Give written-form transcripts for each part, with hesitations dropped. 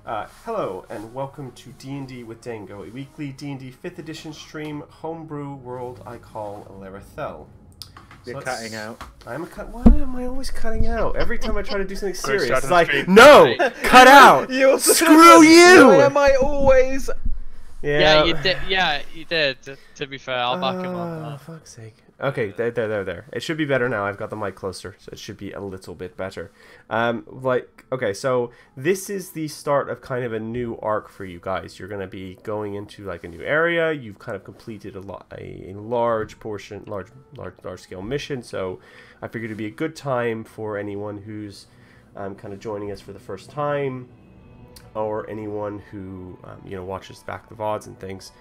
Hello and welcome to D&D with Dango, a weekly D&D 5th edition stream homebrew world I call Lerithell. You're cutting out. Why am I always cutting out? Every time I try to do something serious, it's like, stream. no! Cut out! Screw you! Why am I always... Yeah, you did. Yeah, you did. To be fair, I'll back him on that. Fuck's sake. Okay, there. It should be better now. I've got the mic closer, so it should be a little bit better. Okay, so this is the start of kind of a new arc for you guys. You're going to be going into like a new area. You've kind of completed a large scale mission. So I figured it'd be a good time for anyone who's kind of joining us for the first time, or anyone who watches back the VODs and things,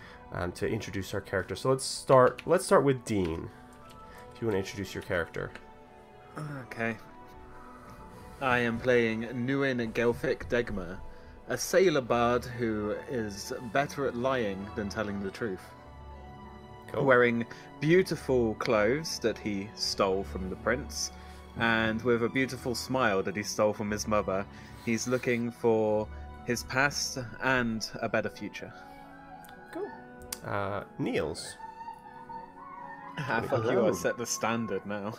to introduce our character. So let's start with Dean. If you want to introduce your character. Okay. I am playing Nuin Gelfic Degmer, a sailor bard who is better at lying than telling the truth. Cool. Wearing beautiful clothes that he stole from the prince, and with a beautiful smile that he stole from his mother. He's looking for his past and a better future. Cool. Niels. Fuck you, I set the standard now.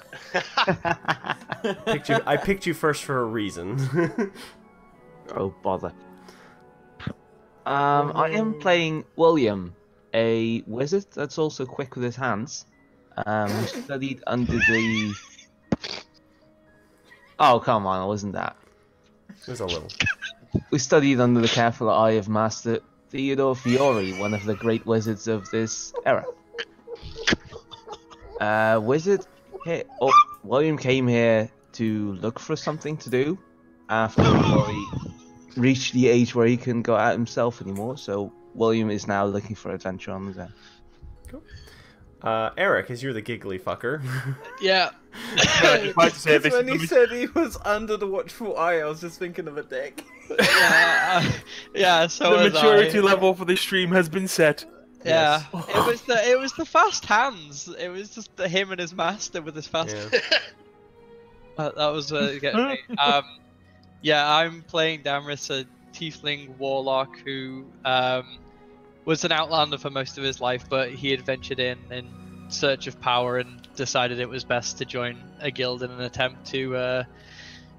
I picked you first for a reason. Oh, bother. I am playing William, a wizard that's also quick with his hands. Who studied under the... Oh, come on, it wasn't that. It was a little. We studied under the careful eye of Master Theodore Fiore, one of the great wizards of this era. William came here to look for something to do after Fiore reached the age where he couldn't go out himself anymore, so William is now looking for adventure on his own. Cool. Eric, as you're the giggly fucker. Yeah. When he said he was under the watchful eye, I was just thinking of a dick. Yeah, so the maturity level for this stream has been set. Yeah, Yes. it was the fast hands. It was just him and his master with his fast. Yeah. That was getting me. Yeah, I'm playing Damris, a tiefling warlock who was an outlander for most of his life, but he had ventured in search of power and decided it was best to join a guild in an attempt to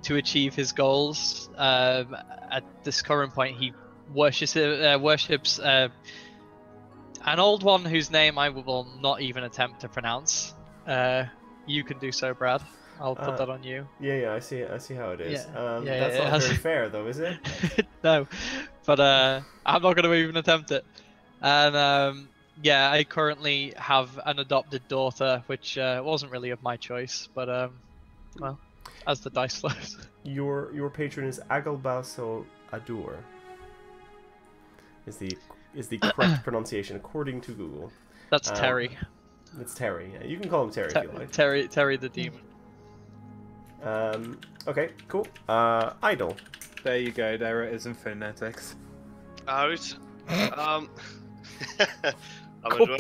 achieve his goals. At this current point, he worships an old one whose name I will not even attempt to pronounce. You can do so, Brad. I'll put that on you. Yeah, I see how it is. Yeah, That's not very fair, though, is it? No, but I'm not going to even attempt it. And yeah, I currently have an adopted daughter, which wasn't really of my choice, but well, as the dice flows. Your patron is Agalbaso Adur. Is the correct pronunciation according to Google. That's Terry. It's Terry. Yeah, you can call him Terry if you like. Terry the demon. Okay, cool. Idol. There you go, there it is in phonetics. Alright. I'm enjoying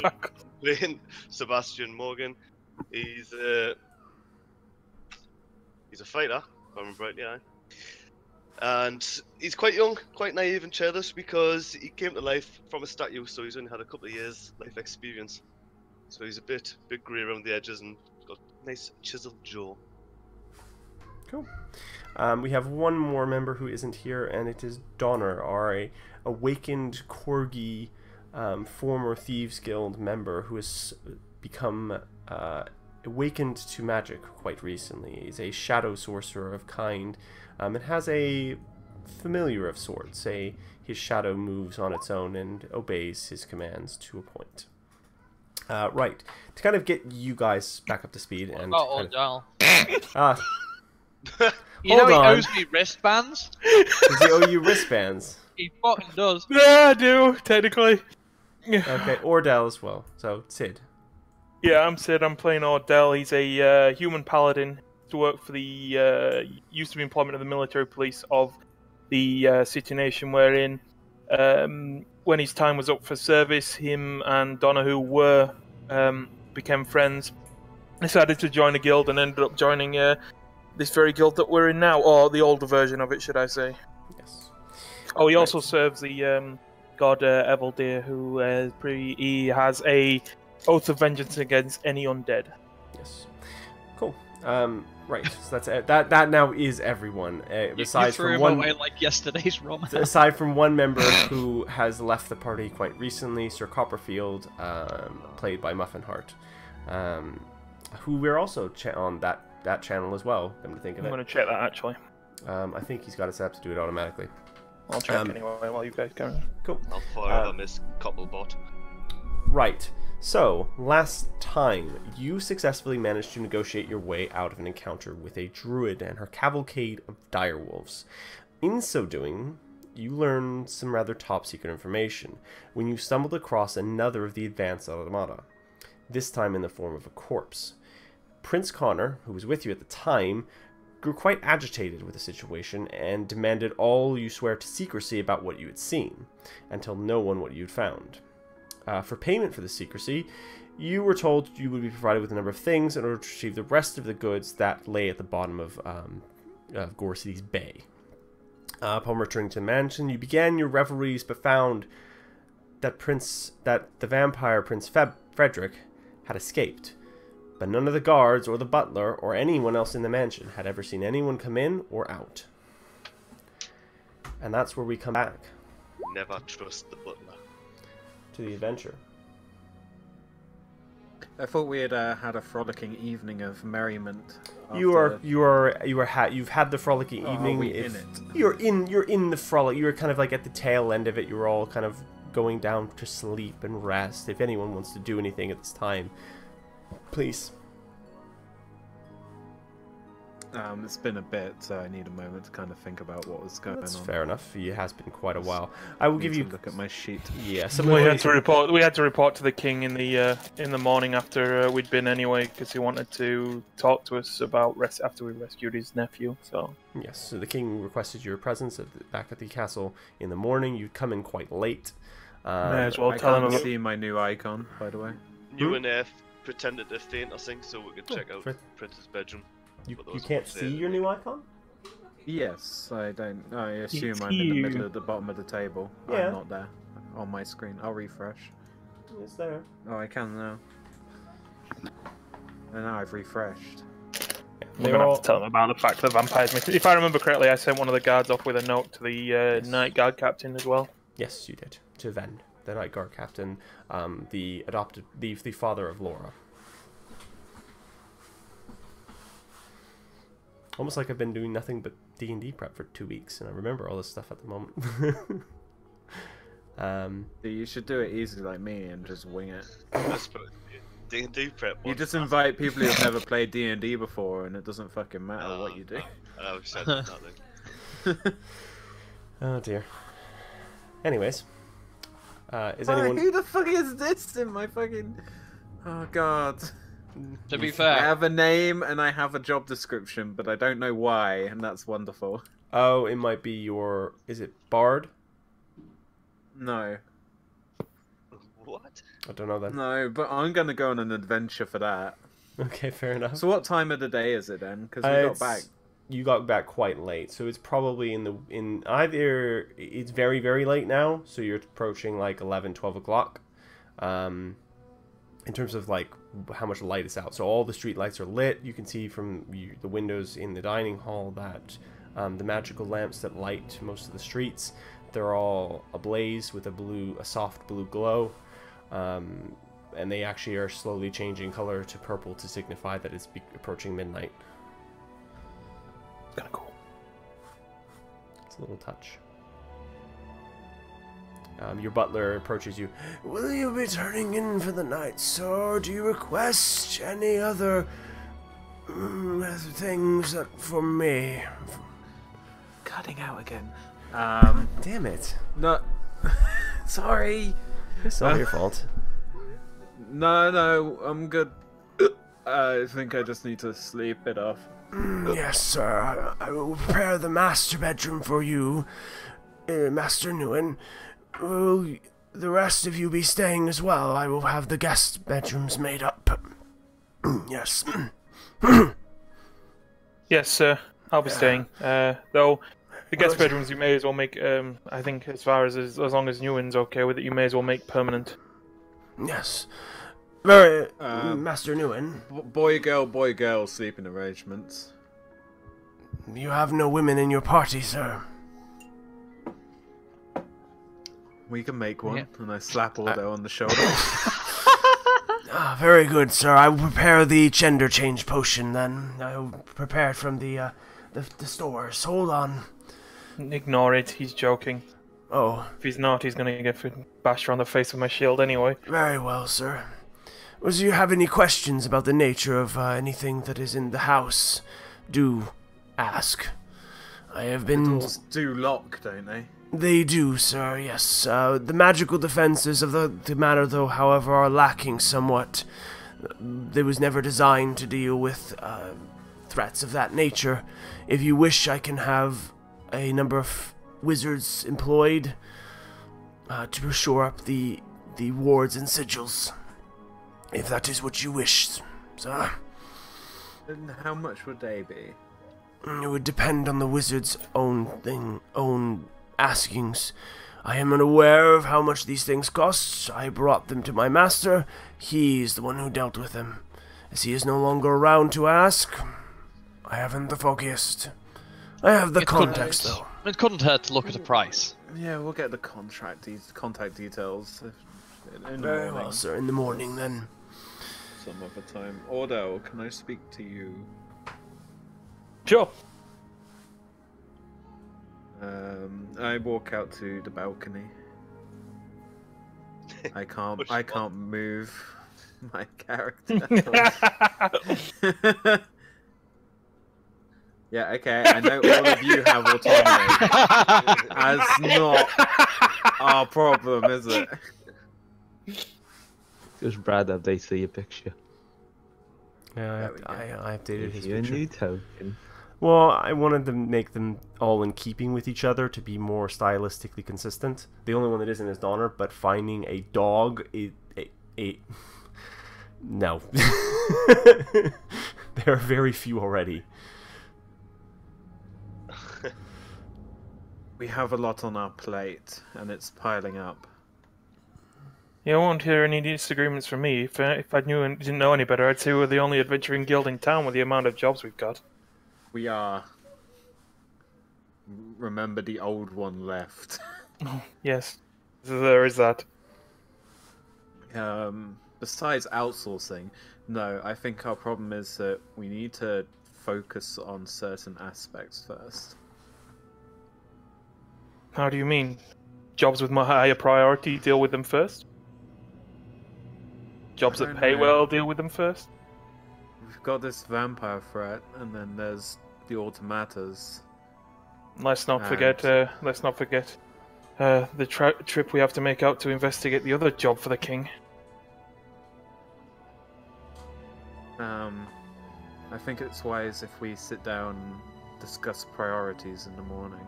playing Sebastian Morgan. He's a fighter, if I remember rightly, aye. And he's quite young, quite naive and childish because he came to life from a statue, so he's only had a couple of years life experience. So he's a bit grey around the edges and got a nice chiseled jaw. Cool. We have one more member who isn't here, and it is Donner, our awakened Corgi former Thieves Guild member who has become awakened to magic quite recently. He's a shadow sorcerer of kind, and has a familiar of sorts. His shadow moves on its own and obeys his commands to a point. Right, to kind of get you guys back up to speed and... You know he owes me wristbands? Does he owe you wristbands? He fucking does. Yeah, I do, technically. Okay, Ordell as well. So, Sid. Yeah, I'm Sid. I'm playing Ordell. He's a human paladin to work for the used to be employment of the military police of the city nation we're in. When his time was up for service, him and Donahue were became friends. Decided to join a guild and ended up joining this very guild that we're in now, or the older version of it, should I say. Yes. Oh, he also serves the god Evildeer, who he has a oath of vengeance against any undead. Yes. Cool. Right. So that's it. That now is everyone. You Aside threw from him one. away like yesterday's rum. Aside from one member who has left the party quite recently, Sir Copperfield, played by Muffin Heart, who we're also on that channel as well. Come to think of I'm it, going to check that actually. I think he's got it set up to do it automatically. I'll check anyway while you guys carry on. Cool. I'll forever miss Copplebot. Right. So, last time, you successfully managed to negotiate your way out of an encounter with a druid and her cavalcade of direwolves. In so doing, you learned some rather top-secret information when you stumbled across another of the advanced automata, this time in the form of a corpse. Prince Connor, who was with you at the time, grew quite agitated with the situation and demanded all you swear to secrecy about what you had seen, and tell no one what you had found. For payment for the secrecy, you were told you would be provided with a number of things in order to retrieve the rest of the goods that lay at the bottom of Gore City's bay. Upon returning to the mansion, you began your revelries, but found that the vampire Prince Frederick had escaped. But none of the guards or the butler or anyone else in the mansion had ever seen anyone come in or out. And that's where we come back Never trust the butler. to the adventure. I thought we had had a frolicking evening of merriment. You've had the frolicking evening. Are we in it? You're in the frolic. You're kind of like at the tail end of it. You're all kind of going down to sleep and rest. If anyone wants to do anything at this time, please. It's been a bit, so I need a moment to kind of think about what was going That's on. fair enough. It has been quite a while. I will give you look at my sheet. Yeah, We had to report to the king in the morning after we'd been anyway, because he wanted to talk to us about after we rescued his nephew. So yes. So the king requested your presence back at the castle in the morning. You'd come in quite late. may as well I tell him can't about. see my new icon, by the way. You and F pretended to faint, I think, so we could check out Fred. Prince's bedroom. You But those can't ones see there, your new icon? Yes, I don't. I assume It's I'm in the you. middle of the bottom of the table. Yeah. I'm not there on my screen. I'll refresh. It's there. Oh, I can now. And now I've refreshed. We're gonna have to tell him about the fact that vampires. If I remember correctly, I sent one of the guards off with a note to the night guard captain as well. Yes, you did. To Ven, the night guard captain, the father of Laura. Almost like I've been doing nothing but D&D prep for 2 weeks, and I remember all this stuff at the moment. You should do it easy like me and just wing it. That's D&D prep. You just invite people who've never played D&D before, and it doesn't fucking matter what you do. I've said nothing. Oh dear. Anyways, is anyone? Who the fuck is this in my fucking? Oh god. To be I fair, have a name and I have a job description, but I don't know why, and that's wonderful. Oh, it might be your. Is it Bard? No. What? I don't know then. No, but I'm gonna go on an adventure for that. Okay, fair enough. So what time of the day is it then? Because we got It's- back. You got back quite late, so it's probably in either it's very very late now, so you're approaching like 11, 12 o'clock. In terms of like how much light is out, so all the street lights are lit. You can see from the windows in the dining hall that the magical lamps that light most of the streets, they're all ablaze with a soft blue glow, and they actually are slowly changing color to purple to signify that it's approaching midnight. Kind of cool. It's a little touch. Your butler approaches you. Will you be turning in for the night, sir? Do you request any other things from me? Cutting out again. Damn it. No. Sorry. It's not your fault. No, I'm good. I think I just need to sleep it off. Yes, sir. I will prepare the master bedroom for you, Master Nguyen. Will the rest of you be staying as well? I will have the guest bedrooms made up. Yes. Yes, sir. I'll be staying. Though, The guest bedrooms, you may as well make. I think as long as Ewan's okay with it, you may as well make permanent. Yes. Very, Master Nguyen. Boy, girl sleeping arrangements. You have no women in your party, sir. We can make one, and I slap Ordo on the shoulder. Very good, sir. I will prepare the gender change potion, then. I will prepare it from the stores. Hold on. Ignore it, he's joking. Oh. If he's not, he's gonna get bashed around the face with my shield anyway. Very well, sir. Do you have any questions about the nature of anything that is in the house? Do ask. I have been... The doors do lock, don't they? They do, sir, yes. The magical defenses of the manor, though, however, are lacking somewhat. They was never designed to deal with threats of that nature. If you wish, I can have a number of wizards employed to shore up the wards and sigils. If that is what you wish, sir. And how much would they be? It would depend on the wizard's own askings. I am unaware of how much these things cost. I brought them to my master. He's the one who dealt with them. As he is no longer around to ask, I haven't the foggiest. I have the context, though. It couldn't hurt to look at a price. Yeah, we'll get the contact details. Very well, sir. In the morning, then. Some other time. Ordo, can I speak to you? Sure. I walk out to the balcony. I can't move my character. Yeah, okay, I know all of you have autonomy. That's not our problem, is it? Just Brad updates your picture. Yeah, I updated his Your picture. new token. Well, I wanted to make them all in keeping with each other to be more stylistically consistent. The only one that isn't is Donner, but finding a dog no. There are very few already. We have a lot on our plate, and it's piling up. You won't hear any disagreements from me. If I knew and didn't know any better, I'd say we're the only adventuring guild in town with the amount of jobs we've got. We are. Remember, the old one left. Yes, there is that. Besides outsourcing, no, I think our problem is that we need to focus on certain aspects first. How do you mean? Jobs with my higher priority, deal with them first? Jobs that pay well, deal with them first? We've got this vampire threat, and then there's the automatas. Let's not forget the trip we have to make out to investigate the other job for the king. I think it's wise if we sit down and discuss priorities in the morning.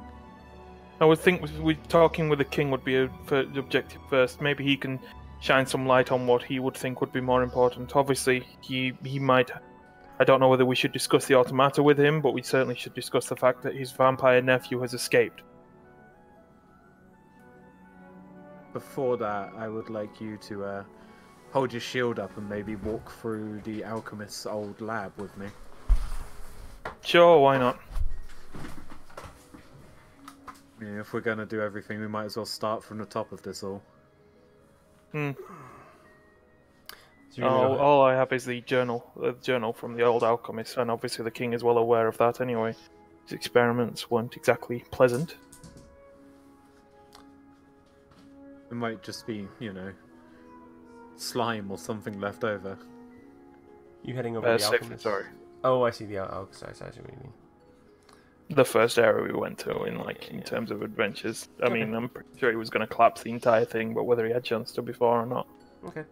I would think talking with the king would be the objective first. Maybe he can shine some light on what he would think would be more important. Obviously, he might... I don't know whether we should discuss the automata with him, but we certainly should discuss the fact that his vampire nephew has escaped. Before that, I would like you to hold your shield up and maybe walk through the alchemist's old lab with me. Sure, why not? Yeah, if we're gonna do everything, we might as well start from the top of this all. All I have is the journal from the old alchemist, and obviously the king is well aware of that anyway. His experiments weren't exactly pleasant. It might just be, slime or something left over. You heading over to the alchemist? Sorry. Oh, I see the alchemist. I see what you mean. The first area we went to in terms of adventures. I mean, I'm pretty sure he was going to collapse the entire thing, but whether he had chance to before or not. Okay.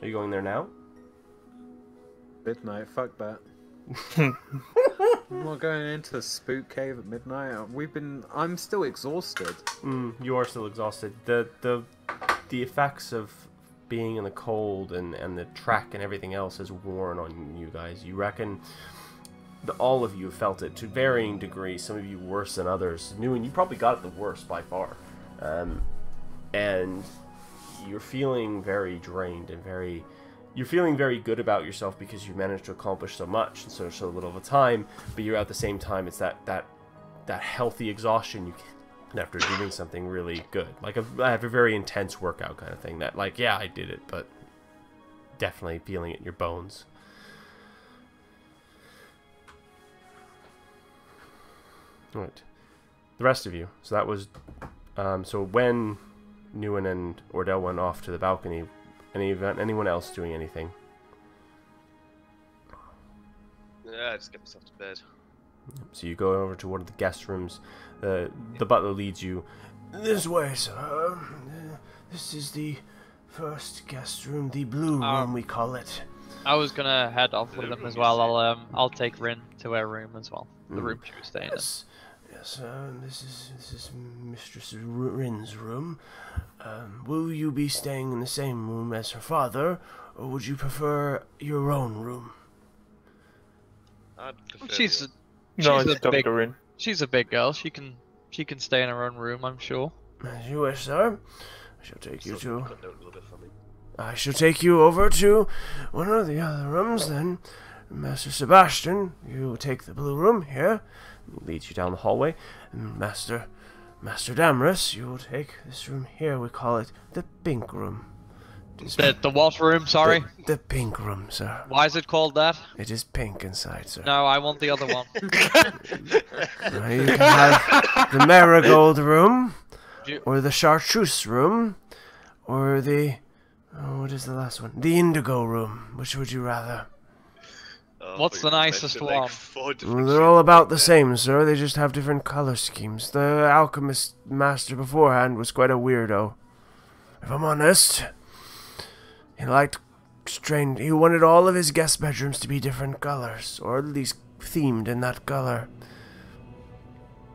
Are you going there now? Midnight, fuck that. I'm not going into a spook cave at midnight. I'm still exhausted. You are still exhausted. The effects of being in the cold and the trek and everything else has worn on you guys. You reckon all of you have felt it to varying degrees. Some of you worse than others. Newen, you probably got it the worst by far, and you're feeling very drained and you're feeling very good about yourself because you managed to accomplish so much in so little of a time. But you're at the same time, it's that healthy exhaustion you get after doing something really good, like I have a very intense workout kind of thing. That like, yeah, I did it, but definitely feeling it in your bones. Right, the rest of you. So that was, so when Newen and Ordell went off to the balcony, anyone else doing anything? Yeah, I just get myself to bed. So you go over to one of the guest rooms. The butler leads you this way, sir. This is the first guest room, the blue room we call it. I was gonna head off with them as well. I'll take Rin to her room as well. The room she was staying in. Yes, this is Mistress Rin's room. Will you be staying in the same room as her father, or would you prefer your own room? I'd prefer She's the- she's a big girl. She can stay in her own room, I'm sure. As you wish, sir. I shall take you Still to. cut down a little bit for me. I shall take you over to one of the other rooms then. Master Sebastian, you take the blue room here. He leads you down the hallway. And Master Damrus, you will take this room here. We call it the pink room. The what room, sorry? The pink room, sir. Why is it called that? It is pink inside, sir. No, I want the other one. Now you can have the marigold room, or the chartreuse room, or the... Oh, what is the last one? The indigo room. Which would you rather? What's the nicest one? Well, they're all about the same, sir. They just have different color schemes. The alchemist master beforehand was quite a weirdo. If I'm honest, he he wanted all of his guest bedrooms to be different colors, or at least themed in that color.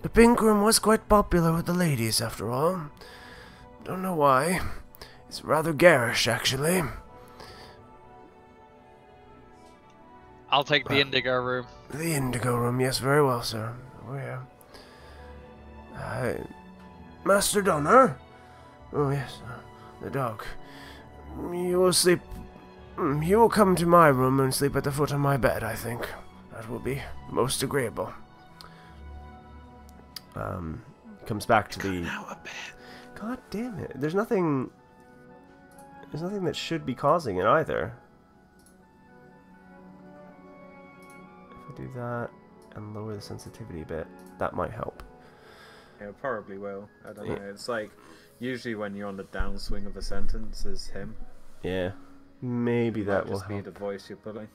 The pink room was quite popular with the ladies, after all. Don't know why. It's rather garish, actually. I'll take the indigo room. The indigo room, yes, very well, sir. Oh, yeah. Master Donner? Oh, yes, the dog. You will sleep... You will come to my room and sleep at the foot of my bed, I think. That will be most agreeable. Comes back to the... God damn it. There's nothing that should be causing it, either. If I do that and lower the sensitivity a bit, that might help. Yeah, probably will. I don't know. It's like usually when you're on the downswing of a sentence is him. Yeah. Maybe that will just be help. the voice you're pulling.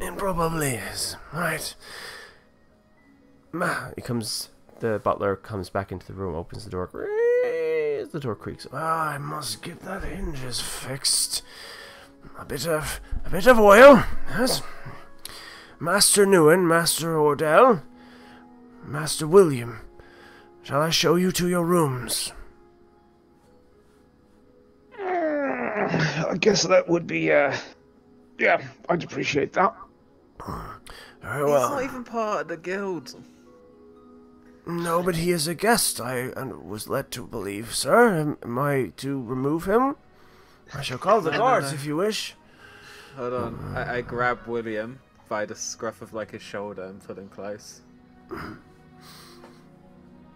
It probably is. Right. The butler comes back into the room, opens the door. The door creaks. I must get that hinges fixed. A bit of oil. Yes. Master Newen, Master Ordell, Master William, shall I show you to your rooms? I guess that would be, yeah, I'd appreciate that. Very well. He's not even part of the guild. No, but he is a guest, I was led to believe, sir. Am I to remove him? I shall call the guards if you wish. Hold on. I grab William by the scruff of like his shoulder and put him close.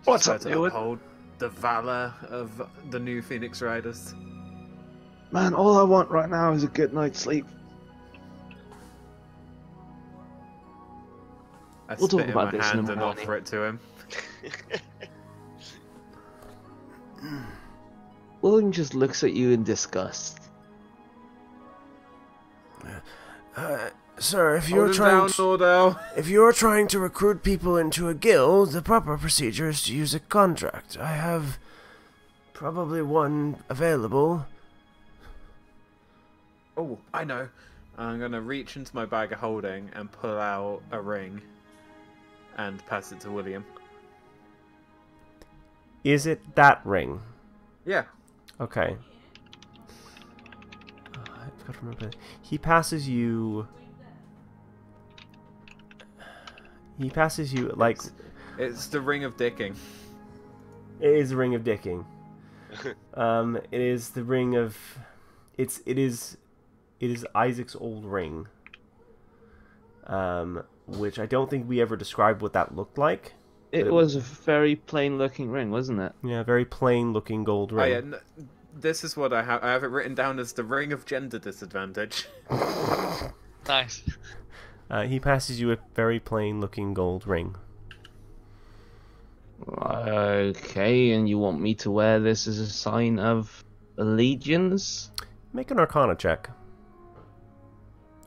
What's Try up, to Newen? uphold the valor of the new Phoenix Riders. Man, all I want right now is a good night's sleep. I We'll talk spit in about my this in hand the and morning. offer it to him. William just looks at you in disgust. Sir, if Hold him down, if you're trying to recruit people into a guild, the proper procedure is to use a contract. I have probably one available. Oh, I know. I'm gonna reach into my bag of holding and pull out a ring and pass it to William. Is it that ring? Yeah. Okay. I've got to remember. He passes you He passes you like It's the ring of dicking. it is the ring of dicking. It is the ring of it is Isaac's old ring. Which I don't think we ever described what that looked like. It was a very plain-looking ring, wasn't it? Yeah, very plain-looking gold Oh ring. yeah, this is what I have. I have it written down as the ring of gender disadvantage. Nice. He passes you a very plain-looking gold ring. Okay, and you want me to wear this as a sign of allegiance? Make an Arcana check.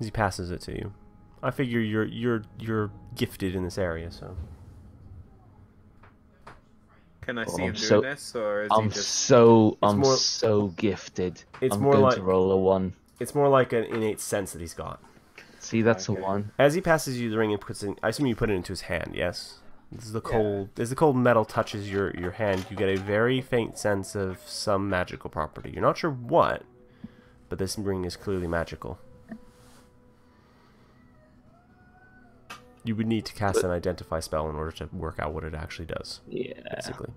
As he passes it to you. I figure you're gifted in this area, so. Can I see I'm him so- doing this, or is I'm he just? so gifted. It's I'm more going like- to roll a 1. It's more like an innate sense that he's got. See, that's Okay. a 1. As he passes you the ring and puts it in, I assume you put it into his hand, yes? This is the cold. As the cold metal touches your hand, you get a very faint sense of some magical property. You're not sure what, but this ring is clearly magical. You would need to cast an identify spell in order to work out what it actually does, Yeah. basically.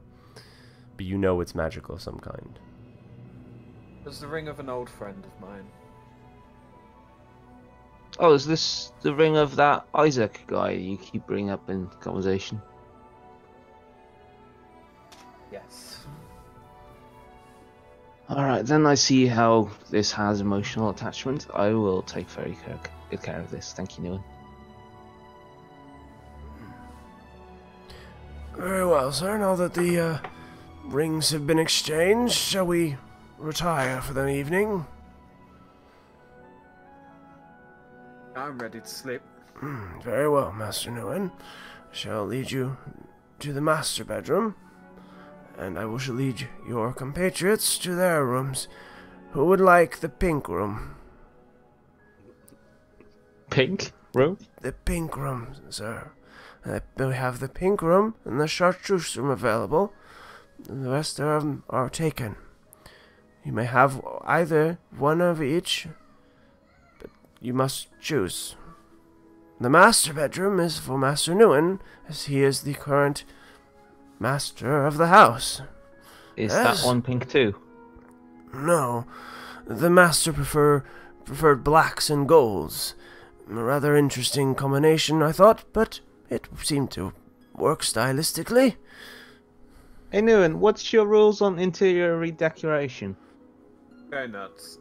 But you know it's magical of some kind. It's the ring of an old friend of mine. Oh, is this the ring of that Isaac guy you keep bringing up in conversation? Yes. Alright, then I see how this has emotional attachment. I will take very good care of this. Thank you, Newen. Very well, sir. Now that the rings have been exchanged, shall we retire for the evening? I'm ready to sleep. Very well, Master Nguyen. I shall lead you to the master bedroom, and I shall lead your compatriots to their rooms. Who would like the pink room? Pink room? The pink room, sir. We have the pink room and the chartreuse room available, and the rest are taken. You may have either one of each, but you must choose. The master bedroom is for Master Nguyen, as he is the current master of the house. Is Yes. that one pink too? No, the master preferred blacks and golds. A rather interesting combination, I thought, but it seemed to work stylistically. Hey Newen, what's your rules on interior redecoration? Go nuts.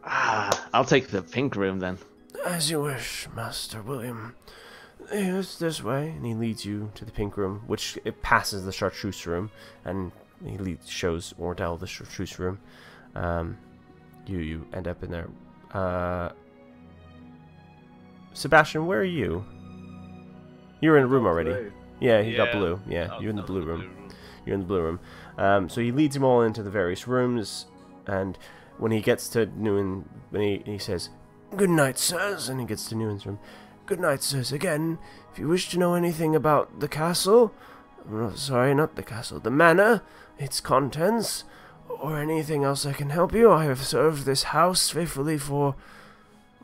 I'll take the pink room then. As you wish, Master William. Yes, this way. And he leads you to the pink room, which it passes the chartreuse room, and he shows Ordell the chartreuse room. You end up in there. Sebastian, where are you? You're in a room already. Blue. Yeah, he got Yeah. blue. Yeah, Oh, you're in the that blue was room. You're in the blue room. So he leads them all into the various rooms, and when he gets to Nguyen, he says, "Good night, sirs," and he gets to Nguyen's room. "Good night, sirs, again. If you wish to know anything about the castle, sorry, not the castle, the manor, its contents, or anything else I can help you, I have served this house faithfully for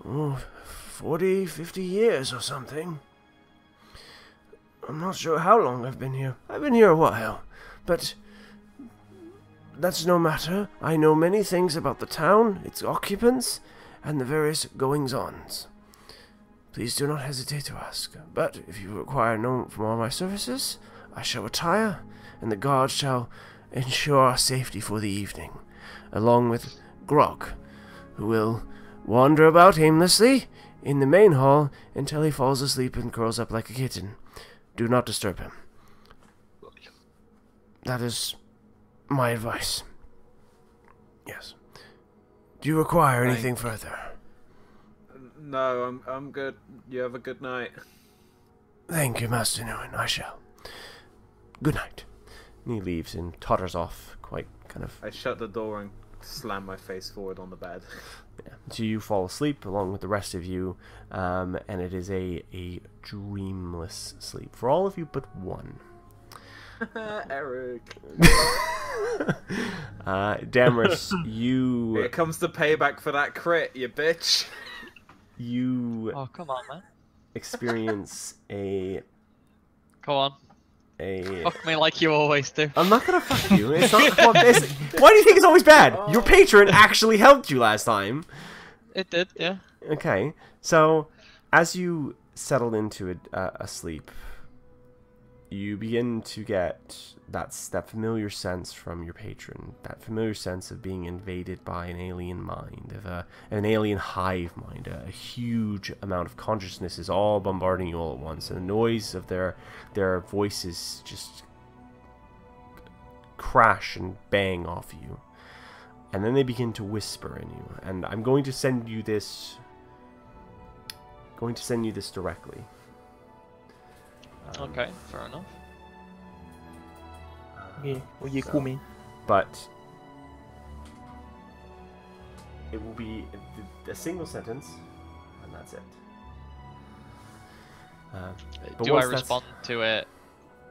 40, 50 years or something. I'm not sure how long I've been here. I've been here a while, but that's no matter. I know many things about the town, its occupants, and the various goings-ons. Please do not hesitate to ask, but if you require no more of my services, I shall retire, and the guard shall ensure our safety for the evening, along with Grog, who will wander about aimlessly in the main hall until he falls asleep and curls up like a kitten. Do not disturb him. That is my advice. Yes. Do you require anything further? No, I'm good. You have a good night. Thank you, Master Nguyen. I shall. Good night. And he leaves and totters off, quite kind of. I shut the door and slam my face forward on the bed. Yeah. So you fall asleep along with the rest of you, and it is a dreamless sleep for all of you but one. Eric. Damaris, you. Here comes the payback for that crit, you bitch. You. Oh, come on, man. experience a Go on. Fuck me like you always do. I'm not gonna fuck you. It's not. Why do you think it's always bad? Your patron actually helped you last time. It did, yeah. Okay, so as you settle into a sleep, you begin to get that familiar sense from your patron, that familiar sense of being invaded by an alien mind, of an alien hive mind. A huge amount of consciousness is all bombarding you all at once, and the noise of their voices just crash and bang off you. And then they begin to whisper in you, and I'm going to send you this. Directly. Okay, fair enough. Yeah, well, you call me. But it will be a single sentence, and that's it. But Do I respond to it?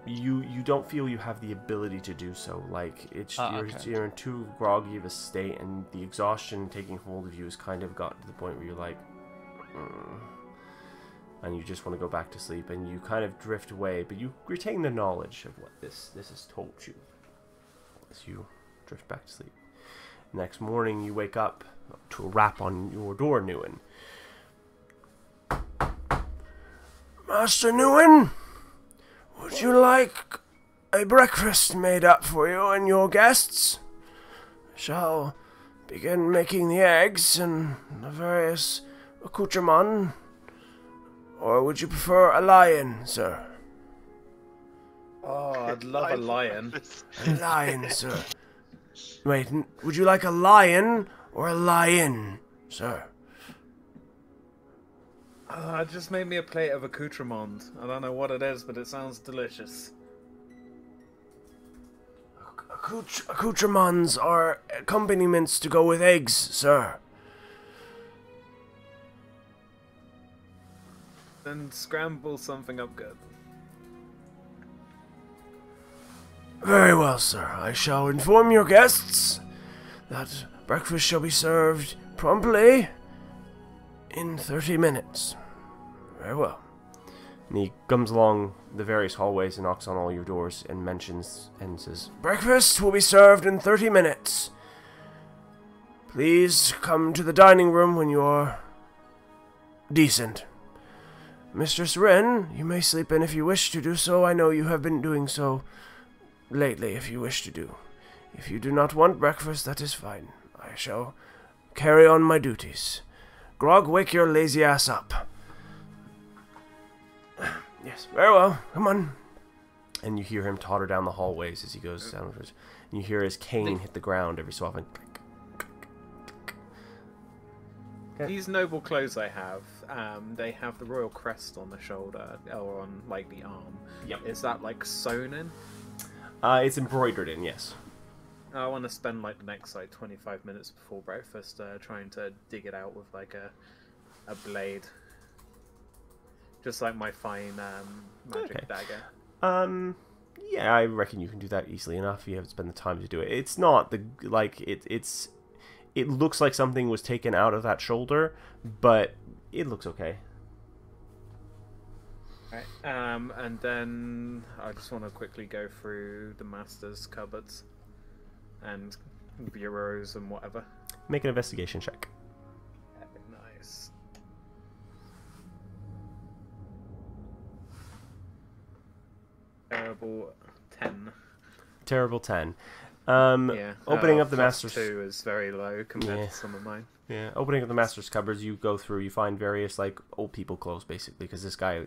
You don't feel you have the ability to do so. Like you're in too groggy of a state, and the exhaustion taking hold of you has kind of gotten to the point where you're like, and you just want to go back to sleep, and you kind of drift away, but you retain the knowledge of what this has told you as you drift back to sleep. Next morning, you wake up to a rap on your door, Newen. Master Newen, would you like a breakfast made up for you and your guests? I shall begin making the eggs and the various accoutrements. Or would you prefer a lion, sir? Oh, I'd love a lion. A lion, sir. Wait, would you like a lion or a lion, sir? Just made me a plate of accoutrement. I don't know what it is, but it sounds delicious. Accoutrements are accompaniments to go with eggs, sir. Then scramble something up good. Very well, sir. I shall inform your guests that breakfast shall be served promptly in 30 minutes. Very well. And he comes along the various hallways and knocks on all your doors and mentions and says, breakfast will be served in 30 minutes. Please come to the dining room when you are decent. Mistress Wren, you may sleep in if you wish to do so. I know you have been doing so lately if you wish to do. If you do not want breakfast, that is fine. I shall carry on my duties. Grog, wake your lazy ass up. Yes, very well. Come on. And you hear him totter down the hallways as he goes downwards. And you hear his cane hit the ground every so often. These noble clothes I have, they have the royal crest on the shoulder, or on, like, the arm. Yep. Is that, like, sewn in? It's embroidered in, yes. I want to spend, like, the next, like, 25 minutes before breakfast trying to dig it out with, like, a blade. Just like my fine magic dagger. Yeah, I reckon you can do that easily enough. You have to spend the time to do it. It's not the, like, it looks like something was taken out of that shoulder, but it looks okay. Right. And then I just want to quickly go through the master's cupboards and bureaus and whatever. Make an investigation check. Nice. Terrible 10. Terrible 10. Yeah. Opening up the master's 2 is very low compared to some of mine. Yeah. Opening up the master's cupboards, you go through. You find various like old people clothes, basically, because this guy,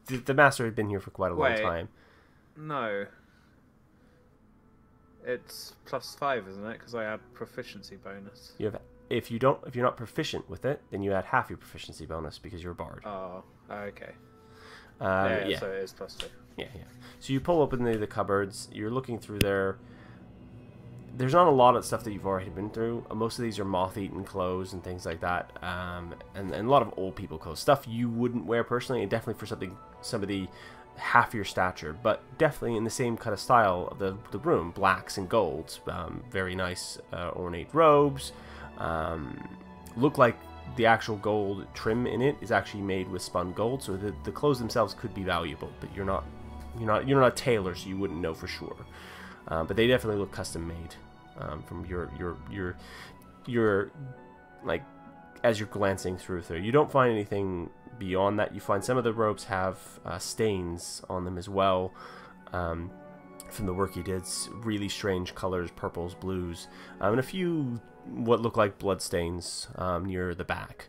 the master, had been here for quite a long time. No. It's +5, isn't it? Because I had proficiency bonus. You have if you're not proficient with it, then you add half your proficiency bonus because you're a bard. Oh, okay. Yeah. So it is +2. Yeah. So you pull open the cupboards. You're looking through there. There's not a lot of stuff that you've already been through. Most of these are moth-eaten clothes and things like that, and a lot of old people clothes. Stuff you wouldn't wear personally, and definitely for somebody half your stature, but definitely in the same kind of style of the room. Blacks and golds, very nice ornate robes. Look like the actual gold trim in it is actually made with spun gold, so the clothes themselves could be valuable, but you're not a tailor, so you wouldn't know for sure. But they definitely look custom made from your like as you're glancing through there. You don't find anything beyond that. You find some of the robes have stains on them as well. From the work he did, really strange colors, purples, blues, and a few what look like blood stains near the back.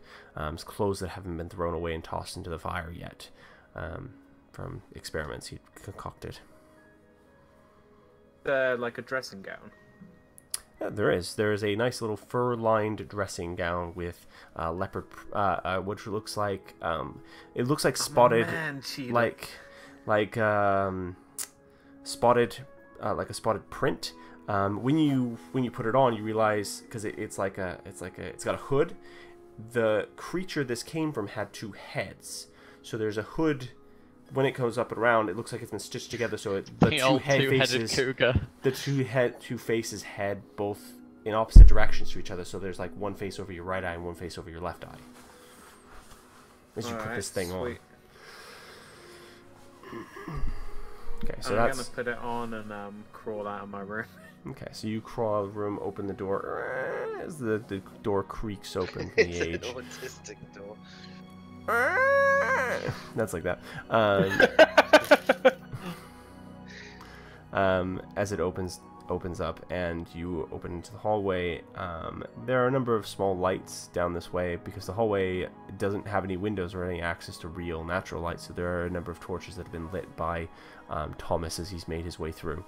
Clothes that haven't been thrown away and tossed into the fire yet, from experiments he concocted. Like a dressing gown. Yeah, there is. There is a nice little fur-lined dressing gown with leopard, which looks like it looks like spotted, spotted, like a spotted print. When you put it on, you realize, because it's got a hood. The creature this came from had 2 heads, so there's a hood. When it goes up and around, it looks like it's been stitched together. So the two faces head both in opposite directions to each other. So there's like one face over your right eye and one face over your left eye. As you put this thing on. Okay, so I'm gonna put it on and crawl out of my room. Okay, so you crawl out of the room, open the door as the door creaks open from the age. It's an autistic door. That's like that. As it opens up and you open into the hallway, there are a number of small lights down this way because the hallway doesn't have any windows or any access to real natural light, so there are a number of torches that have been lit by Thomas as he's made his way through.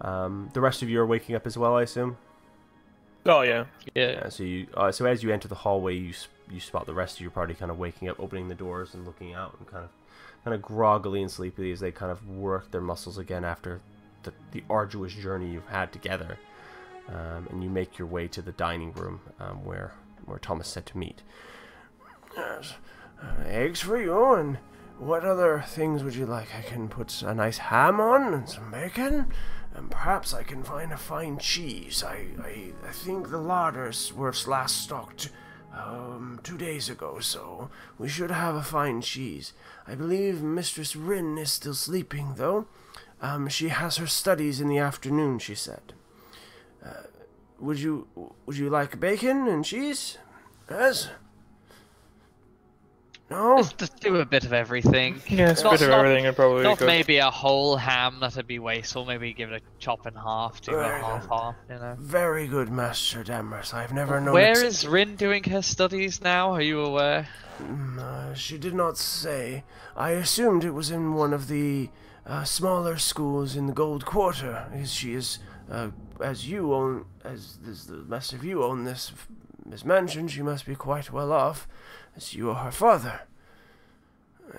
The rest of you are waking up as well, I assume? Oh, yeah. So as you enter the hallway, you spot the rest of your party kind of waking up, opening the doors and looking out, and kind of groggily and sleepily as they kind of work their muscles again after the arduous journey you've had together. And you make your way to the dining room where Thomas said to meet. Yes, eggs for you, and what other things would you like? I can put a nice ham on and some bacon, and perhaps I can find a fine cheese. I think the larders were last stocked 2 days ago, so we should have a fine cheese. I believe Mistress Rin is still sleeping, though. She has her studies in the afternoon, she said. Would you like bacon and cheese? Yes? No? Just do a bit of everything. Yeah, it's a bit of everything. I'd probably not maybe a whole ham, that'd be wasteful. Maybe give it a chop in half, do a half, you know. Very good, Master Damrus. I've never known. Where is Rin doing her studies now? Are you aware? She did not say. I assumed it was in one of the smaller schools in the Gold Quarter. She is, as the rest of you own this mansion, she must be quite well off, as you are her father.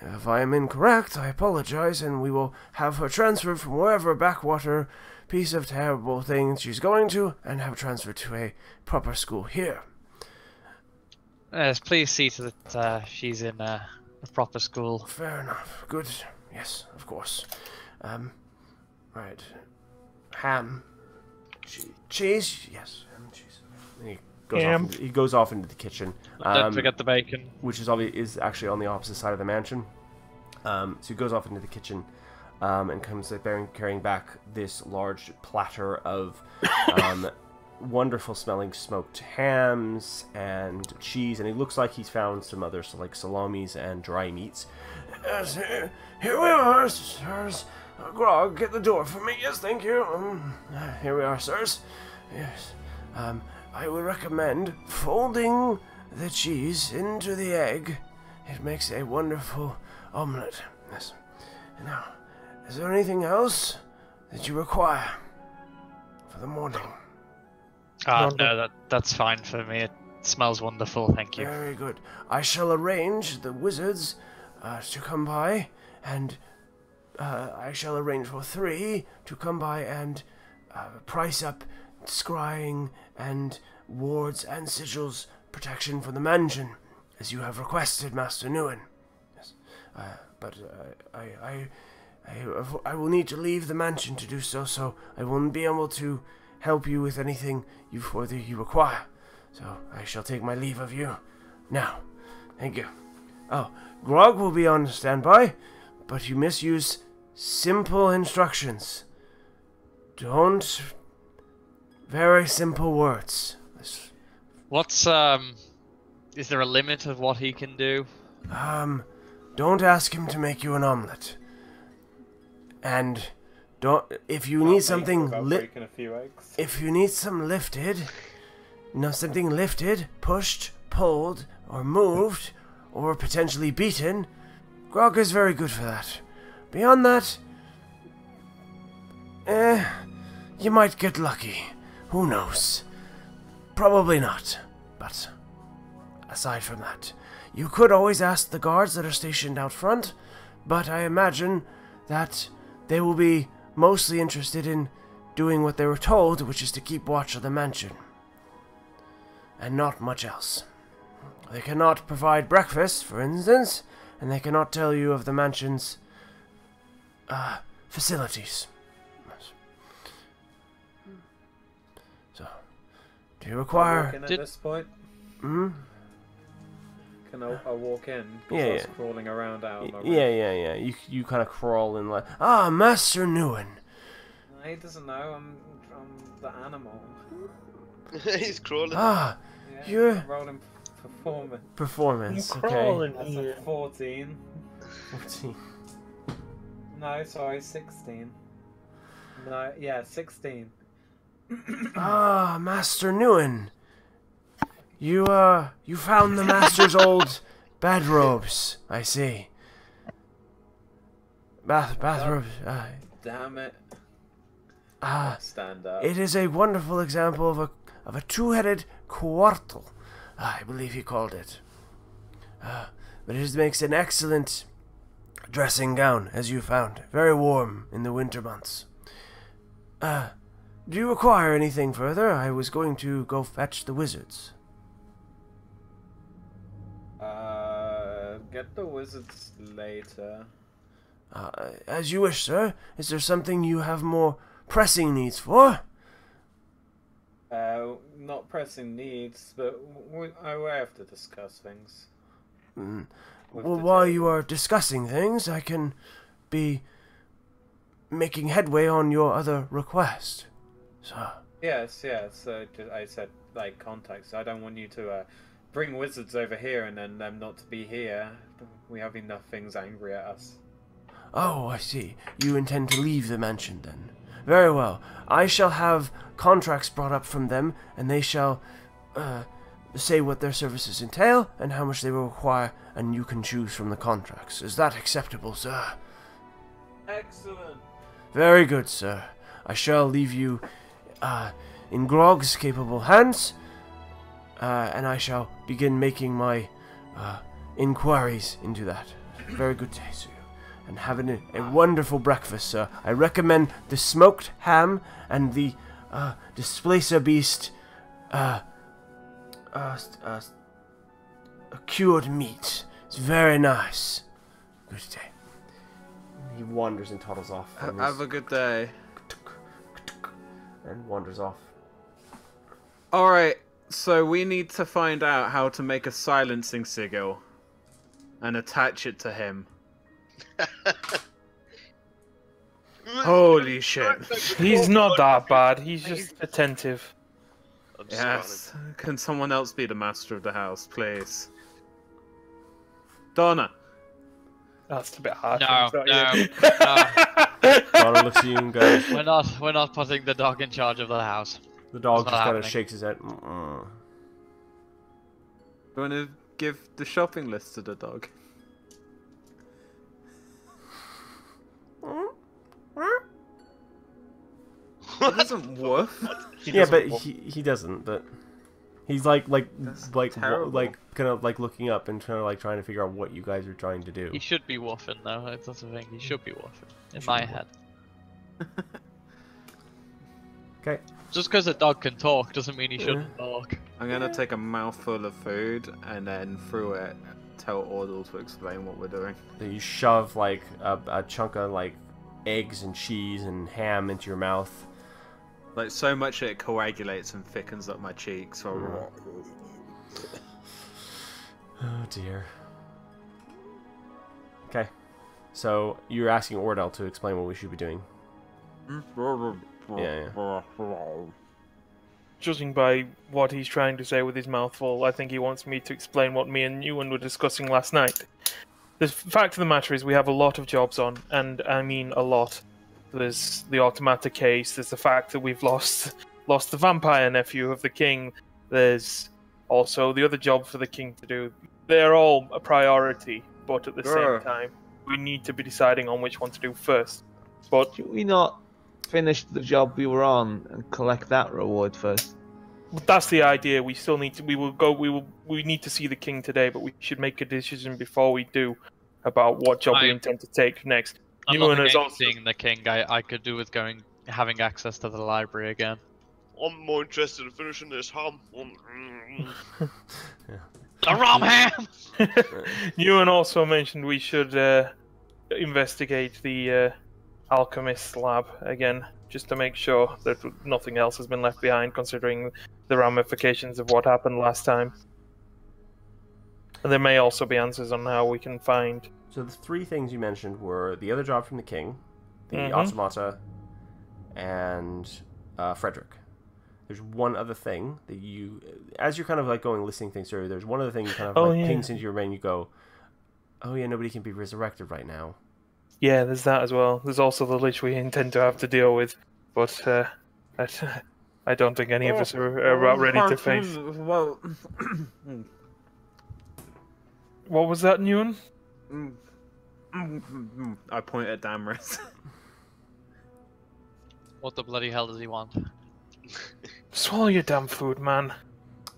If I am incorrect, I apologize, and we will have her transferred from wherever backwater piece of terrible thing she's going to, and have transferred to a proper school here. Yes, please see to that she's in a proper school. Fair enough. Good. Yes, of course. Right. Ham. Cheese? Yes, ham and cheese. He goes off into the kitchen. Don't forget the bacon. Which is actually on the opposite side of the mansion. So he goes off into the kitchen and comes carrying back this large platter of wonderful smelling smoked hams and cheese, and it looks like he's found some other like salamis and dry meats. Yes, here we are, sirs. Grog, get the door for me. Yes, thank you. Here we are, sirs. Yes. I would recommend folding the cheese into the egg. It makes a wonderful omelette. Yes. Now, is there anything else that you require for the morning? No, that's fine for me. It smells wonderful, thank you. Very good. I shall arrange the wizards to come by, and I shall arrange for 3 to come by and price up scrying and wards and sigils protection for the mansion, as you have requested, Master Nguyen. Yes. But I will need to leave the mansion to do so, so I won't be able to help you with anything you require. So I shall take my leave of you. Now, thank you. Oh, Grog will be on standby, but you misuse simple instructions. Don't... Very simple words. What's is there a limit of what he can do? Don't ask him to make you an omelet. And don't... If you need something if you need some lifted... something lifted, pushed, pulled, or moved, or potentially beaten, Grog is very good for that. Beyond that, you might get lucky. Who knows? Probably not. But aside from that, you could always ask the guards that are stationed out front, but I imagine that they will be mostly interested in doing what they were told, which is to keep watch of the mansion. And not much else. They cannot provide breakfast, for instance, and they cannot tell you of the mansion's facilities. So, do you require... Walk in at this point? Hmm? Can I walk in? Yeah, I was yeah. crawling around out of my room. Yeah. You kind of crawl in like... Ah, Master Newen. He doesn't know, I'm the animal. He's crawling. Ah, Yeah, you're... rolling performance. Performance, I'm okay. crawling That's here. a 14. 14. No, sorry, 16. No, yeah, 16. Ah, Master Newen. You found the Master's old bedrobes, I see. Bathrobes, Damn it. Stand up. it is a wonderful example of a two-headed quartal, I believe he called it. But it makes an excellent dressing gown, as you found. Very warm in the winter months. Do you require anything further? I was going to go fetch the wizards. Get the wizards later. As you wish, sir. Is there something you have more pressing needs for? Not pressing needs, but I will have to discuss things. Well, while you are discussing things, I can be making headway on your other request. So... Yes. I said, like, contacts. I don't want you to bring wizards over here and then them not to be here. We have enough things angry at us. Oh, I see. You intend to leave the mansion, then. Very well. I shall have contracts brought up from them, and they shall say what their services entail and how much they will require, and you can choose from the contracts. Is that acceptable, sir? Excellent. Very good, sir. I shall leave you in Grog's capable hands, and I shall begin making my inquiries into that. Very good day, sir. And having a wonderful breakfast, sir. I recommend the smoked ham and the displacer beast cured meat. It's very nice. Good day. He wanders and toddles off. Have a good day. And wanders off. Alright, so we need to find out how to make a silencing sigil and attach it to him. Holy shit. He's not that bad. He's just attentive. I'm just Yes. Can someone else be the master of the house, please? Donna. That's a bit harsh. No, It's not no, you. no. Donna looks at you and goes. We're not putting the dog in charge of the house. The dog It's just not kind of happening. shakes his head. Do you want to give the shopping list to the dog? It doesn't woof. Yeah, but he doesn't. But he's like terrible. kind of like looking up and trying to figure out what you guys are trying to do. He should be woofing though. That's the thing. He should be woofing in my head. Okay. Just because a dog can talk doesn't mean he shouldn't talk. I'm gonna take a mouthful of food and then through it tell Ordle to explain what we're doing. Then you shove like a chunk of like eggs and cheese and ham into your mouth, Like, so much that it coagulates and thickens up my cheeks. Oh dear. Okay. So, you're asking Ordell to explain what we should be doing. Yeah. Judging by what he's trying to say with his mouth full, I think he wants me to explain what me and Ewan were discussing last night. The fact of the matter is we have a lot of jobs on, and I mean a lot. There's the Automata case, there's the fact that we've lost the vampire nephew of the king, there's also the other job for the king to do. They're all a priority, but at the same time, we need to be deciding on which one to do first. But Should we not finish the job we were on and collect that reward first? that's the idea. We still need to. We need to see the king today, but we should make a decision before we do about what job we intend to take next. I'm not against seeing the king. I could do with having access to the library again. I'm more interested in finishing this ham. The rum ham! Ewan also mentioned we should investigate the alchemist lab again, just to make sure that nothing else has been left behind, considering the ramifications of what happened last time. And there may also be answers on how we can find... So the three things you mentioned were the other job from the king, the Automata, and Frederick. There's one other thing that you, as you're kind of like going listening things through, there's one other thing you kind of pings into your brain. You go, oh yeah, nobody can be resurrected right now. Yeah, there's that as well. There's also the lich we intend to have to deal with, but I don't think any of us are about ready to face. Well, what was that, Ewan? I point at Damaris. What the bloody hell does he want? Swallow your damn food, man.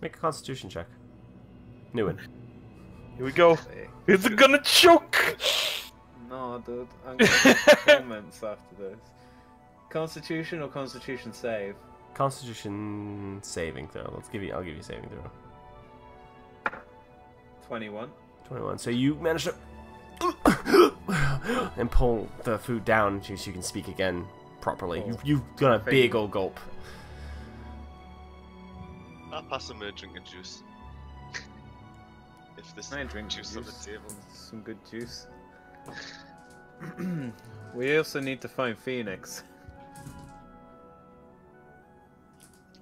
Make a constitution check. Ewan. Here we go. Is it gonna choke? No, dude. I'm gonna have comments after this. Constitution or Constitution save? Constitution saving throw. I'll give you a saving throw. 21. 21. So you manage to and pull the food down so you can speak again properly. You've done a big old gulp. I'll pass him a drink of juice. If this juice on the table. Some good juice. We also need to find Phoenix.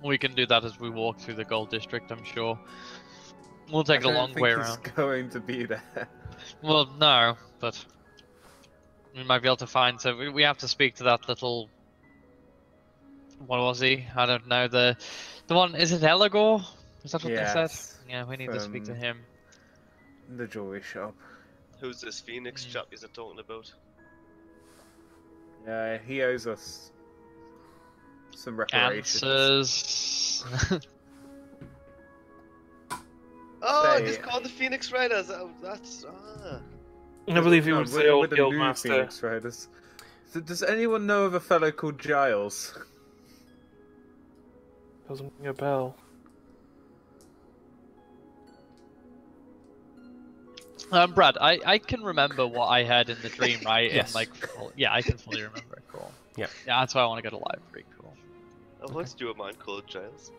We can do that as we walk through the gold district, I'm sure. We'll take a long way around. He's going to be there. Well, no, but we might be able to find. So we have to speak to that little. What was he? I don't know. The one, is it Eligor? Is that what they said? Yeah, we need to speak to him. The jewelry shop. Who's this Phoenix chap you're talking about? Yeah, he owes us some reparations. Answers. Oh, it's called the Phoenix Riders. That's I believe he was the old guild master. Phoenix Riders. So does anyone know of a fellow called Giles? Doesn't ring a bell. Brad, I can remember what I had in the dream, right? Yes. Yeah, I can fully remember it. Cool. Yeah. Yeah, that's why I want to go to library. Cool. I once knew a man called Giles.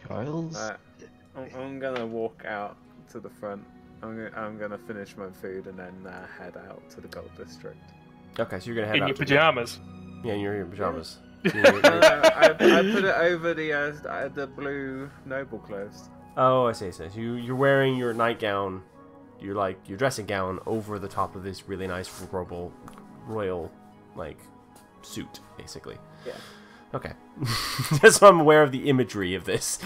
Giles? I'm gonna walk out to the front. I'm gonna finish my food and then head out to the gold district. Okay, so you're gonna head out in your pajamas. Yeah, you're in your pajamas. I put it over the blue noble clothes. Oh, I see. So you're wearing your nightgown, your dressing gown over the top of this really nice royal suit, basically. Yeah. Okay. Just so I'm aware of the imagery of this.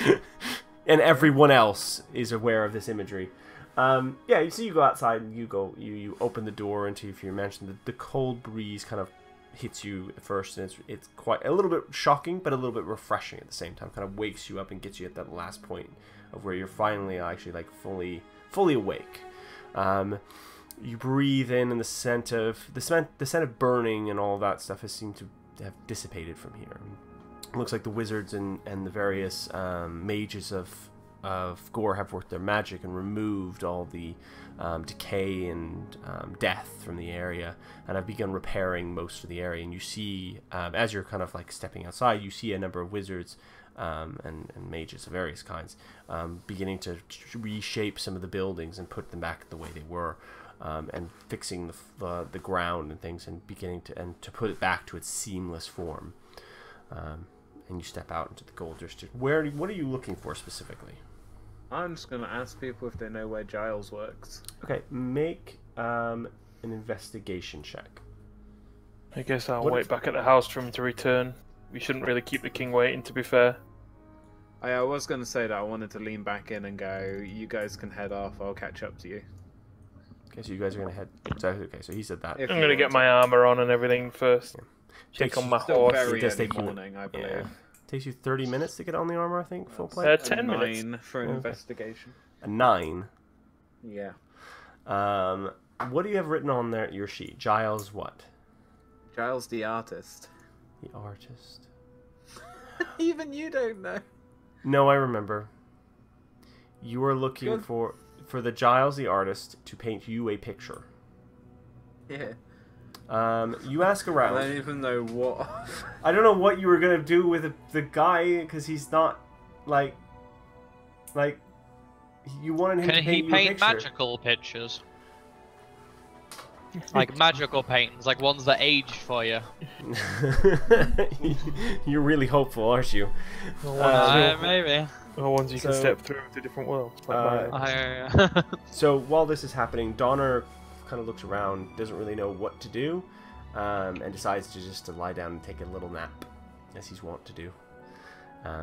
And everyone else is aware of this imagery. Yeah, so you go outside and you open the door into, if you mentioned, the cold breeze kind of hits you at first, and it's quite a little bit shocking, but a little bit refreshing at the same time. Kind of wakes you up and gets you at that last point of where you're finally actually fully awake. You breathe in, and the scent of burning and all that stuff has seemed to have dissipated from here. It looks like the wizards and the various mages of Gore have worked their magic and removed all the decay and death from the area, and have begun repairing most of the area. And you see, as you're kind of like stepping outside, you see a number of wizards and mages of various kinds beginning to reshape some of the buildings and put them back the way they were, and fixing the ground and things, and beginning to put it back to its seamless form. And you step out into the Gold District. What are you looking for specifically? I'm just gonna ask people if they know where Giles works. Okay, make an investigation check. I guess I'll wait back at the house for him to return. We shouldn't really keep the king waiting, to be fair. I was gonna say that I wanted to lean back in and go, you guys can head off, I'll catch up to you. Okay, so you guys are gonna head. Okay, so he said that. If I'm you gonna want get to. my armor on and everything first. Yeah. Take on my Still horse. very It does early take you- morning, I believe. Yeah. Takes you 30 minutes to get on the armor, I think, full play. 10 minutes. 9 for an Okay. investigation. A 9. Yeah. What do you have written on there? Your sheet. Giles what? Giles the artist. The artist. Even you don't know. No, I remember. You were looking Good. for the Giles the artist to paint you a picture. Yeah. You ask I around. don't even know what. I don't know what you were gonna do with the guy, because he's not like you wanted him to Can he paint you a paint picture. magical pictures? Like magical paintings, like ones that age for you. You're really hopeful, aren't you? Maybe. Or ones you can So- step through to different worlds. Like mine. So while this is happening, Donner kind of looks around, doesn't really know what to do, and decides to lie down and take a little nap, as he's wont to do.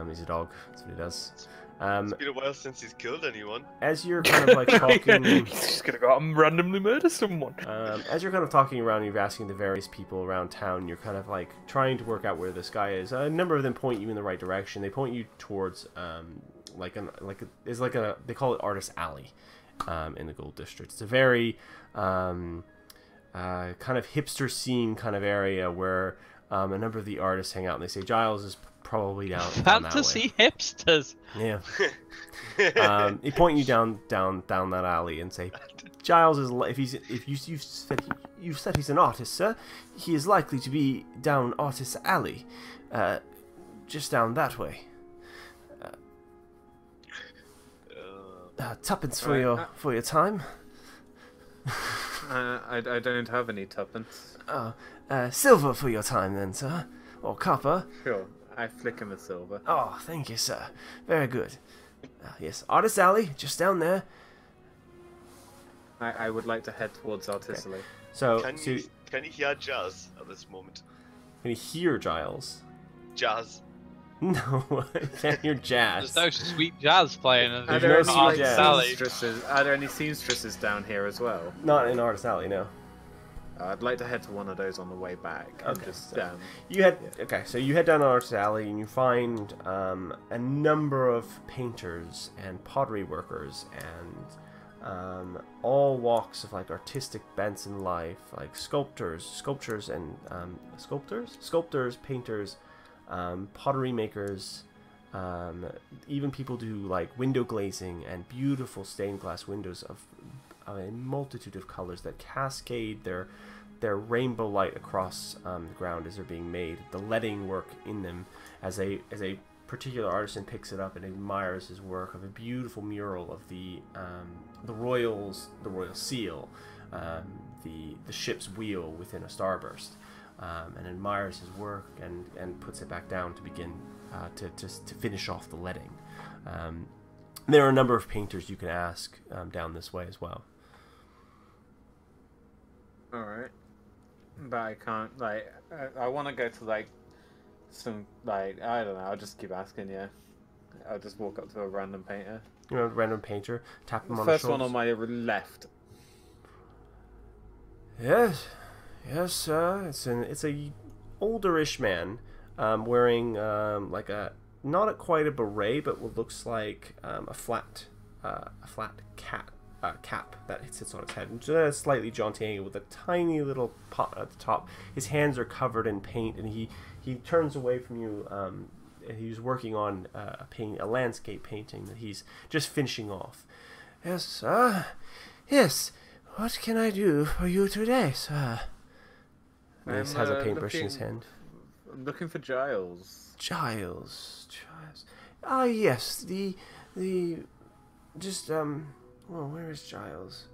He's a dog, that's what he does. It's been a while since he's killed anyone. As you're kind of like talking, He's just gonna go out and randomly murder someone. as you're kind of talking around, you're asking the various people around town. You're kind of like trying to work out where this guy is. A number of them point you in the right direction. They point you towards they call it Artist Alley, in the Gold District. It's a very kind of hipster scene kind of area where a number of the artists hang out, and they say Giles is probably down that way. Fantasy hipsters. Yeah. They point you down that alley and say, Giles is you've said he's an artist, sir. He is likely to be down Artist Alley, just down that way. Tuppence for your time. I don't have any tuppence. Silver for your time then, sir, or copper. Sure. I flick him a silver. Oh, thank you, sir. Very good. Yes, Artist Alley, just down there. I would like to head towards Artistically. So, Can you hear jazz at this moment? can you hear Giles? Jazz. No, I can't hear jazz. There's no sweet jazz playing in Are There's there, no any, sweet like, jazz. seamstresses? Are there any seamstresses down here as well? Not in Artist Alley, no. I'd like to head to one of those on the way back. And Okay, just so you head so you head down Artist Alley and you find a number of painters and pottery workers and all walks of like artistic bents in life, like sculptors, painters, pottery makers, even people do like window glazing and beautiful stained glass windows of a multitude of colors that cascade their rainbow light across the ground as they're being made. The leading work in them, as a particular artisan picks it up and admires his work of a beautiful mural of the royal seal, the ship's wheel within a starburst, and admires his work and puts it back down to begin to finish off the leading. There are a number of painters you can ask down this way as well. Alright. But I can't, like, I want to go to, like, some, like, I don't know, I'll just keep asking, yeah. I'll just walk up to a random painter. You know, a random painter, tap him The on the first shoulders. one on my left. Yes, sir. It's a olderish man, wearing like not quite a beret, but what looks like a flat cap that sits on his head, just slightly jaunty angle with a tiny little pot at the top. His hands are covered in paint, and he turns away from you he's working on a landscape painting that he's just finishing off. Yes, sir. Yes. What can I do for you today, sir? He has a paintbrush in his hand. I'm looking for Giles. Giles. Ah, yes. Well, where is Giles?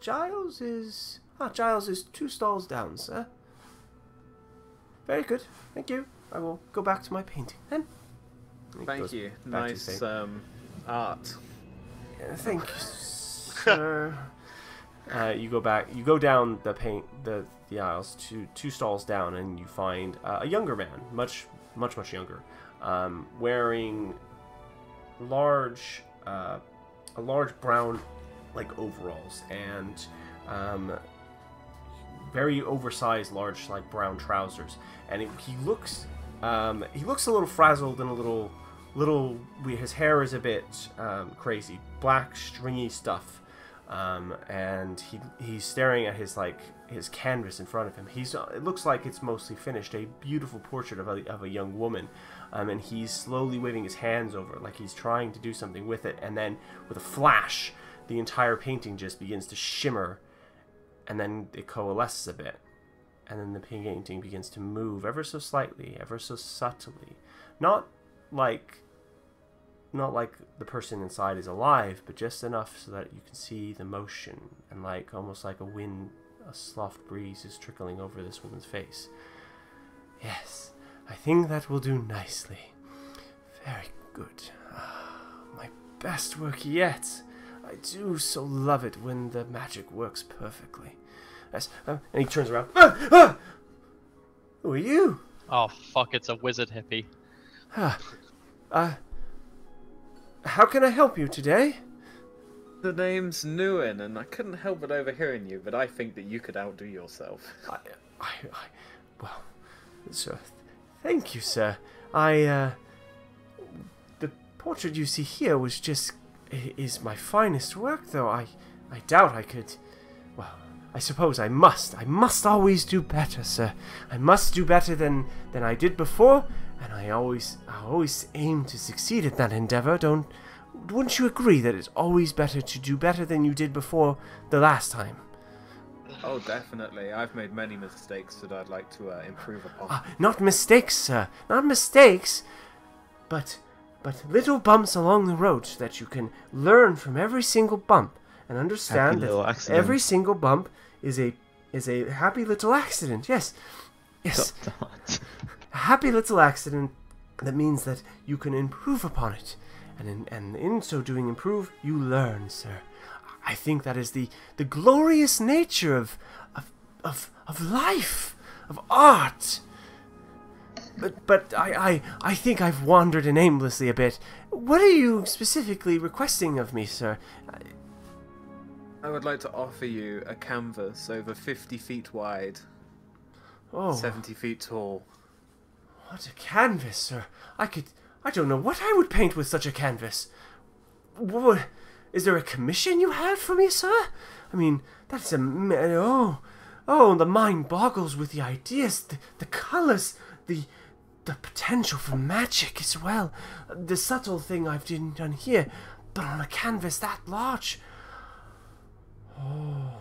Giles is 2 stalls down, sir. Very good. Thank you. I will go back to my painting then. Thank you. Nice art. Yeah, thank you, sir. You go back. You go down the aisles to 2 stalls down, and you find a younger man, much younger, wearing a large brown overalls and very oversized large brown trousers, and he looks a little frazzled and a little his hair is a bit crazy, black stringy stuff. And he's staring at his canvas in front of him. It looks like it's mostly finished, a beautiful portrait of a young woman, and he's slowly waving his hands over it like he's trying to do something with it. And then with a flash, the entire painting just begins to shimmer, and then it coalesces a bit, and then the painting begins to move ever so slightly, ever so subtly, not like the person inside is alive, but just enough so that you can see the motion, and almost like a soft breeze is trickling over this woman's face. Yes, I think that will do nicely. Very good. My best work yet. I do so love it when the magic works perfectly. Yes, and he turns around. Who are you? Oh fuck! It's a wizard hippie. How can I help you today? The name's Nguyen, and I couldn't help but overhearing you, but I think that you could outdo yourself. Well, sir, thank you, sir. The portrait you see here is my finest work, though. I doubt I could. Well, I suppose I must. I must always do better, sir. I must do better than I did before. And I always aim to succeed at that endeavor. Wouldn't you agree that it's always better to do better than you did before the last time? Oh, definitely. I've made many mistakes that I'd like to improve upon. Not mistakes, sir. Not mistakes, but little bumps along the road so that you can learn from every single bump and understand that every single bump is a happy little accident. Yes. A happy little accident that means that you can improve upon it, and in so doing improve, you learn, sir. I think that is the glorious nature of life, of art. But I think I've wandered in aimlessly a bit. What are you specifically requesting of me, sir? I would like to offer you a canvas over 50 feet wide, 70 feet tall. What a canvas, sir. I don't know what I would paint with such a canvas. Is there a commission you had for me, sir? I mean, that's the mind boggles with the ideas, the colors, the potential for magic as well. The subtle thing I've done here, but on a canvas that large. Oh.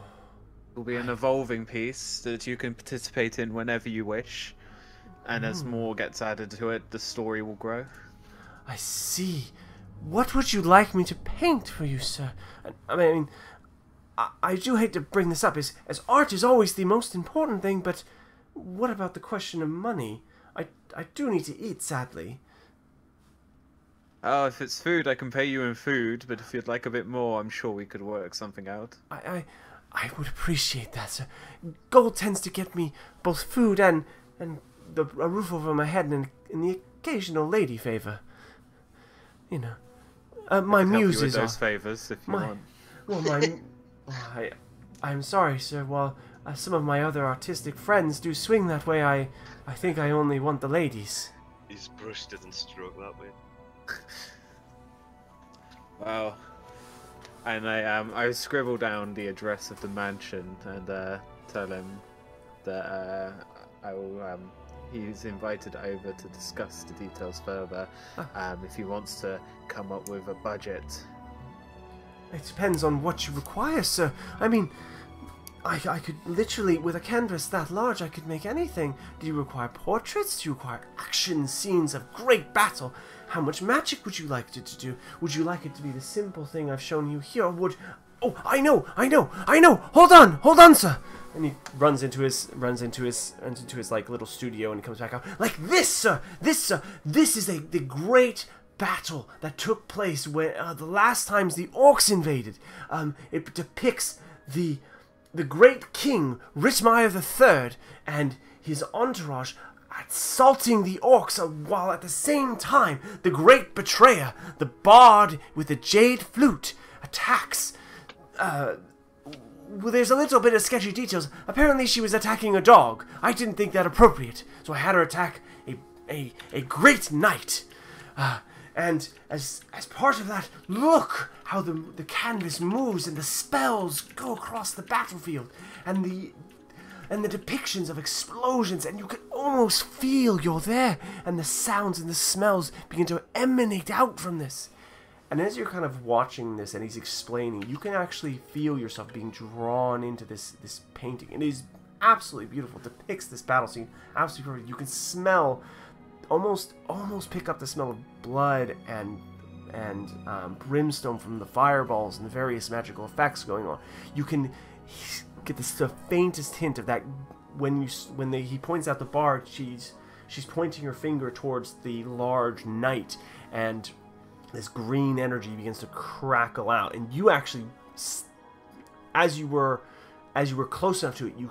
It will be an evolving piece that you can participate in whenever you wish. And as more gets added to it, the story will grow. I see. What would you like me to paint for you, sir? I mean, I do hate to bring this up, as art is always the most important thing, but what about the question of money? I do need to eat, sadly. Oh, if it's food, I can pay you in food, but if you'd like a bit more, I'm sure we could work something out. I would appreciate that, sir. Gold tends to get me both food and a roof over my head and the occasional lady favor. You know, my muses help you with those favors if you want. Well, I'm sorry, sir. While some of my other artistic friends do swing that way, I think I only want the ladies. His brush doesn't stroke that way. Wow. And I scribble down the address of the mansion and tell him that I will he's invited over to discuss the details further. If he wants to come up with a budget. It depends on what you require, sir. I mean, I could literally, with a canvas that large, I could make anything. Do you require portraits? Do you require action scenes of great battle? How much magic would you like it to do? Would you like it to be the simple thing I've shown you here? Or would... Oh, I know! Hold on, sir! And he runs into his like little studio, and he comes back out like this, sir. This is the great battle that took place when the last times the orcs invaded. It depicts the great king Ritmire III and his entourage assaulting the orcs, while at the same time the great betrayer, the bard with the jade flute, attacks. Well, there's a little bit of sketchy details. Apparently she was attacking a dog. I didn't think that appropriate, so I had her attack a great knight. And as part of that, look how the canvas moves and the spells go across the battlefield, and the depictions of explosions, and you can almost feel you're there, and the sounds and the smells begin to emanate out from this. And as you're kind of watching this and he's explaining, you can actually feel yourself being drawn into this painting. It is absolutely beautiful. It depicts this battle scene absolutely perfect. You can smell, almost pick up the smell of blood and brimstone from the fireballs and the various magical effects going on. You can get the faintest hint of that when he points out the bard. She's pointing her finger towards the large knight, and this green energy begins to crackle out, and you actually, as you were close enough to it, you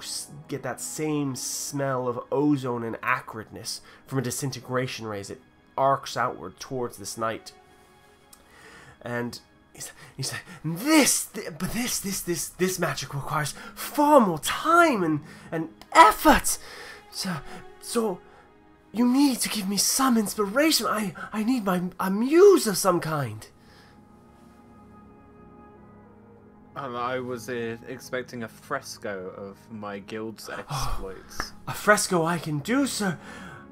get that same smell of ozone and acridness from a disintegration ray as it arcs outward towards this knight. And he's like, this magic requires far more time and effort. So you need to give me some inspiration. I need a muse of some kind. I was expecting a fresco of my guild's exploits. A fresco I can do, sir.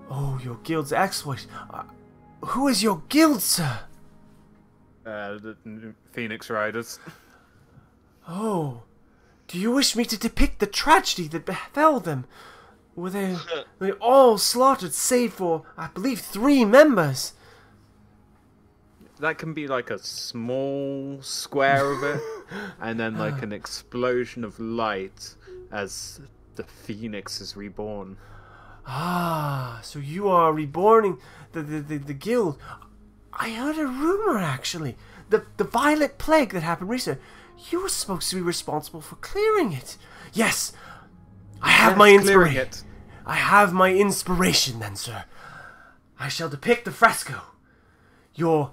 Oh, your guild's exploits. Who is your guild, sir? The Phoenix Riders. Oh, do you wish me to depict the tragedy that befell them? Were they all slaughtered, save for, I believe, 3 members? That can be like a small square of it, and then like an explosion of light as the Phoenix is reborn. Ah, so you are reborning the guild. I heard a rumor, actually. The Violet Plague that happened recently. You were supposed to be responsible for clearing it. Yes, I have my inspiration. I have my inspiration, then, sir. I shall depict the fresco. Your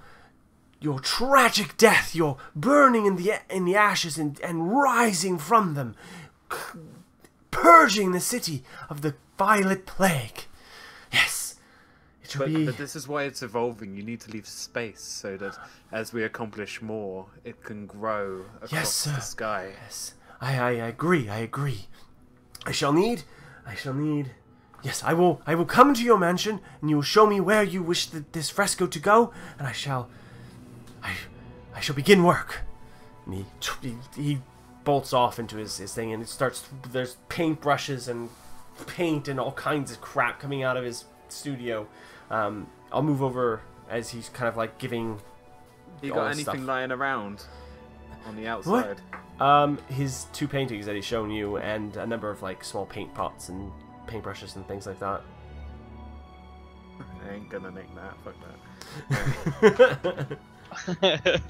tragic death, your burning in the ashes and rising from them, purging the city of the Violet Plague. Yes, it shall be. But this is why it's evolving. You need to leave space so that as we accomplish more, it can grow across the sky. Yes, I agree. I shall need. Yes, I will come to your mansion, and you will show me where you wish this fresco to go, and I shall begin work. And he bolts off into his thing, and it starts. There's paintbrushes and paint and all kinds of crap coming out of his studio. I'll move over as he's kind of like giving. You got anything stuff lying around on the outside? What? His 2 paintings that he's shown you, and a number of like small paint pots and paintbrushes and things like that. I ain't gonna nick that. Fuck that.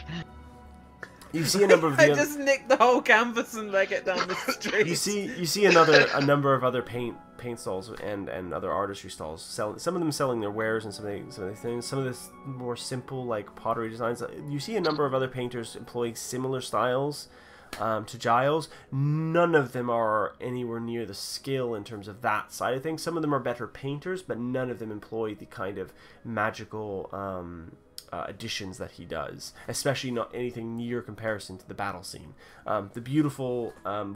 You see a number of I just nicked the whole canvas and leg it down the street. You see a number of other paint stalls and other artistry stalls selling. Some of them selling their wares and some of the things. Some of this more simple like pottery designs. You see a number of other painters employing similar styles to Giles. None of them are anywhere near the skill in terms of that side of things. Some of them are better painters, but none of them employ the kind of magical additions that he does, especially not anything near comparison to the battle scene. The beautiful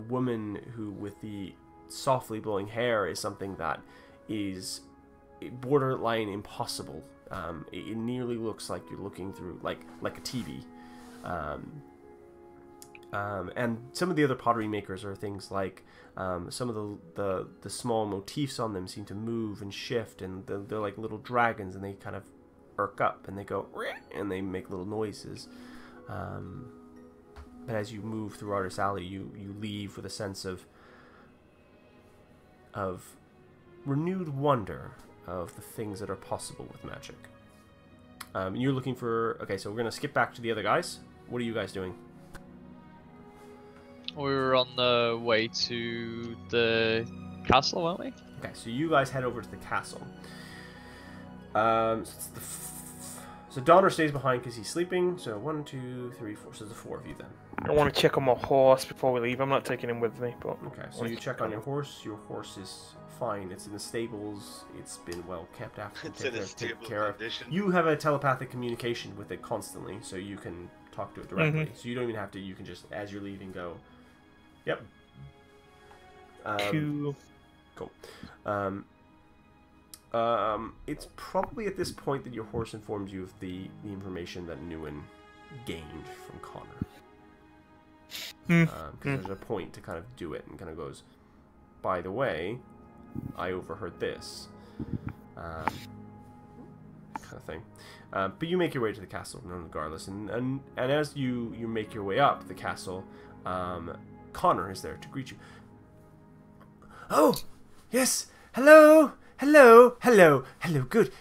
woman who with the softly blowing hair is something that is borderline impossible. It nearly looks like you're looking through like a TV. And some of the other pottery makers are things like some of the small motifs on them seem to move and shift, and they're like little dragons, and they kind of irk up and they go and they make little noises. But as you move through Artist Alley, you leave with a sense of renewed wonder of the things that are possible with magic. You're looking for... Okay, so we're going to skip back to the other guys. What are you guys doing? We were on the way to the castle, weren't we? Okay, so you guys head over to the castle. So Donner stays behind because he's sleeping. So 1, 2, 3, 4. So there's the 4 of you then. I want to check on my horse before we leave. I'm not taking him with me, but... Okay, so you check on your horse. Your horse is fine. It's in the stables. It's been well kept after. It's in a stable condition. You have a telepathic communication with it constantly, so you can talk to it directly. Mm-hmm. So you don't even have to. You can just, as you're leaving, go. Yep. Cool. Cool. It's probably at this point that your horse informs you of the information that Nguyen gained from Connor. Because there's a point to kind of do it, and kind of goes, by the way, I overheard this. Kind of thing. But you make your way to the castle, regardless, and as you make your way up the castle, Connor is there to greet you. Oh, yes, hello. Hello, hello, hello. Good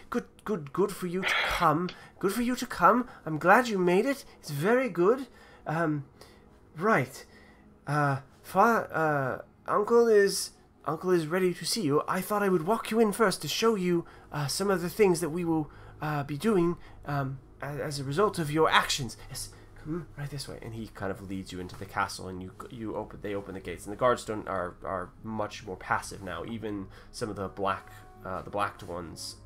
for you to come. Good for you to come. I'm glad you made it. It's very good. Right. Uncle is ready to see you. I thought I would walk you in first to show you some of the things that we will be doing as a result of your actions. Yes, come right this way. And he kind of leads you into the castle, and they open the gates, and the guards are much more passive now. Even some of the blacked ones,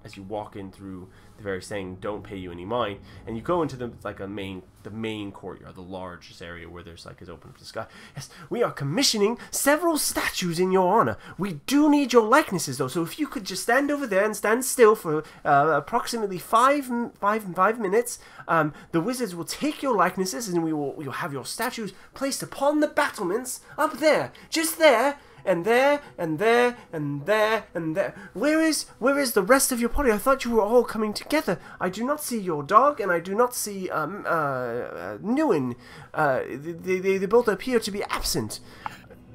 as you walk in through the very thing, don't pay you any mind, and you go into the main courtyard, the largest area where there's is open to the sky. Yes, we are commissioning several statues in your honor. We do need your likenesses though, so if you could just stand over there and stand still for approximately five minutes, the wizards will take your likenesses, and we'll have your statues placed upon the battlements up there, just there. And there, and there, and there, and there. Where is the rest of your party? I thought you were all coming together. I do not see your dog, and I do not see Nguyen. They both appear to be absent.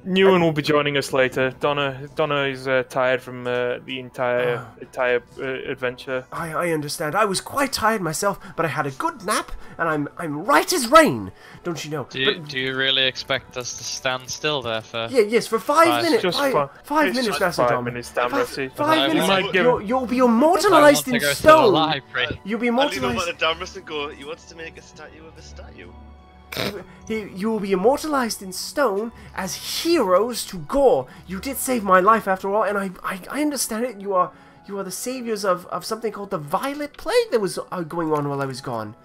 Nguyen will be joining us later. Donna is tired from the entire adventure. I understand. I was quite tired myself, but I had a good nap, and I'm right as rain. Don't you know? Do you really expect us to stand still there for? Yes, for 5 minutes. Just 5 minutes, Master Dom. 5 minutes, damn it. 5 minutes. You'll be immortalized in stone. You'll be immortalized. I lean over to Damaris and go, he wants to make a statue of a statue. You will be immortalized in stone as heroes to Gore. You did save my life after all, and I understand it. You are the saviors of something called the Violet Plague that was going on while I was gone.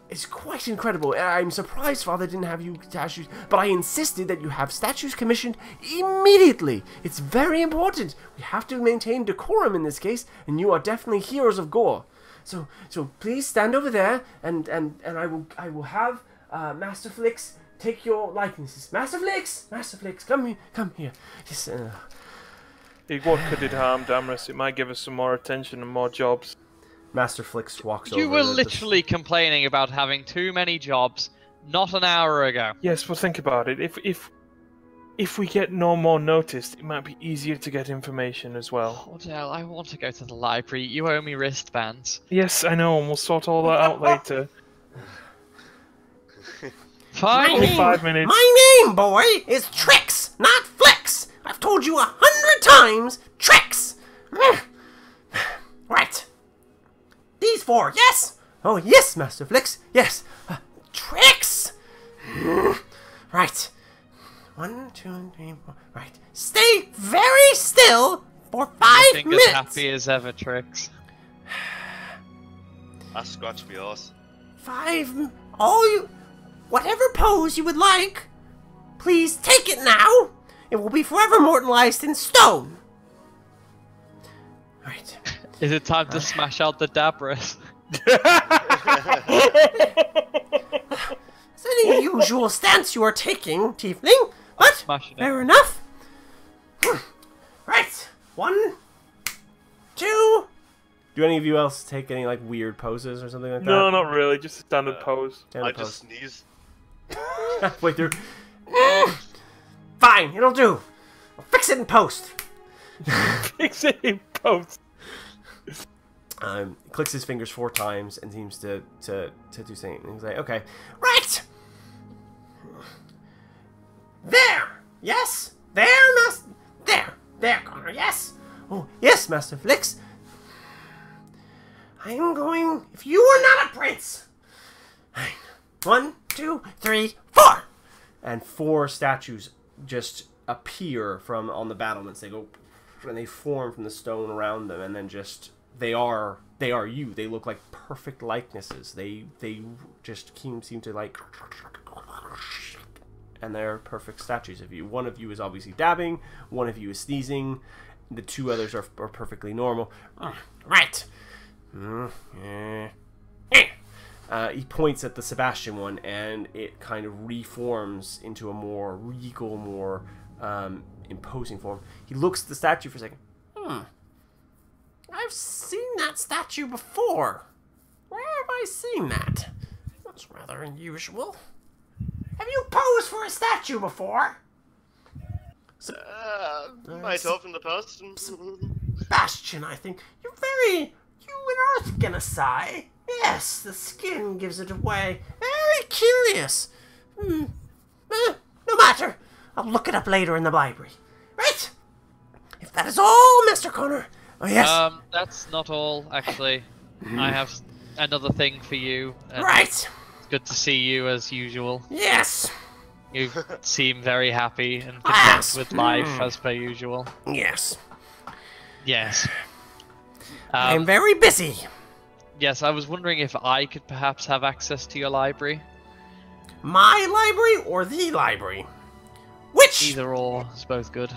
It's quite incredible. I'm surprised Father didn't have you statues, but I insisted that you have statues commissioned immediately. It's very important. We have to maintain decorum in this case, and you are definitely heroes of Gore. So please stand over there, and I will have Master Flix take your likenesses. Master Flix, come here. Yes. What could it harm, Damaris? It might give us some more attention and more jobs. Master Flix walks over. You were literally complaining about having too many jobs not an hour ago. Yes, well, think about it. If we get no more noticed, it might be easier to get information as well. Oh, Dale, I want to go to the library. You owe me wristbands. Yes, I know, and we'll sort all that out later. Fine. 5 minutes. My name, boy, is Trix, not Flex. I've told you 100 times, Trix. Right. These 4, yes. Oh, yes, Master Flix. Yes. Trix. Right. 1, 2, 3, 4. Right. Stay very still for 5 minutes. As happy as ever, Trix. I scratch my horse. 5. Whatever pose you would like, please take it now. It will be forever immortalized in stone. Is it time to smash out the Dabras? It's an unusual stance you are taking, Tiefling, but Smashing it. fair enough. Right, 1, 2. Do any of you else take any like weird poses or something like that? No, not really. Just a standard pose. Standard I pose. just sneeze. Halfway through. Fine, it'll do. I'll fix it in post. Fix it in post. Clicks his fingers 4 times and seems to do something. And he's like, okay. Right. There. Yes. There, Master. There, Connor. Yes. Oh, yes, Master Flix. I am going. If you were not a prince. 1, 2, 3, 4. And 4 statues just appear from on the battlements. They go and they form from the stone around them, and then just they are you. They look like perfect likenesses. They just seem to like, and they're perfect statues of you. One of you is obviously dabbing. One of you is sneezing. The 2 others are perfectly normal. Right. He points at the Sebastian one, and it kind of reforms into a more regal, more imposing form. He looks at the statue for a second. I've seen that statue before. Where have I seen that? That's rather unusual. Have you posed for a statue before? Might have in the past. Sebastian, I think. You an earth gonna sigh. Yes, the skin gives it away. Very curious. No matter. I'll look it up later in the library. Right? If that is all, Mr. Connor. Oh, yes. That's not all, actually. I have another thing for you. Right. It's good to see you as usual. Yes. You seem very happy and content with life as per usual. Yes. Yes. I'm very busy. Yes, I was wondering if I could perhaps have access to your library. My library or the library? Which? Either or is both good.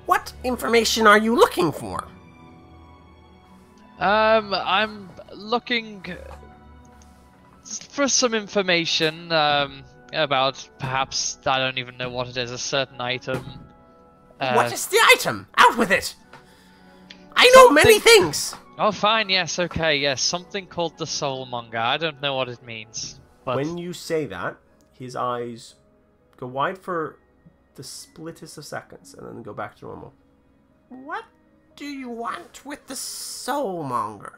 What information are you looking for? I'm looking for some information about perhaps, I don't even know what it is, a certain item. What is the item? Out with it! I know many things! Oh, fine, yes, okay, yes. Something called the Soulmonger. I don't know what it means. But When you say that, his eyes go wide for the splittest of seconds and then go back to normal. What do you want with the Soulmonger?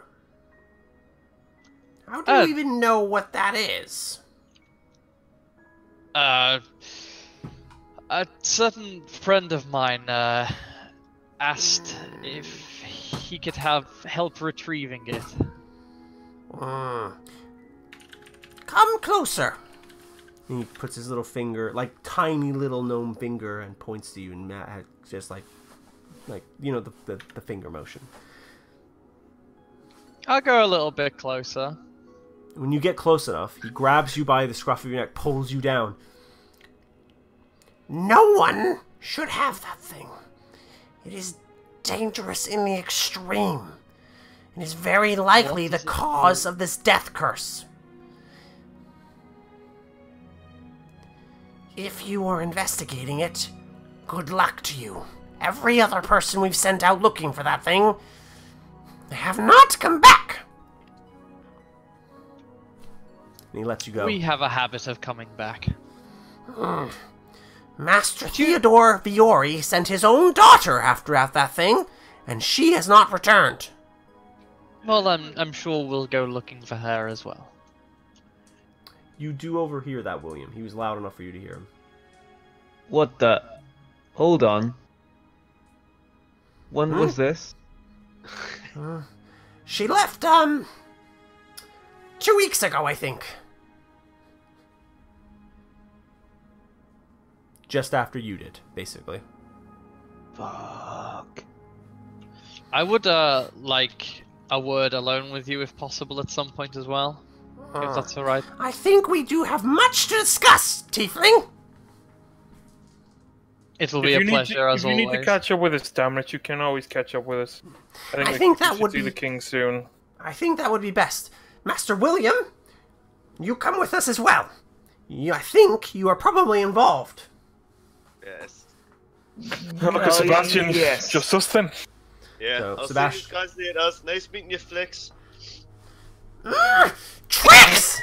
How do you even know what that is? A certain friend of mine asked if he could have help retrieving it. Come closer. And he puts his little finger, like tiny little gnome finger, and points to you, and just like you know the finger motion. I'll go a little bit closer. When you get close enough, he grabs you by the scruff of your neck, pulls you down. No one should have that thing. It is dangerous in the extreme. It is very likely the cause of this death curse. If you are investigating it, good luck to you. Every other person we've sent out looking for that thing, they have not come back. And he lets you go. We have a habit of coming back. Master Theodore Viori sent his own daughter after that thing, and she has not returned. Well, I'm sure we'll go looking for her as well. You do overhear that, William. He was loud enough for you to hear him. What the? Hold on. When was this? She left, 2 weeks ago, I think. Just after you did, basically. Fuck. I would like a word alone with you if possible at some point as well. If that's alright. I think we do have much to discuss, Tiefling. It'll be a pleasure as if you always. need to catch up with us, Damrit, you can always catch up with us. I think that would see be the king soon. I think that would be best. Master William, you come with us as well. I think you are probably involved. Yes. Look at Sebastian. yes. Just us then. Yeah. So, I'll Sebastian- see you guys later. Nice meeting you, Flex. Tricks!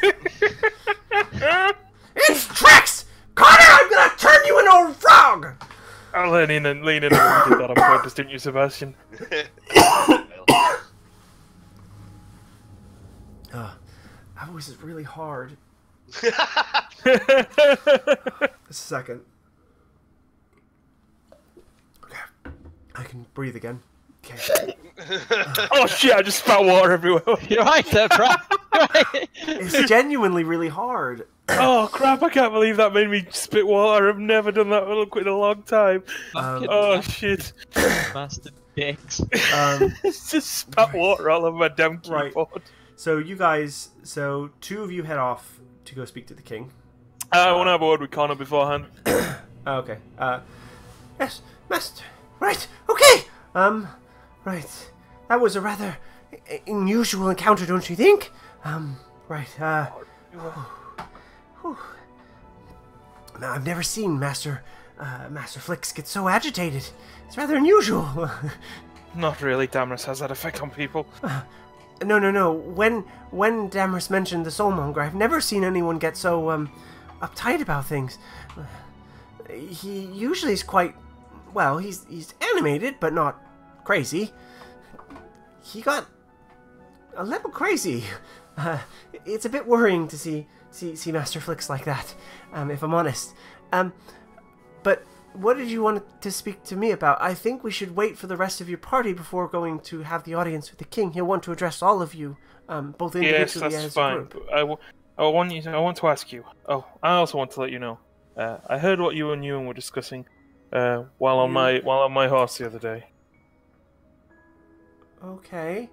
It's Tricks! Connor, I'm gonna turn you into a frog! I'll lean in and you did that on purpose, didn't you, Sebastian? That was really hard. Oh Just a second. Okay. I can breathe again. Okay. Oh shit, I just spat water everywhere. You're right there, Brad. It's genuinely really hard. Oh crap, I can't believe that made me spit water. I've never done that in a long time. Oh shit. Master dicks. It's just spat water all over my damn keyboard. Right. So you guys, two of you head off to go speak to the king. I want to have a word with Connor beforehand. Okay. Yes, master. Right. Okay. Right. That was a rather unusual encounter, don't you think? Right. Whew. Now, I've never seen Master Flix get so agitated. It's rather unusual. Not really, Damaris has that effect on people. No. When Damaris mentioned the Soulmonger, I've never seen anyone get so uptight about things. He usually is quite well. He's animated, but not crazy. He got a little crazy. It's a bit worrying to see Master Flix like that, if I'm honest. But what did you want to speak to me about? I think we should wait for the rest of your party before going to have the audience with the king. He'll want to address all of you, both individually Yes, and that's as a fine. group. But I want to ask you. Oh, I also want to let you know. I heard what you and Ewan were discussing while on my horse the other day. Okay.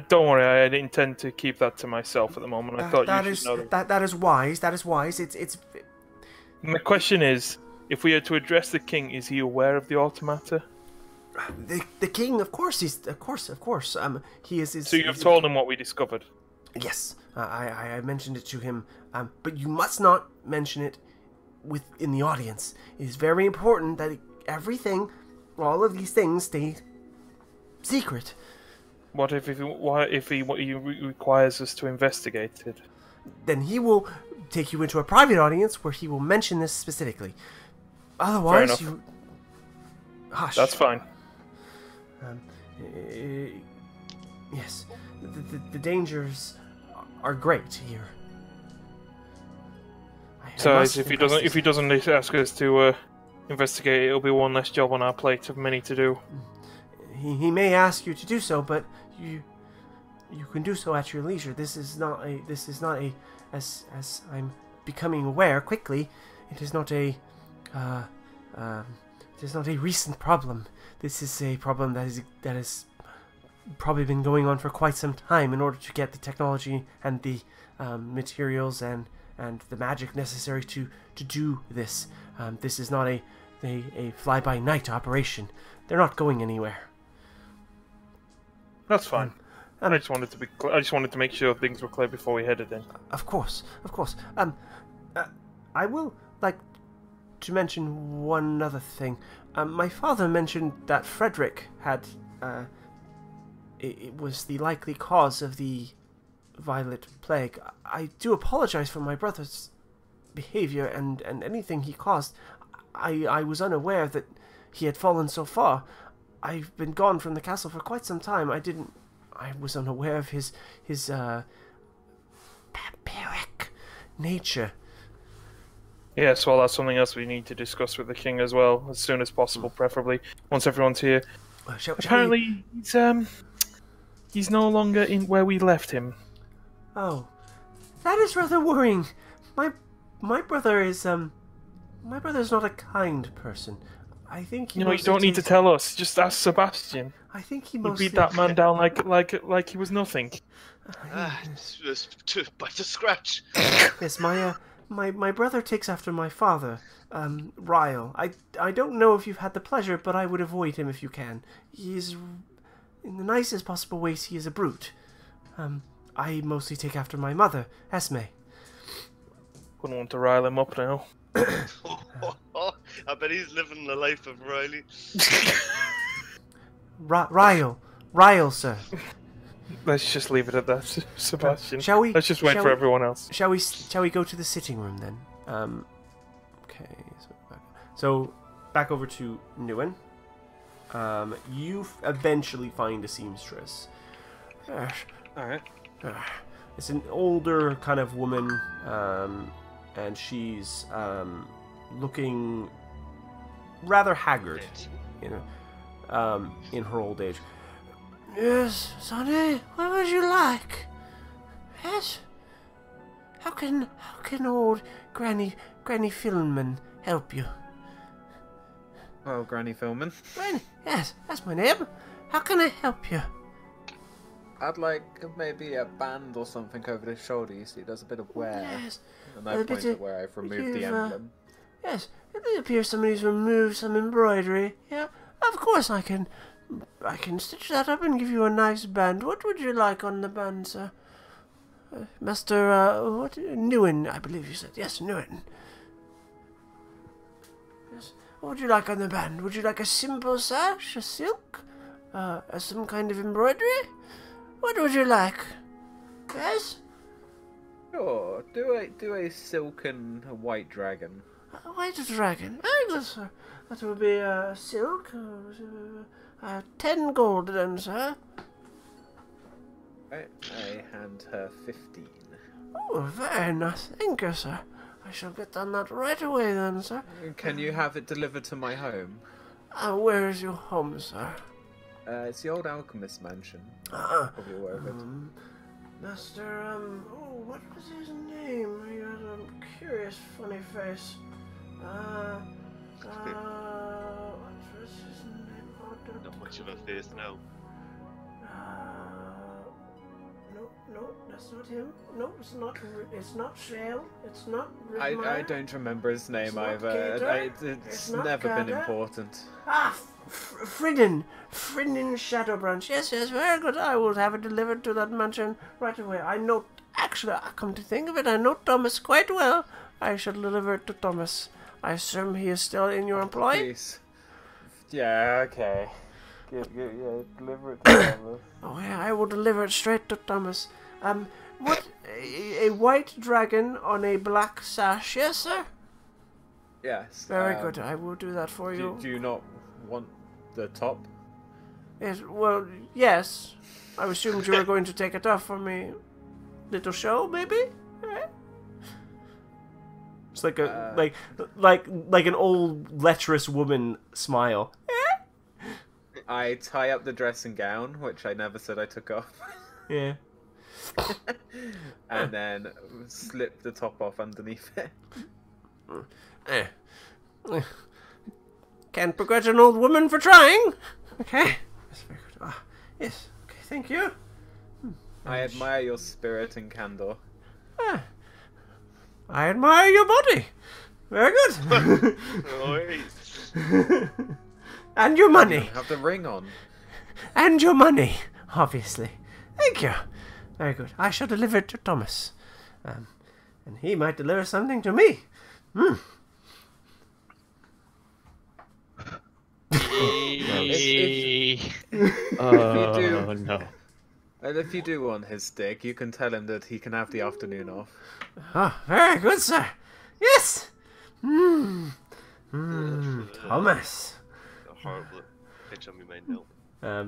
Don't worry, I intend to keep that to myself at the moment. I thought you should know that. That is wise. That is wise. It's. My question is, if we are to address the king, is he aware of the automata? The king, of course, of course. He is. So you've told him what we discovered. Yes, I mentioned it to him. But you must not mention it in the audience. It is very important that all of these things, stay secret. What if he requires us to investigate it? Then he will take you into a private audience where he will mention this specifically. Otherwise, Fair enough. Hush. That's fine. Yes, the dangers are great here. So if he doesn't ask us to investigate, it'll be one less job on our plate of many to do. He may ask you to do so, but you can do so at your leisure. This is not a as I'm becoming aware quickly. It is not a recent problem. This is a problem that has probably been going on for quite some time in order to get the technology and the materials and the magic necessary to do this. This is not a fly-by-night operation. They're not going anywhere. That's fine. I just wanted to make sure things were clear before we headed in. Of course. I will like to mention one other thing. My father mentioned that Frederick had it was the likely cause of the Violet Plague. I do apologize for my brother's behavior and anything he caused. I was unaware that he had fallen so far. I've been gone from the castle for quite some time. I was unaware of his barbaric nature. Yes, well, that's something else we need to discuss with the king as well, as soon as possible, preferably once everyone's here. Apparently, he's no longer in where we left him. Oh, that is rather worrying. My brother is not a kind person. I think he. You don't need to tell us. Just ask Sebastian. I think he You mostly beat that man down like he was nothing. Just by the scratch. Yes, my brother takes after my father, Ryle. I don't know if you've had the pleasure, but I would avoid him if you can. He is, in the nicest possible ways, he is a brute. I mostly take after my mother, Esme. Wouldn't want to rile him up now. I bet he's living the life of Riley. Ryle, sir. Let's just leave it at that, Sebastian. Shall we? Let's just wait for everyone else. Shall we go to the sitting room then? Okay. So back over to Nguyen. You eventually find a seamstress. All right. It's an older kind of woman, and she's looking rather haggard, in her old age. Yes, sonny, what would you like? Yes? How can old Granny Filman help you? Well, Granny Filman. Granny, yes, that's my name. How can I help you? I'd like maybe a band or something over the shoulder. You see, there's a bit of wear. Yes. And I point at where I've removed the emblem. Yes, it appears somebody's removed some embroidery. Yeah, of course I can stitch that up and give you a nice band. What would you like on the band, sir? Master, Nguyen, I believe you said. Yes, Nguyen. Yes. What would you like on the band? Would you like a simple sash, a silk, some kind of embroidery? What would you like? Yes? Sure. Do a silken white dragon. A white dragon. Very good, sir. That will be silk. 10 gold then, sir. Right. I hand her 15. Oh, very nice. Thank you, sir. I shall get on that right away then, sir. Can you have it delivered to my home? Where is your home, sir? It's the old alchemist mansion. Probably aware of it. Master, what was his name? He had a curious, funny face. What was his name? Not much of a face now. No, that's not him. No, it's not Shale. It's not Ridmire. I don't remember his name not either. Gator. It's not never been Gaga. important. Fridden Shadowbranch. Yes, very good. I will have it delivered to that mansion right away. Actually, I come to think of it, I know Thomas quite well. I shall deliver it to Thomas. I assume he is still in your employ? Please. Yeah, okay. Yeah, deliver it to Thomas. Oh yeah, I will deliver it straight to Thomas. What? A white dragon on a black sash, yes, sir? Yes. Very good, I will do that for you. Do you not want the top? Yes, well, yes. I assumed you were going to take it off for me. Little show, maybe? Eh? It's like a like an old lecherous woman smile. I tie up the dressing gown, which I never said I took off. Yeah. And then slip the top off underneath it. Can't begrudge an old woman for trying. Okay. That's very good. Yes. Okay, thank you. I admire your spirit and candor. I admire your body. Very good. And your money. Have the ring on. And your money, obviously. Thank you. Very good. I shall deliver it to Thomas. And he might deliver something to me. No. And if you do want his stick, you can tell him that he can have the afternoon off. Very good, sir. Yes. Thomas. A horrible pitch on my mind now.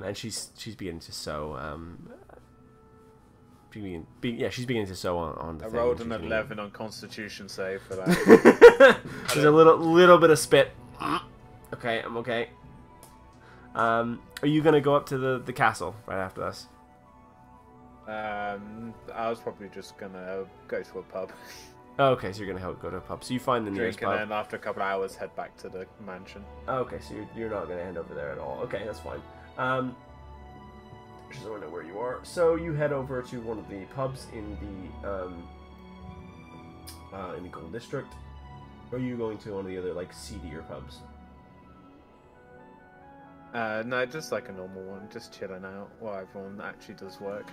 And she's beginning to sew. She's beginning to sew on the I thing. rolled an 11 on Constitution save for that. There's a little bit of spit. Okay, I'm okay. Are you gonna go up to the castle right after this? I was probably just gonna go to a pub, Oh, okay, so you're gonna go to a pub. So you find the nearest drink, and pub. then after a couple of hours head back to the mansion. Oh, okay, so you're not gonna head over there at all. Okay, that's fine. Just so I know where you are. So you head over to one of the pubs in the in the Gold District, or are you going to one of the other like seedier pubs? No, just like a normal one, just chilling out while everyone actually does work.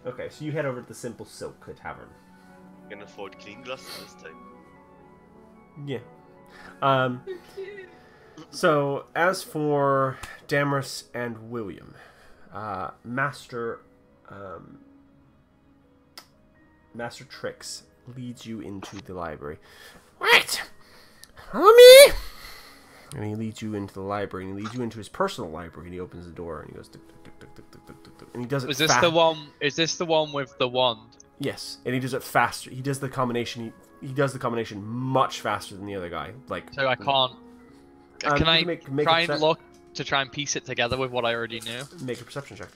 Okay, so you head over to the Simple Silk Tavern. You can afford clean glasses this time. Yeah. So as for Damaris and William, Master Trix leads you into the library. Right, follow me. And he leads you into the library, and he leads you into his personal library, and he opens the door, and he goes, tick, tick, tick, tick, tick, tick, tick, tick, and he does it Is this the one? Is this the one with the wand? Yes, and he does it faster. He does the combination. He does the combination much faster than the other guy. Like, So I can't. Can I try and look to try and piece it together with what I already knew? Make a perception check.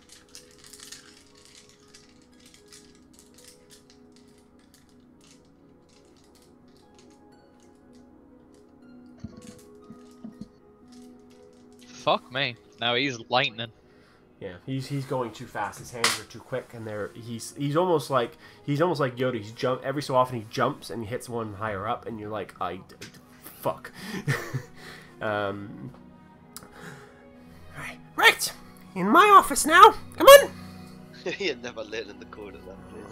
Fuck me. Now he's lightning. Yeah, he's going too fast. His hands are too quick, and he's almost like Yoda. He's jump every so often. He jumps and he hits one higher up, and you're like, fuck. Right, in my office now. Come on. You never let in the code of that place.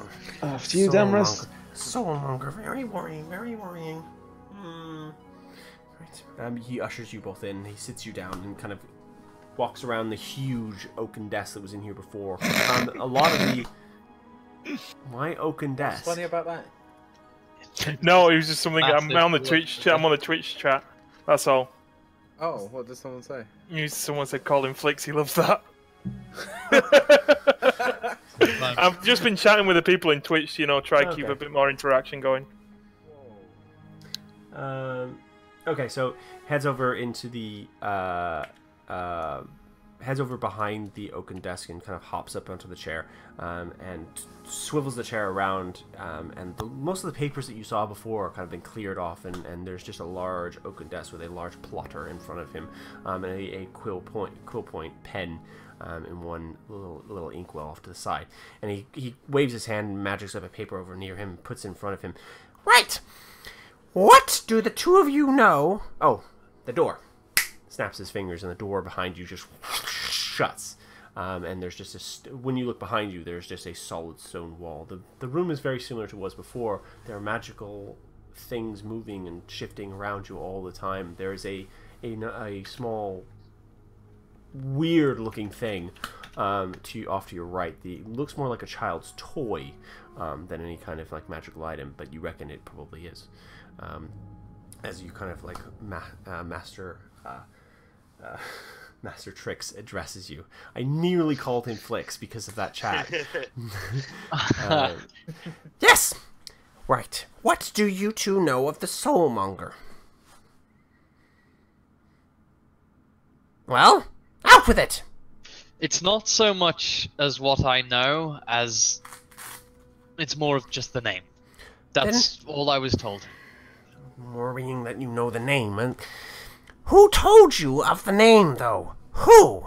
After you, Damaris. Soulmonger, very worrying, very worrying. Right. He ushers you both in. He sits you down and kind of walks around the huge oaken desk that was in here before. A lot of the... Why oaken desk? What's funny about that? No, it was just something. I'm Massive on the Twitch chat. I'm on the Twitch chat. That's all. Oh, what did someone say? Someone said call him Flicks. He loves that. I've just been chatting with the people in Twitch. You know, try to keep a bit more interaction going. Okay, so heads over into the heads over behind the oaken desk and kind of hops up onto the chair and swivels the chair around, and most of the papers that you saw before kind of been cleared off, and there's just a large oaken desk with a large plotter in front of him, and a quill point pen and one little inkwell off to the side, and he waves his hand and magics up a paper over near him, puts it in front of him. Right, what do the two of you know? Oh, the door. Snaps his fingers, and the door behind you just shuts. And there's just when you look behind you, there's just a solid stone wall. The room is very similar to what was before. There are magical things moving and shifting around you all the time. There is a small, weird-looking thing off to your right. It looks more like a child's toy than any kind of like magical item, but you reckon it probably is. As you kind of like Master Trix addresses you. I nearly called him Flicks because of that chat. Yes! Right. What do you two know of the Soulmonger? Well, out with it! It's not so much as what I know as it's more of just the name. That's all I was told. Worrying that you know the name. And who told you of the name, though? Who?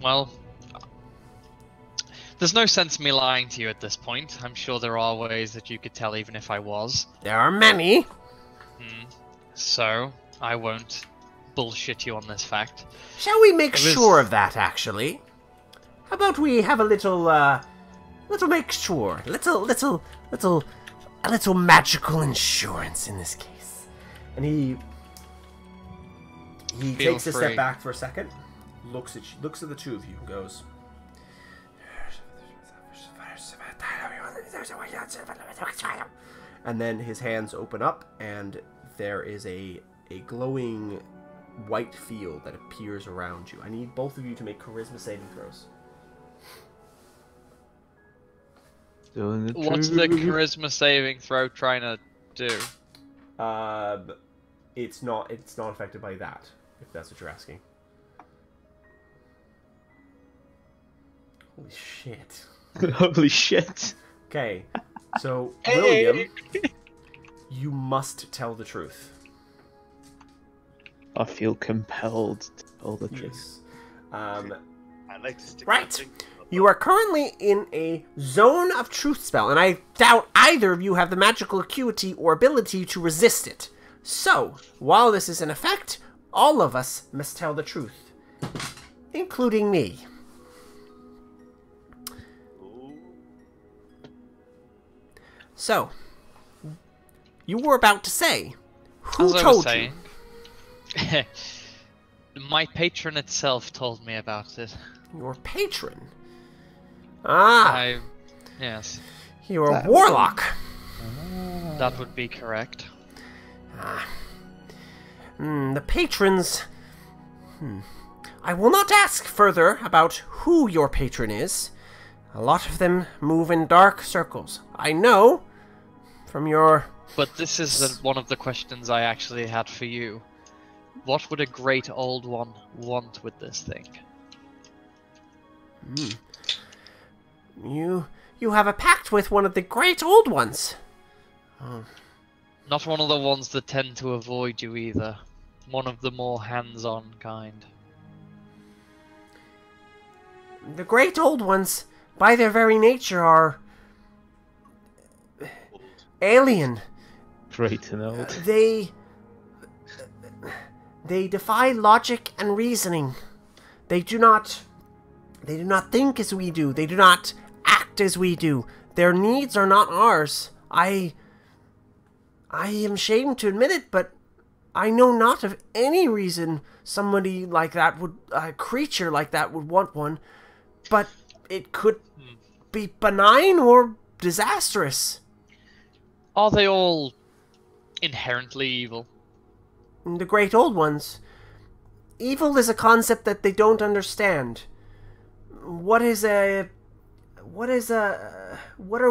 Well, there's no sense me lying to you at this point. I'm sure there are ways that you could tell even if I was. There are many. So, I won't bullshit you on this fact. Shall we make sure of that, actually? How about we have a little make sure. A little magical insurance in this case. And he takes a step back for a second, looks at the two of you, and goes, and then his hands open up, and there is a glowing white field that appears around you. I need both of you to make charisma saving throws. What's the charisma saving throw trying to do? It's not affected by that, if that's what you're asking. Holy shit. Holy shit. Okay, so William, you must tell the truth. I feel compelled to tell the truth. Yes. I like to stick Right. to things. You are currently in a zone of truth spell, and I doubt either of you have the magical acuity or ability to resist it. So, while this is in effect, all of us must tell the truth, including me. So, you were about to say, who told you? My patron itself told me about it. Your patron? Ah, yes. You're a warlock. That would be correct. The patrons... I will not ask further about who your patron is. A lot of them move in dark circles. I know from your... But this is one of the questions I actually had for you. What would a great old one want with this thing? You have a pact with one of the great old ones. Not one of the ones that tend to avoid you either. One of the more hands-on kind. The great old ones, by their very nature, are alien. Great and old. They defy logic and reasoning. They do not think as we do. They do not act as we do. Their needs are not ours. I am ashamed to admit it, but I know not of any reason somebody like that would, a creature like that would want one. But it could be benign or disastrous. Are they all inherently evil? The great old ones. Evil is a concept that they don't understand. What are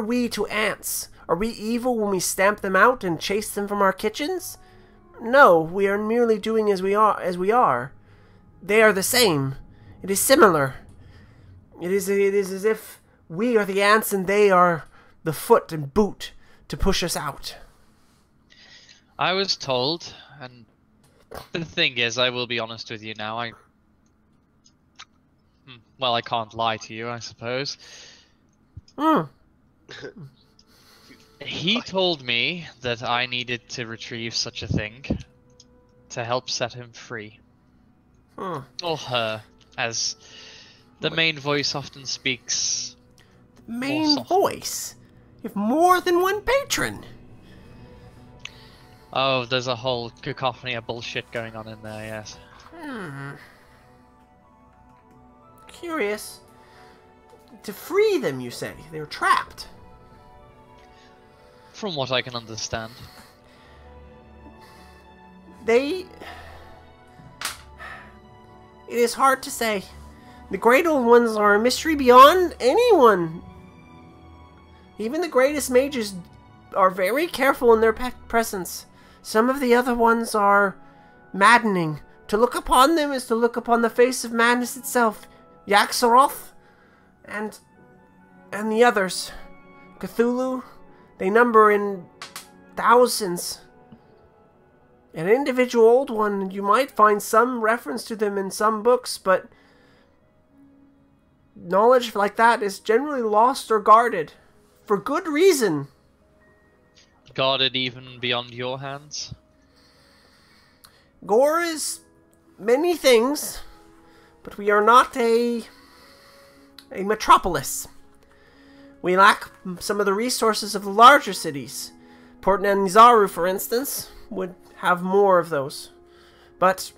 we to ants? Are we evil when we stamp them out and chase them from our kitchens? No, we are merely doing as we are. They are the same. It is similar. It is as if we are the ants and they are the foot and boot to push us out. I was told, and the thing is, I will be honest with you now, I can't lie to you, I suppose. He told me that I needed to retrieve such a thing to help set him free. Or her, as the main voice often speaks. Main voice? You have more than one patron. Oh, there's a whole cacophony of bullshit going on in there, yes. Curious. To free them, you say? They're trapped. From what I can understand. It is hard to say. The great old ones are a mystery beyond anyone. Even the greatest mages are very careful in their presence. Some of the other ones are maddening. To look upon them is to look upon the face of madness itself. Yaxaroth and the others. Cthulhu, they number in thousands. An individual old one, you might find some reference to them in some books, but knowledge like that is generally lost or guarded. For good reason. Guarded even beyond your hands? Gore is many things, but we are not a metropolis. We lack some of the resources of the larger cities. Port Nizaru, for instance, would have more of those. But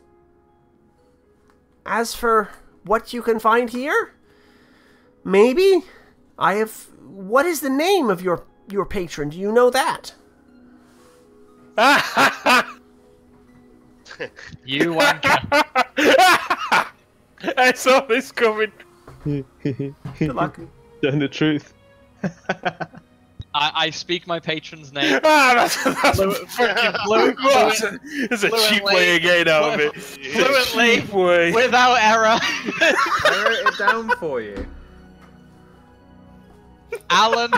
as for what you can find here, maybe I have... What is the name of your patron? Do you know that? You wanker. I saw this coming. Good luck. Telling the truth. I speak my patron's name. That's fucking blue. There's a cheap way of getting out of it. Fluently, Cheap way. without error. I wrote it down for you. Alan.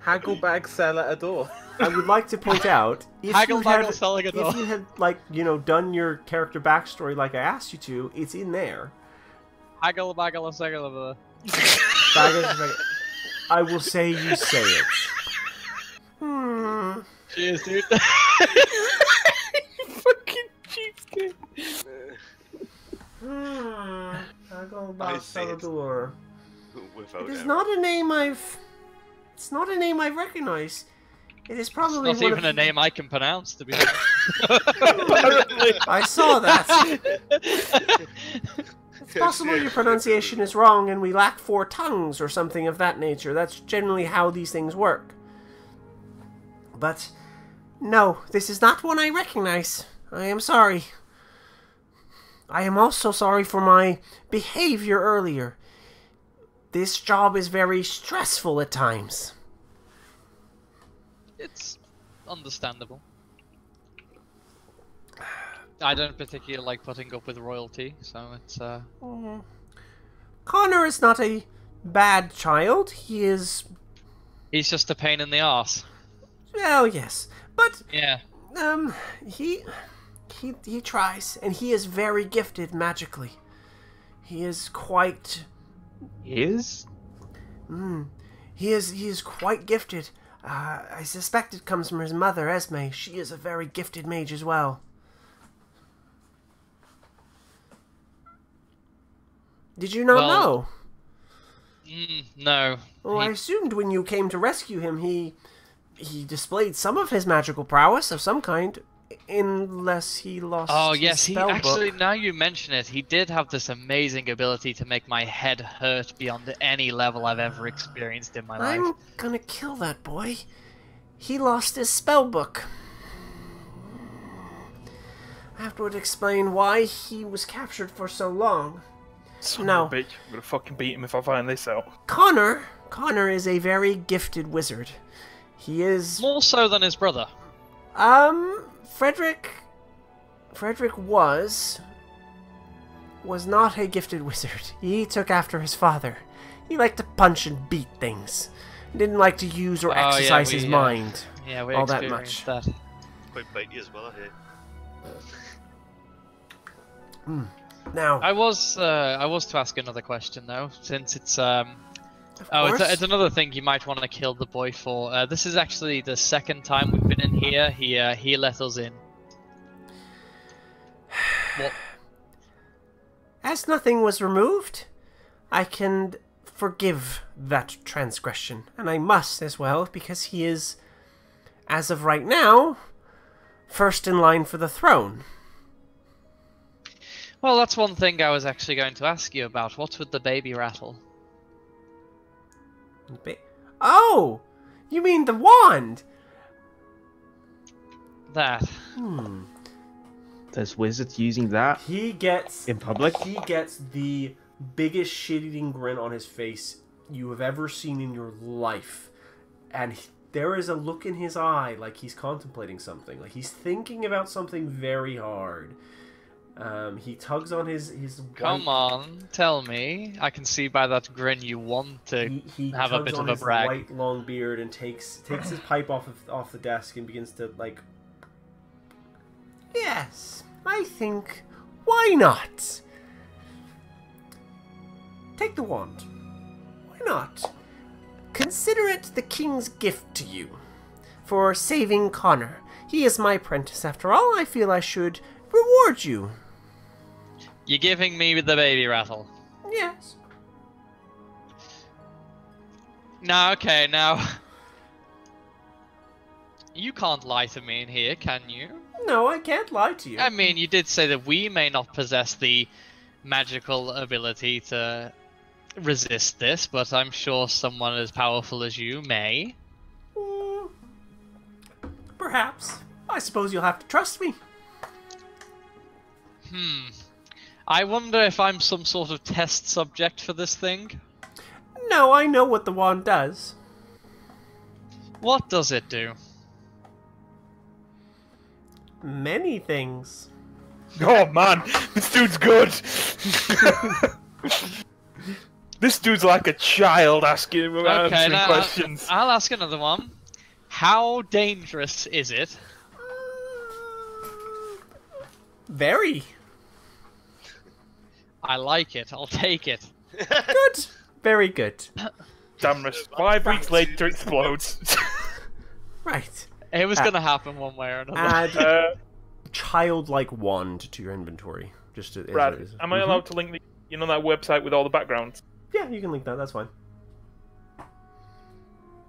Hagglebag sell at a door. I would like to point out, Haggle baggle selling a if door. you had, like, done your character backstory like I asked you to, it's in there. Haggle baggle seggle. I will say you say it. Cheers, dude. Fucking cheapskate. Haggle I say it. Salvador. Without It is error. not a name I've... It's not a name I recognize. It is probably Not one even of... a name I can pronounce, to be honest. I saw that. It's possible your pronunciation is wrong and we lack 4 tongues or something of that nature. That's generally how these things work. But, no, this is not one I recognize. I am sorry. I am also sorry for my behavior earlier. This job is very stressful at times. It's understandable. I don't particularly like putting up with royalty, so it's Connor is not a bad child. He is... He's just a pain in the arse. Well, yes. But, Yeah. he tries, and he is very gifted magically. He is quite... Is? He is quite gifted. I suspect it comes from his mother, Esme. She is a very gifted mage as well. Did you not know? No. Well, I assumed when you came to rescue him, he displayed some of his magical prowess of some kind, unless he lost his Yes, he spell actually, book. now you mention it, he did have this amazing ability to make my head hurt beyond any level I've ever experienced in my life. I'm gonna kill that boy. He lost his spell book. I have to explain why he was captured for so long. Son No. of a bitch. I'm gonna fucking beat him if I find this out. Connor is a very gifted wizard. He is... More so than his brother. Frederick was not a gifted wizard. He took after his father. He liked to punch and beat things. Didn't like to use or exercise his mind. Yeah, we all that experienced much. that. Quite bitey as well, I hear. Now, I was to ask another question though, since it's of it's course, another thing you might want to kill the boy for. This is actually the second time we've been in here. He let us in. What? as nothing was removed, I can forgive that transgression, and I must as well, because he is, as of right now, first in line for the throne. Well, that's one thing I was actually going to ask you about. What's with the baby rattle? Oh! You mean the wand? That. There's wizards using that He gets... in public. He gets the biggest shit-eating grin on his face you have ever seen in your life. And there is a look in his eye like he's contemplating something. Like he's thinking about something very hard. He tugs on his Come on, tell me. I can see by that grin you want to he have a tugs bit on of a his brag. white long beard and takes his pipe off the desk and begins to like. Yes, I think. Why not? Take the wand. Why not? Consider it the king's gift to you for saving Connor. He is my apprentice, after all. I feel I should reward you. You're giving me the baby rattle. Yes. No, okay, now. You can't lie to me in here, can you? No, I can't lie to you. I mean, you did say that we may not possess the magical ability to resist this, but I'm sure someone as powerful as you may. Perhaps. I suppose you'll have to trust me. I wonder if I'm some sort of test subject for this thing. No, I know what the wand does. What does it do? Many things. Oh man, this dude's good. This dude's like a child asking Okay, answering now questions. I'll ask another one. How dangerous is it? Very. I like it. I'll take it. Good. Very good. Damrus, 5 weeks later explodes. Right. It was gonna happen one way or another. Add childlike wand to your inventory. Just to, Brad, am I allowed to link the, that website with all the backgrounds? Yeah, you can link that. That's fine.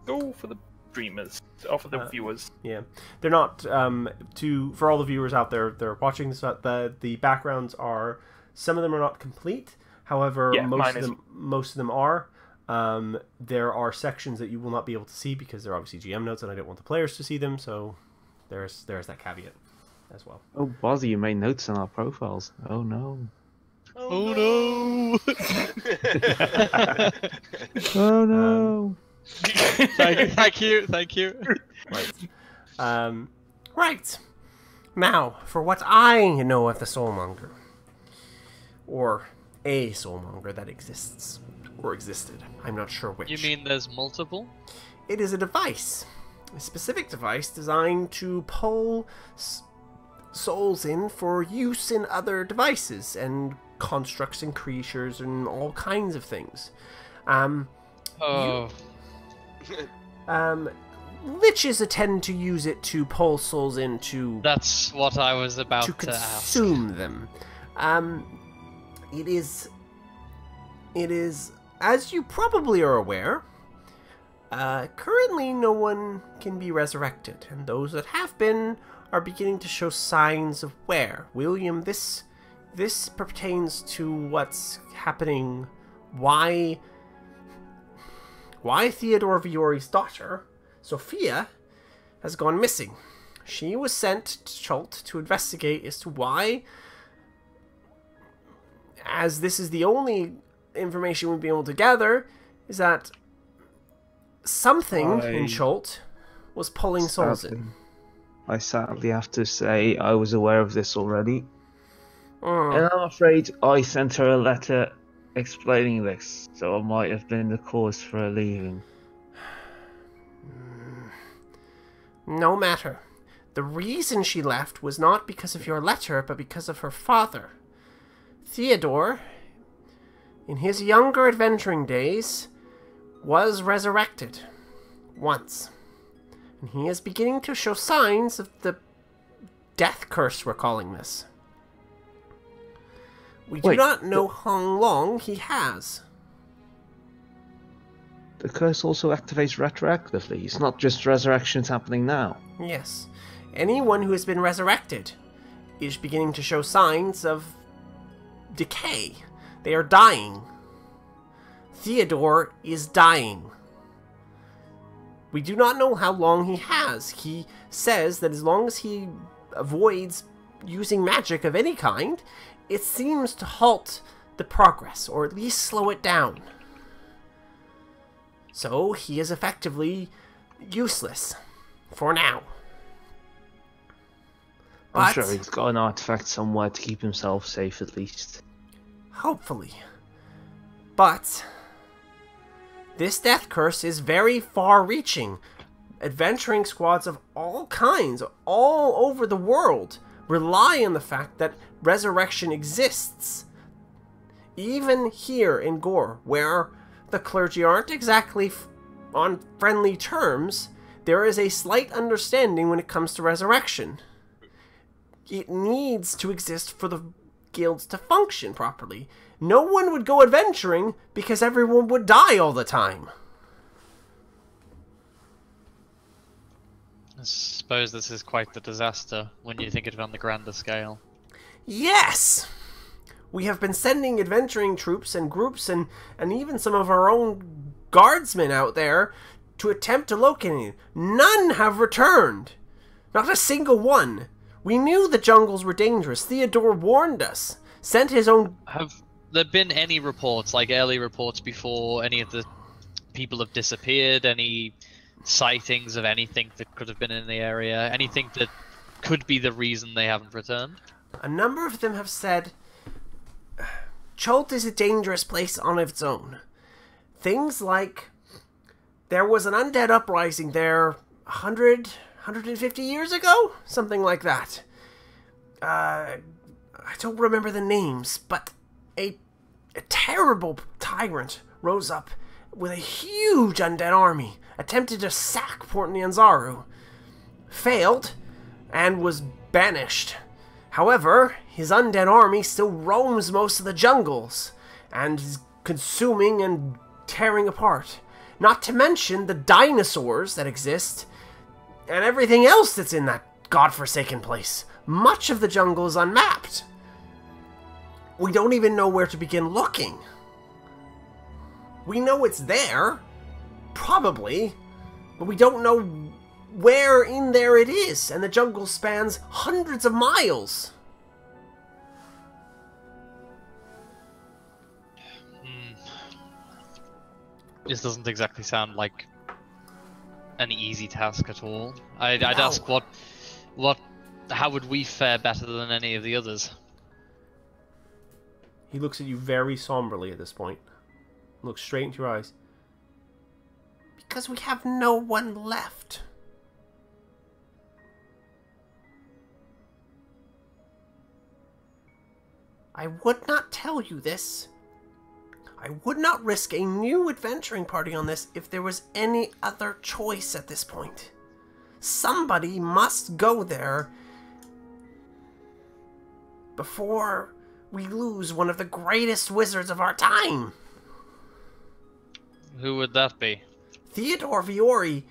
Go for the dreamers, or for the viewers. Yeah, they're not. For all the viewers out there, they're watching this. The backgrounds are, some of them are not complete. However, Yeah, most of them are. There are sections that you will not be able to see because they're obviously GM notes, and I don't want the players to see them. So there's that caveat as well. Oh, bother, you made notes on our profiles. Oh no. Oh no! Oh no! Thank you. Right. Right. Now, for what I know of the Soulmonger, or a Soulmonger that exists or existed. I'm not sure which. You mean there's multiple? It is a device, a specific device designed to pull souls in for use in other devices and constructs and creatures and all kinds of things. Liches tend to use it to pull souls into. That's what I was about to consume them. It is, as you probably are aware, currently no one can be resurrected, and those that have been are beginning to show signs of wear. William, this pertains to what's happening. Why Theodore Viori's daughter, Sophia, has gone missing. She was sent to Chult to investigate as to why, as this is the only information we'd be able to gather, is that something in Chult was pulling souls in. I sadly have to say I was aware of this already. And I'm afraid I sent her a letter explaining this, so I might have been the cause for her leaving. No matter. The reason she left was not because of your letter, but because of her father. Theodore, in his younger adventuring days, was resurrected. Once. And he is beginning to show signs of the death curse, we're calling this. We do not know how long he has. The curse also activates retroactively. It's not just resurrections happening now. Yes. Anyone who has been resurrected is beginning to show signs of decay. They are dying. Theodore is dying. We do not know how long he has. He says that as long as he avoids using magic of any kind, it seems to halt the progress, or at least slow it down. So he is effectively useless for now. I'm sure he's got an artifact somewhere to keep himself safe at least. Hopefully. But this death curse is very far-reaching. Adventuring squads of all kinds, all over the world, rely on the fact that resurrection exists. Even here in Gore, where the clergy aren't exactly on friendly terms, there is a slight understanding when it comes to resurrection. It needs to exist for the guilds to function properly. No one would go adventuring because everyone would die all the time. I suppose this is quite the disaster when you think of it on the grander scale. Yes! We have been sending adventuring troops and groups and even some of our own guardsmen out there to attempt to locate it. None have returned. Not a single one. We knew the jungles were dangerous. Theodore warned us. Sent his own... Have there been any reports, like early reports before any of the people have disappeared? Any sightings of anything that could have been in the area? Anything that could be the reason they haven't returned? A number of them have said Chult is a dangerous place on its own. Things like there was an undead uprising there 150 years ago? Something like that. I don't remember the names, but a terrible tyrant rose up with a huge undead army, attempted to sack Port Nyanzaru, failed, and was banished. However, his undead army still roams most of the jungles, and is consuming and tearing apart. Not to mention the dinosaurs that exist, and everything else that's in that godforsaken place. Much of the jungle is unmapped. We don't even know where to begin looking. We know it's there, probably, but we don't know where in there it is, and the jungle spans hundreds of miles. This doesn't exactly sound like an easy task at all. I'd No. ask how would we fare better than any of the others? He looks at you very somberly at this point. Looks straight into your eyes. Because we have no one left. I would not tell you this. I would not risk a new adventuring party on this if there was any other choice at this point. Somebody must go there before we lose one of the greatest wizards of our time. Who would that be? Theodore Viori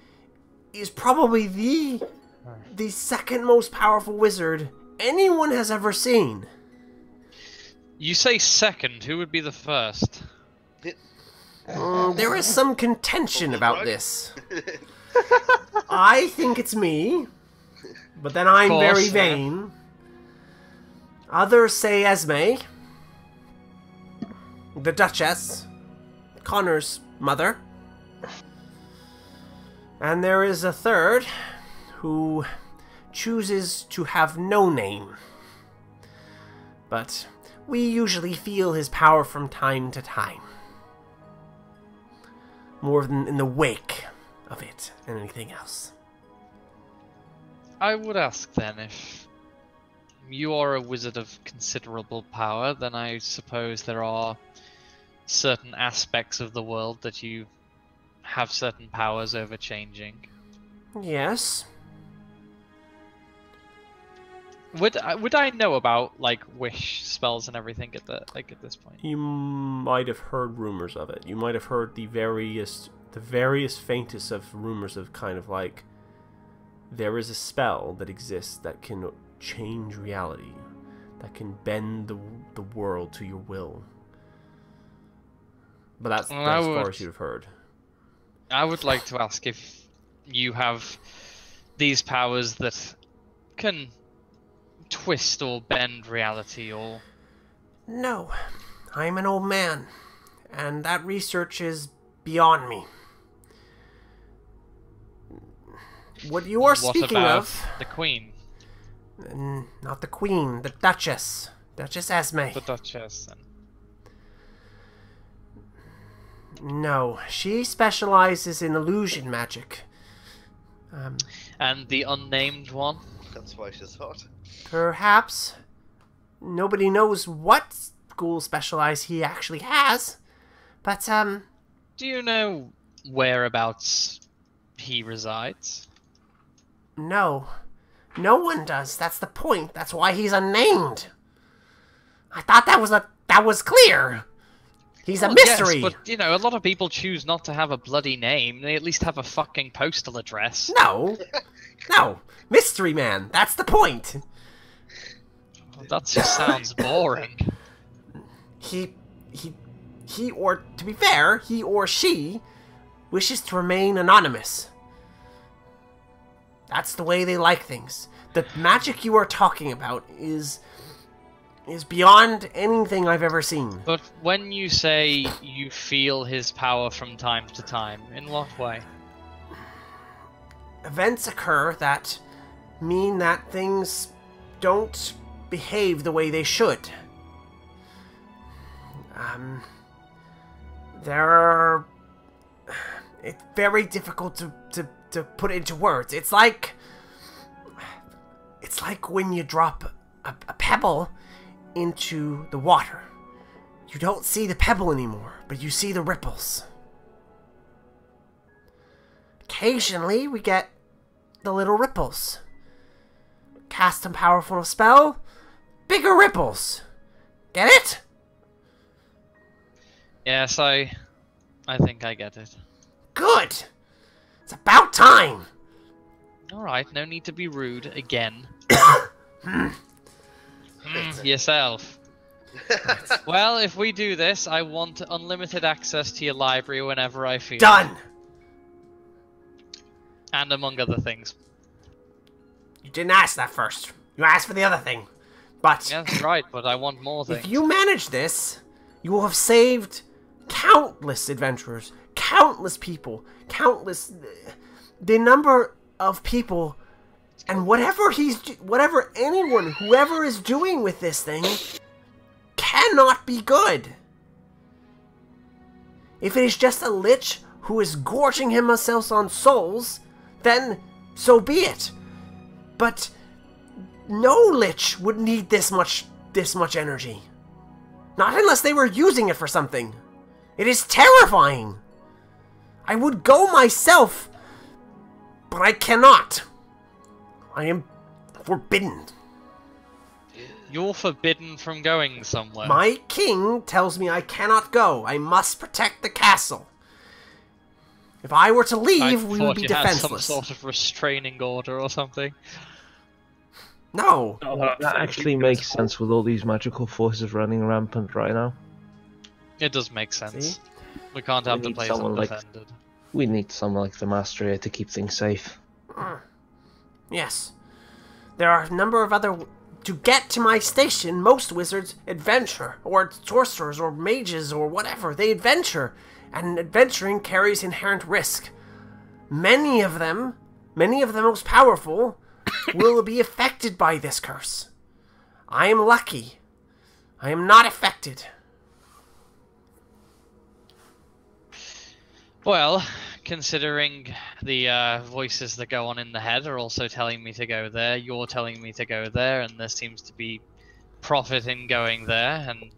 is probably the second most powerful wizard anyone has ever seen. You say second. Who would be the first? There is some contention about this. I think it's me, but then I'm Course, very yeah. vain. Others say Esme, the Duchess, Connor's mother. And there is a third who chooses to have no name. But we usually feel his power from time to time. More than in the wake of it than anything else. I would ask then, if you are a wizard of considerable power, then I suppose there are certain aspects of the world that you have certain powers over changing. Yes. Would I know about like wish spells and everything at this point? You might have heard rumors of it. You might have heard the various faintest of rumors of kind of like there is a spell that exists that can change reality, that can bend the world to your will. But that's as far as you've heard. I would like to ask if you have these powers that can twist or bend reality, or... No. I'm an old man, and that research is beyond me. What you are speaking about of... the Queen? Not the Queen, the Duchess. Duchess Esme. The Duchess, then. No, she specializes in illusion magic. And the unnamed one? That's why she's hot. Perhaps. Nobody knows what school specialize he actually has. But, Do you know whereabouts he resides? no. No one does. That's the point. That's why he's unnamed. I thought that was clear. He's a mystery. Yes, but, you know, a lot of people choose not to have a bloody name. They at least have a fucking postal address. No. No. Mystery man. That's the point. That just sounds boring. He, or, to be fair, he or she wishes to remain anonymous. That's the way they like things. The magic you are talking about is beyond anything I've ever seen. But when you say you feel his power from time to time, in what way? Events occur that mean that things don't behave the way they should. It's very difficult to put into words. It's like when you drop a pebble into the water. You don't see the pebble anymore, but you see the ripples. Occasionally, we get the little ripples. Cast a powerful spell, bigger ripples. Get it? Yes, I think I get it. Good. It's about time. Alright, no need to be rude again. Yourself. Well, if we do this, I want unlimited access to your library whenever I feel. Done. And among other things. You didn't ask that first. You asked for the other thing. But Yeah, that's right, but I want more things. if you manage this, you will have saved countless adventurers, countless people, the number of people, and whoever is doing with this thing cannot be good. If it is just a lich who is gorging himself on souls, then so be it. But no lich would need this much energy. Not unless they were using it for something. It is terrifying. I would go myself, but I cannot. I am forbidden. You're forbidden from going somewhere. My king tells me I cannot go. I must protect the castle. If I were to leave, we would be defenseless. Had some sort of restraining order or something. No. That actually makes sense with all these magical forces running rampant right now. It does make sense. See? We can't have the need place someone like- undefended. We need someone like the Master here to keep things safe. Yes. There are a number of other... To get to my station, most wizards adventure, or sorcerers, or mages, or whatever. They adventure, and adventuring carries inherent risk. Many of the most powerful, will be affected by this curse. I am lucky. I am not affected. Well, considering the voices that go on in the head are also telling me to go there, you're telling me to go there, and there seems to be profit in going there, and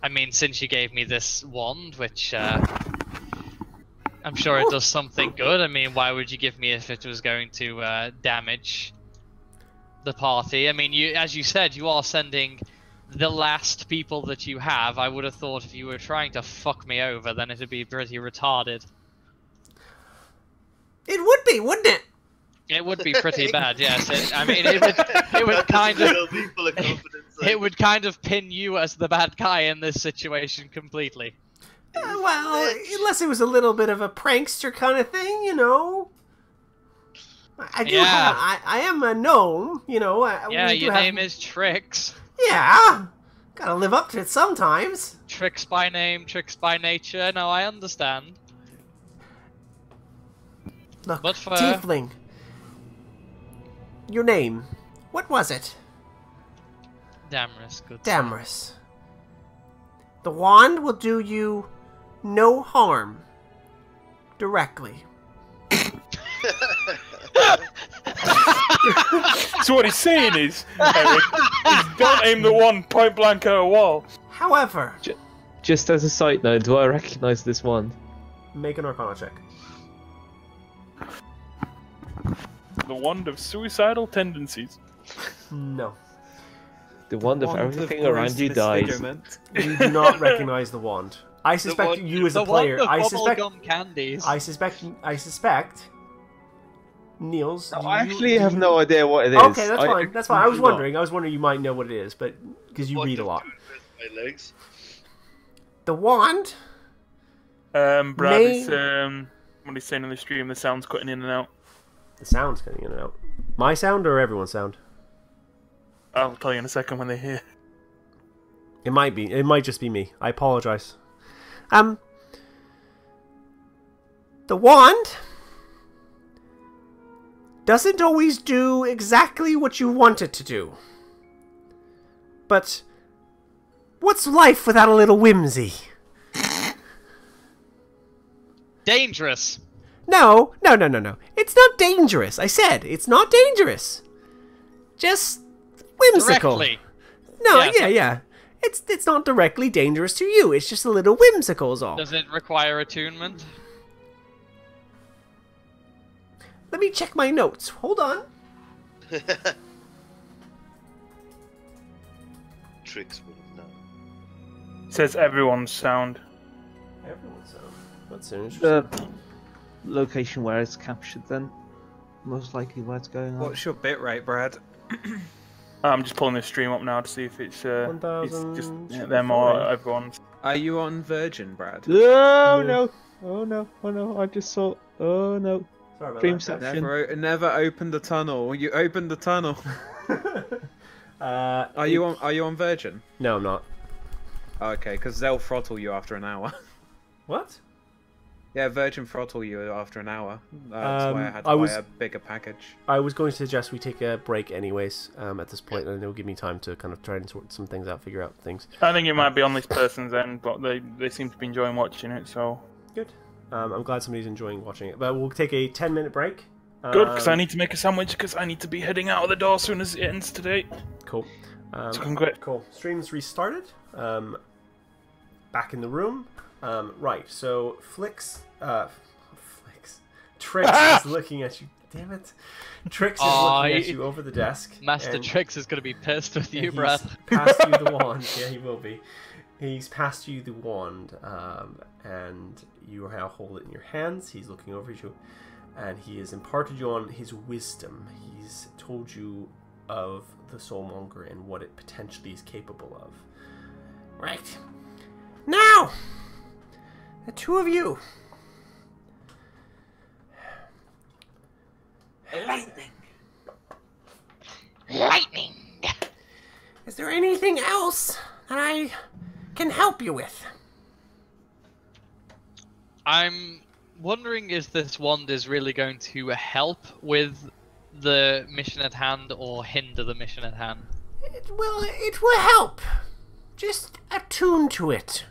I mean, since you gave me this wand, which I'm sure it does something good. I mean, why would you give me if it was going to damage the party? I mean, as you said, you are sending the last people that you have. I would have thought if you were trying to fuck me over, then it'd be pretty retarded. It would be, wouldn't it? It would be pretty bad, yes. It would kind of it would kind of pin you as the bad guy in this situation completely. Well, unless it was a little bit of a prankster kind of thing, you know. I am a gnome, you know. Yeah, your name is Trix. Yeah, gotta live up to it sometimes. Tricks by name, tricks by nature. No, I understand. Look, But for... Tiefling, your name, what was it? Damaris, good. Damaris. The wand will do you no harm. Directly. So what he's saying is, Eric, is don't aim the one point blank at a wall. However... Just as a side note, do I recognize this wand? Make an Arcana check. The wand of suicidal tendencies. No. The wand of everything around you dies. You do not recognize the wand. I suspect you as a player. I suspect candies. I suspect. Niels. No, I actually have no idea what it is. Okay, that's fine. That's fine. I was wondering. You might know what it is, but because you read a lot. My legs. The wand. Brad, it's what he's saying on the stream. The sound's cutting in and out. The sound's cutting in and out. My sound or everyone's sound? I'll tell you in a second when they hear. It might be. It might just be me. I apologize. The wand doesn't always do exactly what you want it to do. But what's life without a little whimsy? Dangerous. No. It's not dangerous. I said it's not dangerous. Just whimsical. Directly. No, Yes. yeah. It's not directly dangerous to you. It's just a little whimsical is all. Does it require attunement? Let me check my notes. Hold on. Tricks would have known. Says everyone's sound. Everyone's That's interesting. The location where it's captured, then most likely where it's going on. What's your bitrate, Brad? I'm just pulling the stream up now to see if it's just 1000 them or everyone's. Are you on Virgin, Brad? Oh no! Oh no! Oh no! I just saw. Oh no! Sorry about Dreamception. Never opened the tunnel. You opened the tunnel. Are you on Virgin? No, I'm not. Okay, because they'll throttle you after an hour. What? Yeah, Virgin throttle you after an hour. That's why I had to buy a bigger package. I was going to suggest we take a break anyways at this point, and it'll give me time to kind of try and sort some things out, figure out things. I think it might be on this person's end, but they seem to be enjoying watching it, so... Good. I'm glad somebody's enjoying watching it. But we'll take a 10-minute break. Good, because I need to make a sandwich, because I need to be heading out of the door as soon as it ends today. Cool. So congrats. Cool. Stream's restarted. Back in the room. Right, so Trix is looking at you. Damn it. Trix is looking at you over the desk. Master Trix is going to be pissed with you, Brad. He's passed you the wand. Yeah, he will be. He's passed you the wand, and you now hold it in your hands. He's looking over at you, and he has imparted you on his wisdom. He's told you of the Soulmonger and what it potentially is capable of. Right. Now, the two of you. Lightning. Lightning. Is there anything else that I can help you with? I'm wondering if this wand is really going to help with the mission at hand or hinder the mission at hand. It will help. Just attune to it,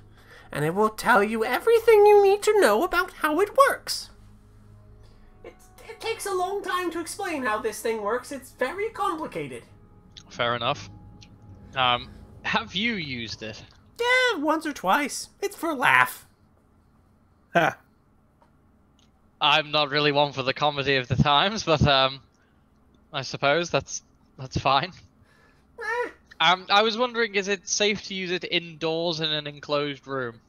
and it will tell you everything you need to know about how it works. It takes a long time to explain how this thing works. It's very complicated. Fair enough. Have you used it? Yeah, once or twice. It's for a laugh. Ha. I'm not really one for the comedy of the times, but I suppose that's fine. I was wondering, is it safe to use it indoors in an enclosed room?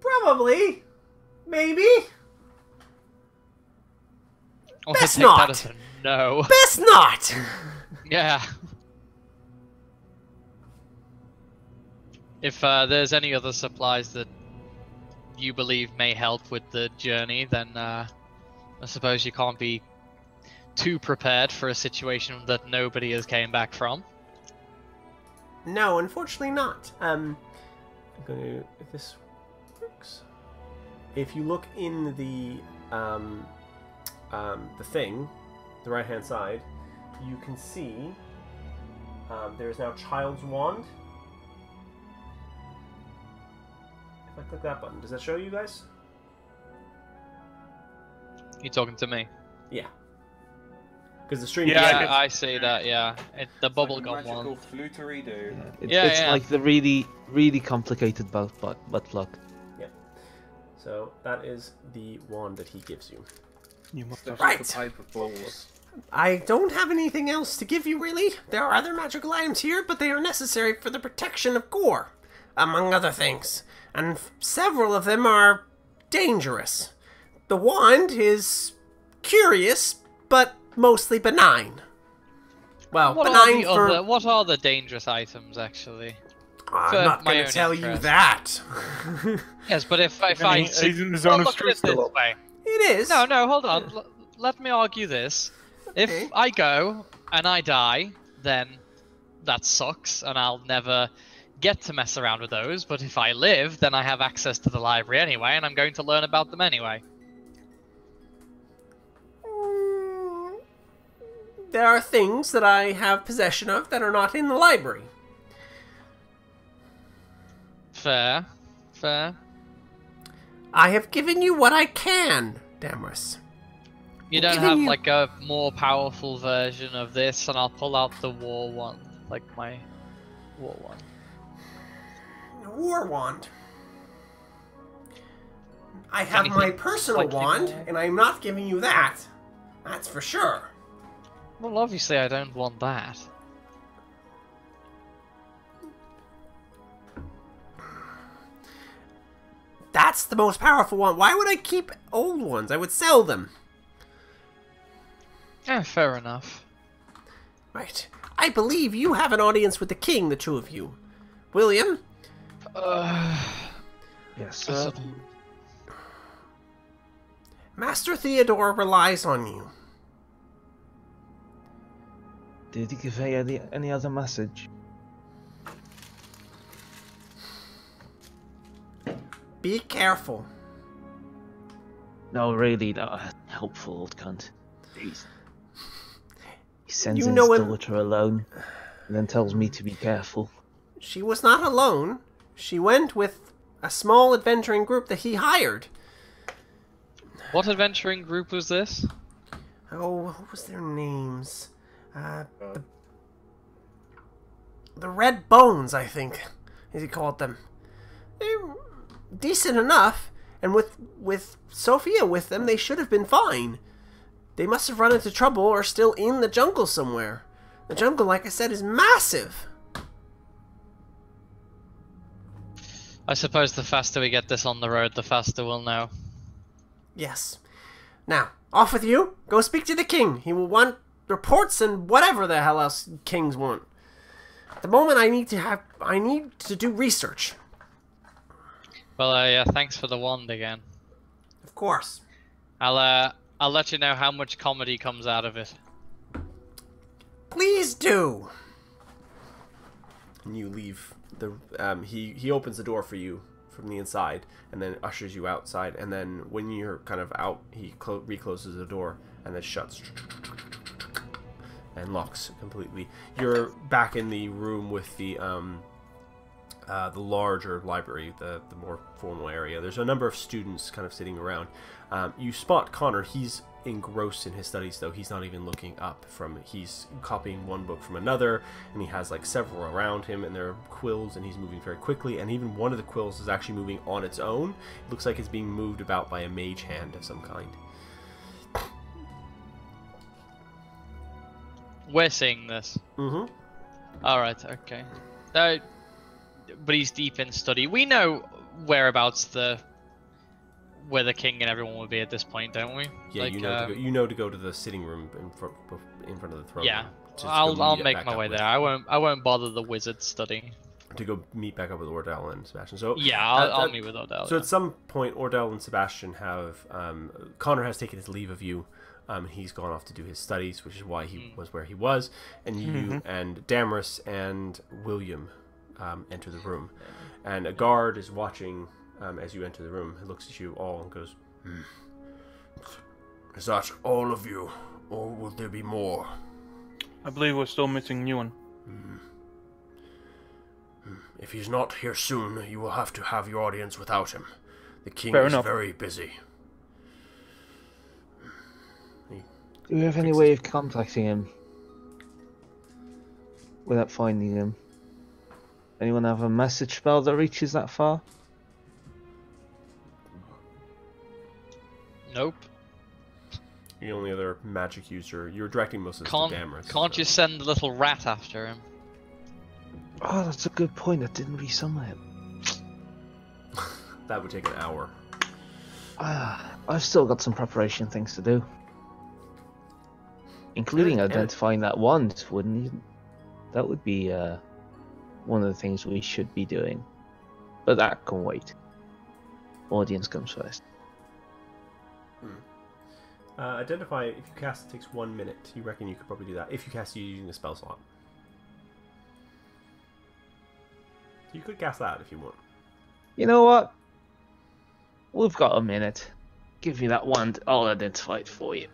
Probably. Maybe. Or Best take that not. as a no. Best not. Yeah. If there's any other supplies that you believe may help with the journey, then I suppose you can't be too prepared for a situation that nobody has came back from. No, unfortunately not. I'm going to, if this works. If you look in the thing, the right-hand side, you can see there is now Child's Wand. If I click that button, does that show you guys? You talking to me? Yeah. Because the stream. Yeah, I see that. Yeah, the bubblegum one. Magical fluttery-doo. It's like the really, really complicated butt plug. Yeah. So that is the wand that he gives you. You must have Right. Type of balls. I don't have anything else to give you, really. There are other magical items here, but they are necessary for the protection of Gore, among other things. And several of them are dangerous. The wand is curious, but mostly benign. Well, benign for... What are the dangerous items, actually? I'm not going to tell you that. Yes, but if I isn't the zone of look at it truth this way. It is. No, hold on. Let me argue this. Okay. If I go and I die, then that sucks, and I'll never get to mess around with those. But if I live, then I have access to the library anyway, and I'm going to learn about them anyway. There are things that I have possession of that are not in the library. Fair. Fair. I have given you what I can, Damaris. You don't have like a more powerful version of this, and I'll pull out the war one, like my war one. A war wand. I have my personal wand, and I'm not giving you that. That's for sure. Well, obviously I don't want that. That's the most powerful one. Why would I keep old ones? I would sell them. Yeah, fair enough. Right. I believe you have an audience with the king, the two of you. William? Yes, sir. Master Theodore relies on you. Did he convey any other message? Be careful. No, really, that helpful old cunt. Jeez. He sends You in know his him- daughter alone, and then tells me to be careful. She was not alone. She went with a small adventuring group that he hired. What adventuring group was this? Oh, what was their names? The Red Bones, I think, as he called them. They're decent enough, and with Sophia with them, they should have been fine. They must have run into trouble or still in the jungle somewhere. The jungle, like I said, is massive. I suppose the faster we get this on the road, the faster we'll know. Yes. Now, off with you. Go speak to the king. He will want reports and whatever the hell else kings want. At the moment, I need to do research. Well, yeah, thanks for the wand again. Of course. I'll let you know how much comedy comes out of it. Please do. And you leave the. He opens the door for you from the inside, and then ushers you outside. And then when you're kind of out, he recloses the door and then shuts and locks completely. You're back in the room with the larger library, the more formal area. There's a number of students kind of sitting around. You spot Connor. He's engrossed in his studies, though. He's not even looking up he's copying one book from another, and he has like several around him, and there are quills, and he's moving very quickly, and even one of the quills is actually moving on its own. It looks like it's being moved about by a mage hand of some kind. We're seeing this. Mm-hmm. Alright, okay. But he's deep in study. We know whereabouts where the king and everyone will be at this point, don't we? Yeah, like, you know to go to the sitting room in front of the throne. Yeah, to I'll meet make back my up way with- there. I won't bother the wizard study. to go meet back up with Ordell and Sebastian. So Yeah, I'll meet with Odell. So at some point, Ordell and Sebastian have Connor has taken his leave of you. He's gone off to do his studies, which is why he was where he was. And you and Damaris and William enter the room, and a guard is watching as you enter the room. He looks at you all and goes, Is that all of you, or will there be more? I believe we're still missing Ewan. If he's not here soon, you will have to have your audience without him. The king Fair is enough. very busy. Do we have any way of contacting him without finding him? Anyone have a message spell that reaches that far? Nope. The only other magic user, you're directing most of this to Damaris. Can't you send the little rat after him? Oh, that's a good point. I didn't resummon him. That would take an hour. I've still got some preparation things to do. Including identifying that wand, wouldn't you? That would be one of the things we should be doing. But that can wait. Audience comes first. Identify, if you cast, it takes 1 minute. You reckon you could probably do that if you cast it using a spell slot. You could cast that if you want. You know what? We've got a minute. Give me that wand, I'll identify it for you.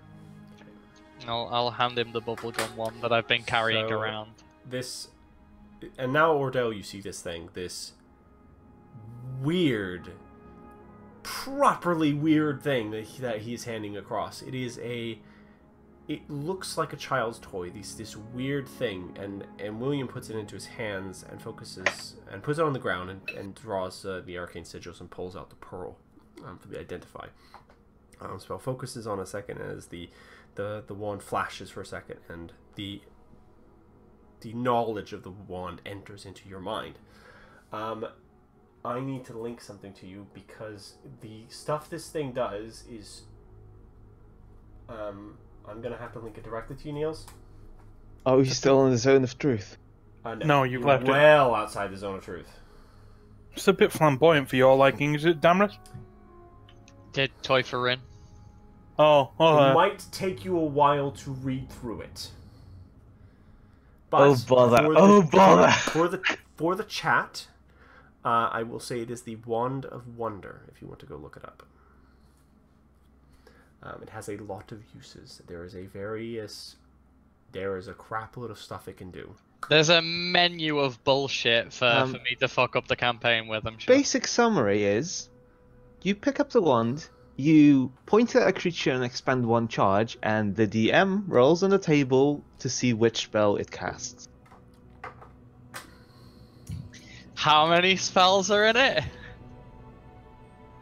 I'll hand him the bubblegum one that I've been carrying So, around. This, and now Ordell, you see this thing, this weird, properly weird thing that he's handing across. It is it looks like a child's toy, this weird thing, and William puts it into his hands and focuses, and puts it on the ground and draws the arcane sigils and pulls out the pearl for the identify. Spell focuses on a second as the wand flashes for a second, and the knowledge of the wand enters into your mind. I need to link something to you, because the stuff this thing does is... I'm going to have to link it directly to you, Niels. Oh, he's still in the zone of truth. No, you've left it. Well outside the zone of truth. It's a bit flamboyant for your liking, is it, Damrus? Did toy for Rin. Oh, it might take you a while to read through it. But oh bother! For the chat, I will say it is the Wand of Wonder, if you want to go look it up. It has a lot of uses. There is a crap load of stuff it can do. There's a menu of bullshit for me to fuck up the campaign with, I'm sure. Basic summary is, you pick up the wand, you point at a creature and expend 1 charge, and the DM rolls on the table to see which spell it casts. How many spells are in it?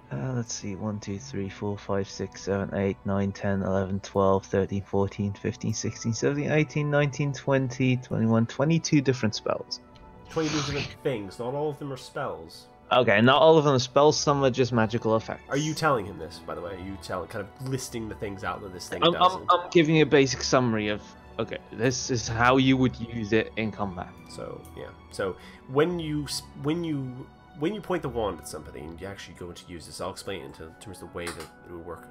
Let's see, 1, 2, 3, 4, 5, 6, 7, 8, 9, 10, 11, 12, 13, 14, 15, 16, 17, 18, 19, 20, 21, 22 different spells. 22 different things, not all of them are spells. Okay, not all of them are spells, some are just magical effects. Are you telling him this, by the way? Are you kind of listing the things out that this thing does? I'm giving you a basic summary of, okay, this is how you would use it in combat. So, yeah. So, when you point the wand at somebody and you actually go to use this, I'll explain it in terms of the way that it would work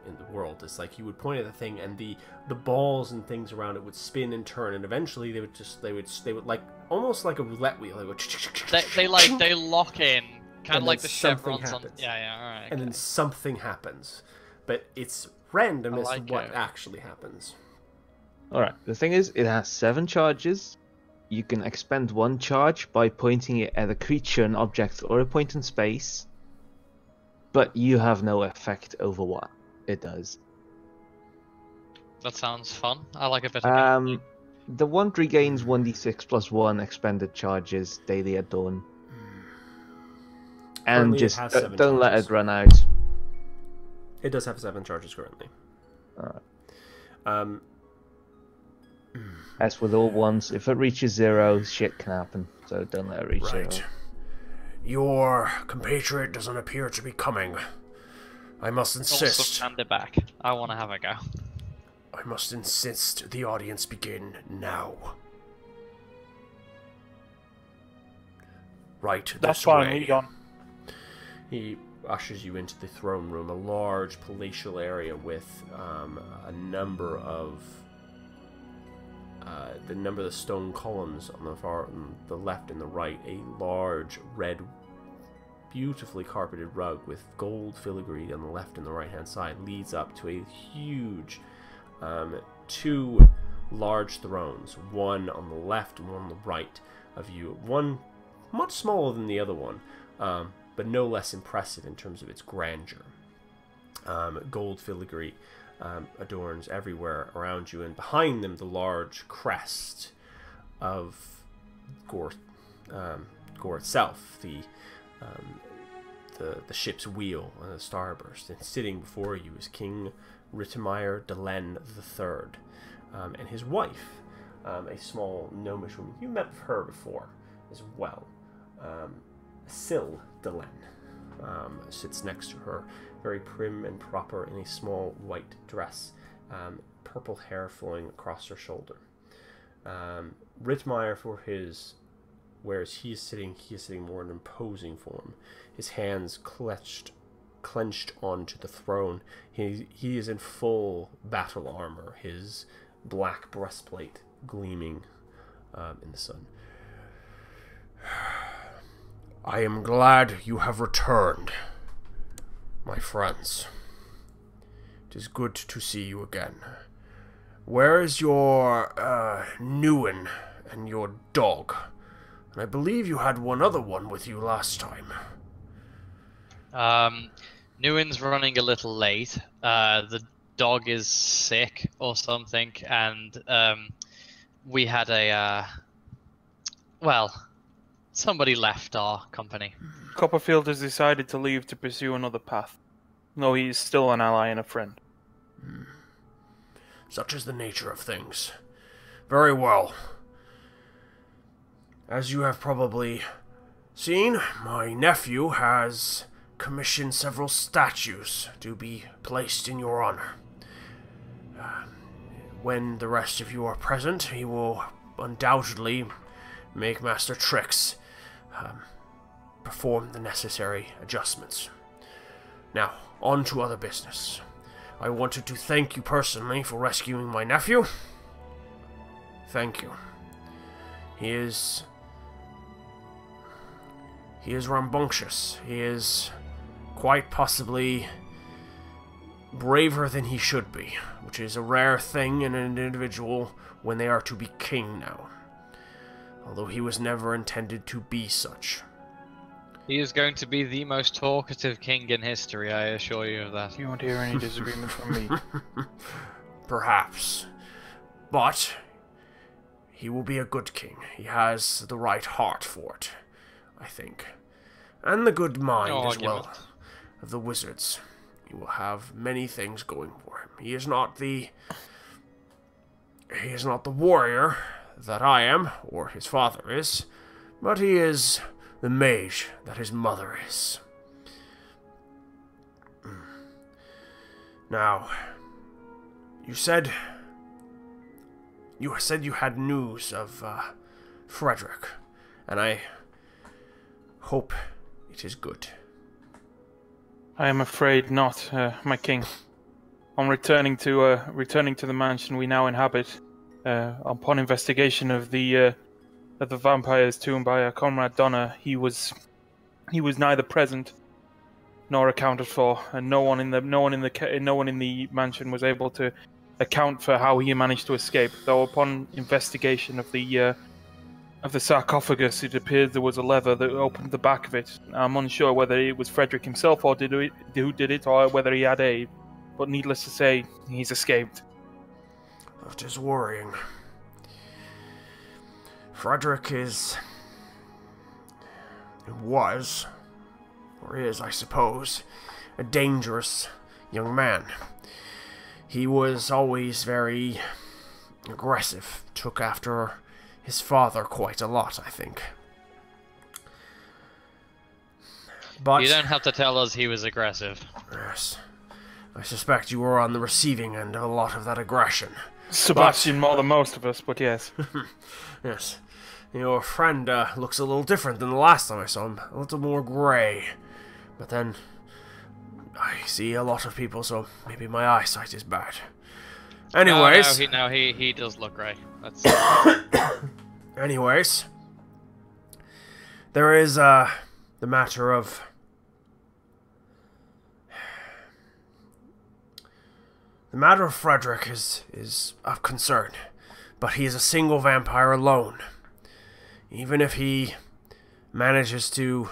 in the world. It's like you would point at the thing, and the balls and things around it would spin and turn, and eventually they would like almost like a roulette wheel. They lock in, kind of like the chevrons happens. on. Yeah, all right. And then something happens, but it's random as to what actually happens. All right. The thing is, it has 7 charges. You can expend 1 charge by pointing it at a creature, an object, or a point in space, but you have no effect over what it does. That sounds fun. I like a bit of the wand regains 1d6 plus 1 expended charges daily at dawn. And just don't let it run out. It does have 7 charges currently. Alright. As with all wands, if it reaches 0, shit can happen. So don't let it reach 0. Your compatriot doesn't appear to be coming. I must insist. Also hand it back. I want to have a go. I must insist the audience begin now. Right, that's fine. Lead on. He ushers you into the throne room, a large palatial area with a number of the stone columns on the left and the right. A large red, beautifully carpeted rug with gold filigree on the left and the right hand side leads up to a huge 2 large thrones, one on the left and one on the right of you. One much smaller than the other one, but no less impressive in terms of its grandeur. Gold filigree adorns everywhere around you, and behind them the large crest of Gore itself, the ship's wheel on the starburst. And sitting before you is King Rittemire Delen III, and his wife, a small gnomish woman. You met with her before as well. Syl Delen sits next to her, very prim and proper in a small white dress, purple hair flowing across her shoulder. Rittemire, whereas he is sitting more in an imposing form, his hands clenched onto the throne. He is in full battle armor, his black breastplate gleaming in the sun. I am glad you have returned, my friends. It is good to see you again. Where is your Newen and your dog? And I believe you had one other one with you last time. Nguyen's running a little late. The dog is sick or something, and we had somebody left our company. Copperfield has decided to leave to pursue another path. No, he is still an ally and a friend. Such is the nature of things. Very well. As you have probably seen, my nephew has commissioned several statues to be placed in your honor. When the rest of you are present, he will undoubtedly make Master Trix perform the necessary adjustments. Now, on to other business. I wanted to thank you personally for rescuing my nephew. Thank you. He is rambunctious. He is quite possibly braver than he should be, which is a rare thing in an individual when they are to be king now. Although he was never intended to be such. He is going to be the most talkative king in history, I assure you of that. You won't hear any disagreement from me. Perhaps. But he will be a good king. He has the right heart for it, I think. And the good mind as well of the wizards. He will have many things going for him. He is not the warrior that I am, or his father is, but he is the mage that his mother is. Now, you said you had news of Frederick, and I hope it is good. I am afraid not, my king. On returning to the mansion we now inhabit, upon investigation of the vampire's tomb by our comrade Donna, he was neither present nor accounted for, and no one in the mansion was able to account for how he managed to escape. Though upon investigation of the sarcophagus, it appears there was a lever that opened the back of it. I'm unsure whether it was Frederick himself who did it, or whether he had aid. But needless to say, he's escaped. That is worrying. Frederick was, or is, I suppose, a dangerous young man. He was always very aggressive, took after his father quite a lot, I think. But you don't have to tell us he was aggressive. Yes. I suspect you were on the receiving end of a lot of that aggression. Sebastian more than most of us, but yes. Yes. Your friend looks a little different than the last time I saw him. A little more grey. But then, I see a lot of people, so maybe my eyesight is bad. Anyways... No, he does look grey. That's... Anyways... There is, the matter of... The matter of Frederick is of concern, but he is a single vampire alone. Even if he manages to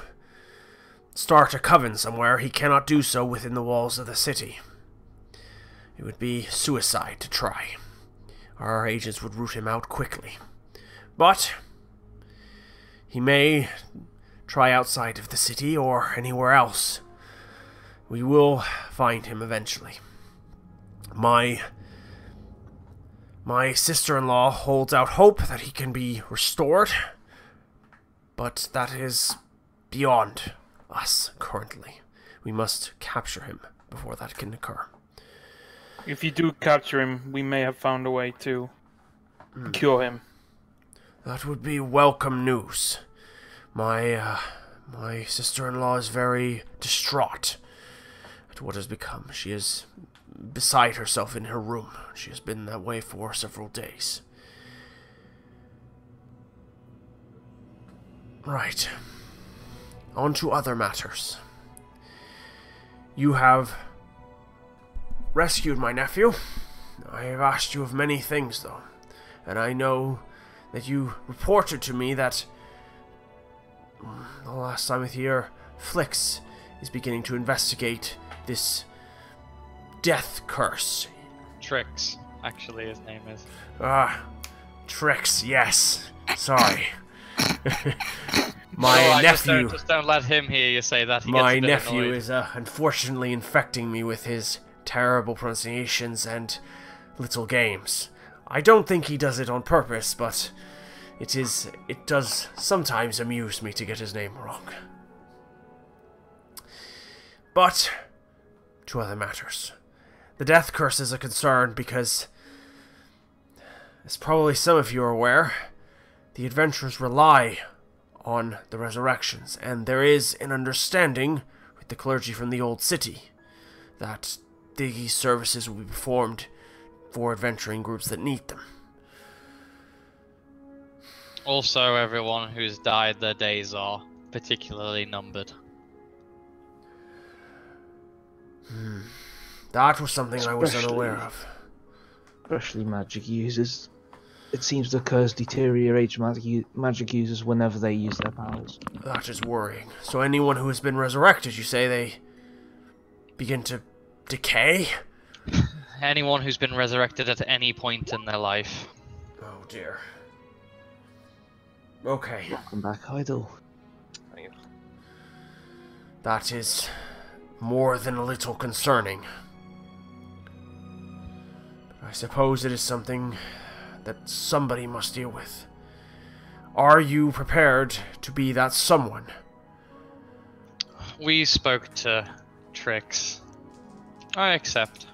start a coven somewhere, he cannot do so within the walls of the city. It would be suicide to try. Our agents would root him out quickly. But he may try outside of the city or anywhere else. We will find him eventually. My sister-in-law holds out hope that he can be restored, but that is beyond us currently. We must capture him before that can occur. If you do capture him, we may have found a way to cure him. That would be welcome news. My sister-in-law is very distraught at what has become. She is beside herself in her room. She has been that way for several days. Right. On to other matters. You have rescued my nephew. I have asked you of many things, though. And I know that you reported to me that the last time with your Flix is beginning to investigate this death curse. Trix, actually, his name is. Trix, yes. Sorry. My Alright, nephew... Just don't let him hear you say that. He gets My a bit nephew annoyed. is unfortunately infecting me with his terrible pronunciations and little games. I don't think he does it on purpose, but it does sometimes amuse me to get his name wrong. But to other matters. The death curse is a concern because, as probably some of you are aware, the adventurers rely on the resurrections, and there is an understanding with the clergy from the old city that these services will be performed for adventuring groups that need them. Also, everyone who's died, their days are particularly numbered. That was something I was unaware of. Especially magic users. It seems the curse deteriorates magic users whenever they use their powers. That is worrying. So anyone who has been resurrected, you say they begin to decay? Anyone who's been resurrected at any point in their life. Oh dear. Okay. Welcome back, Idol. That is more than a little concerning. But I suppose it is something that somebody must deal with. Are you prepared to be that someone? We spoke to Trix. I accept.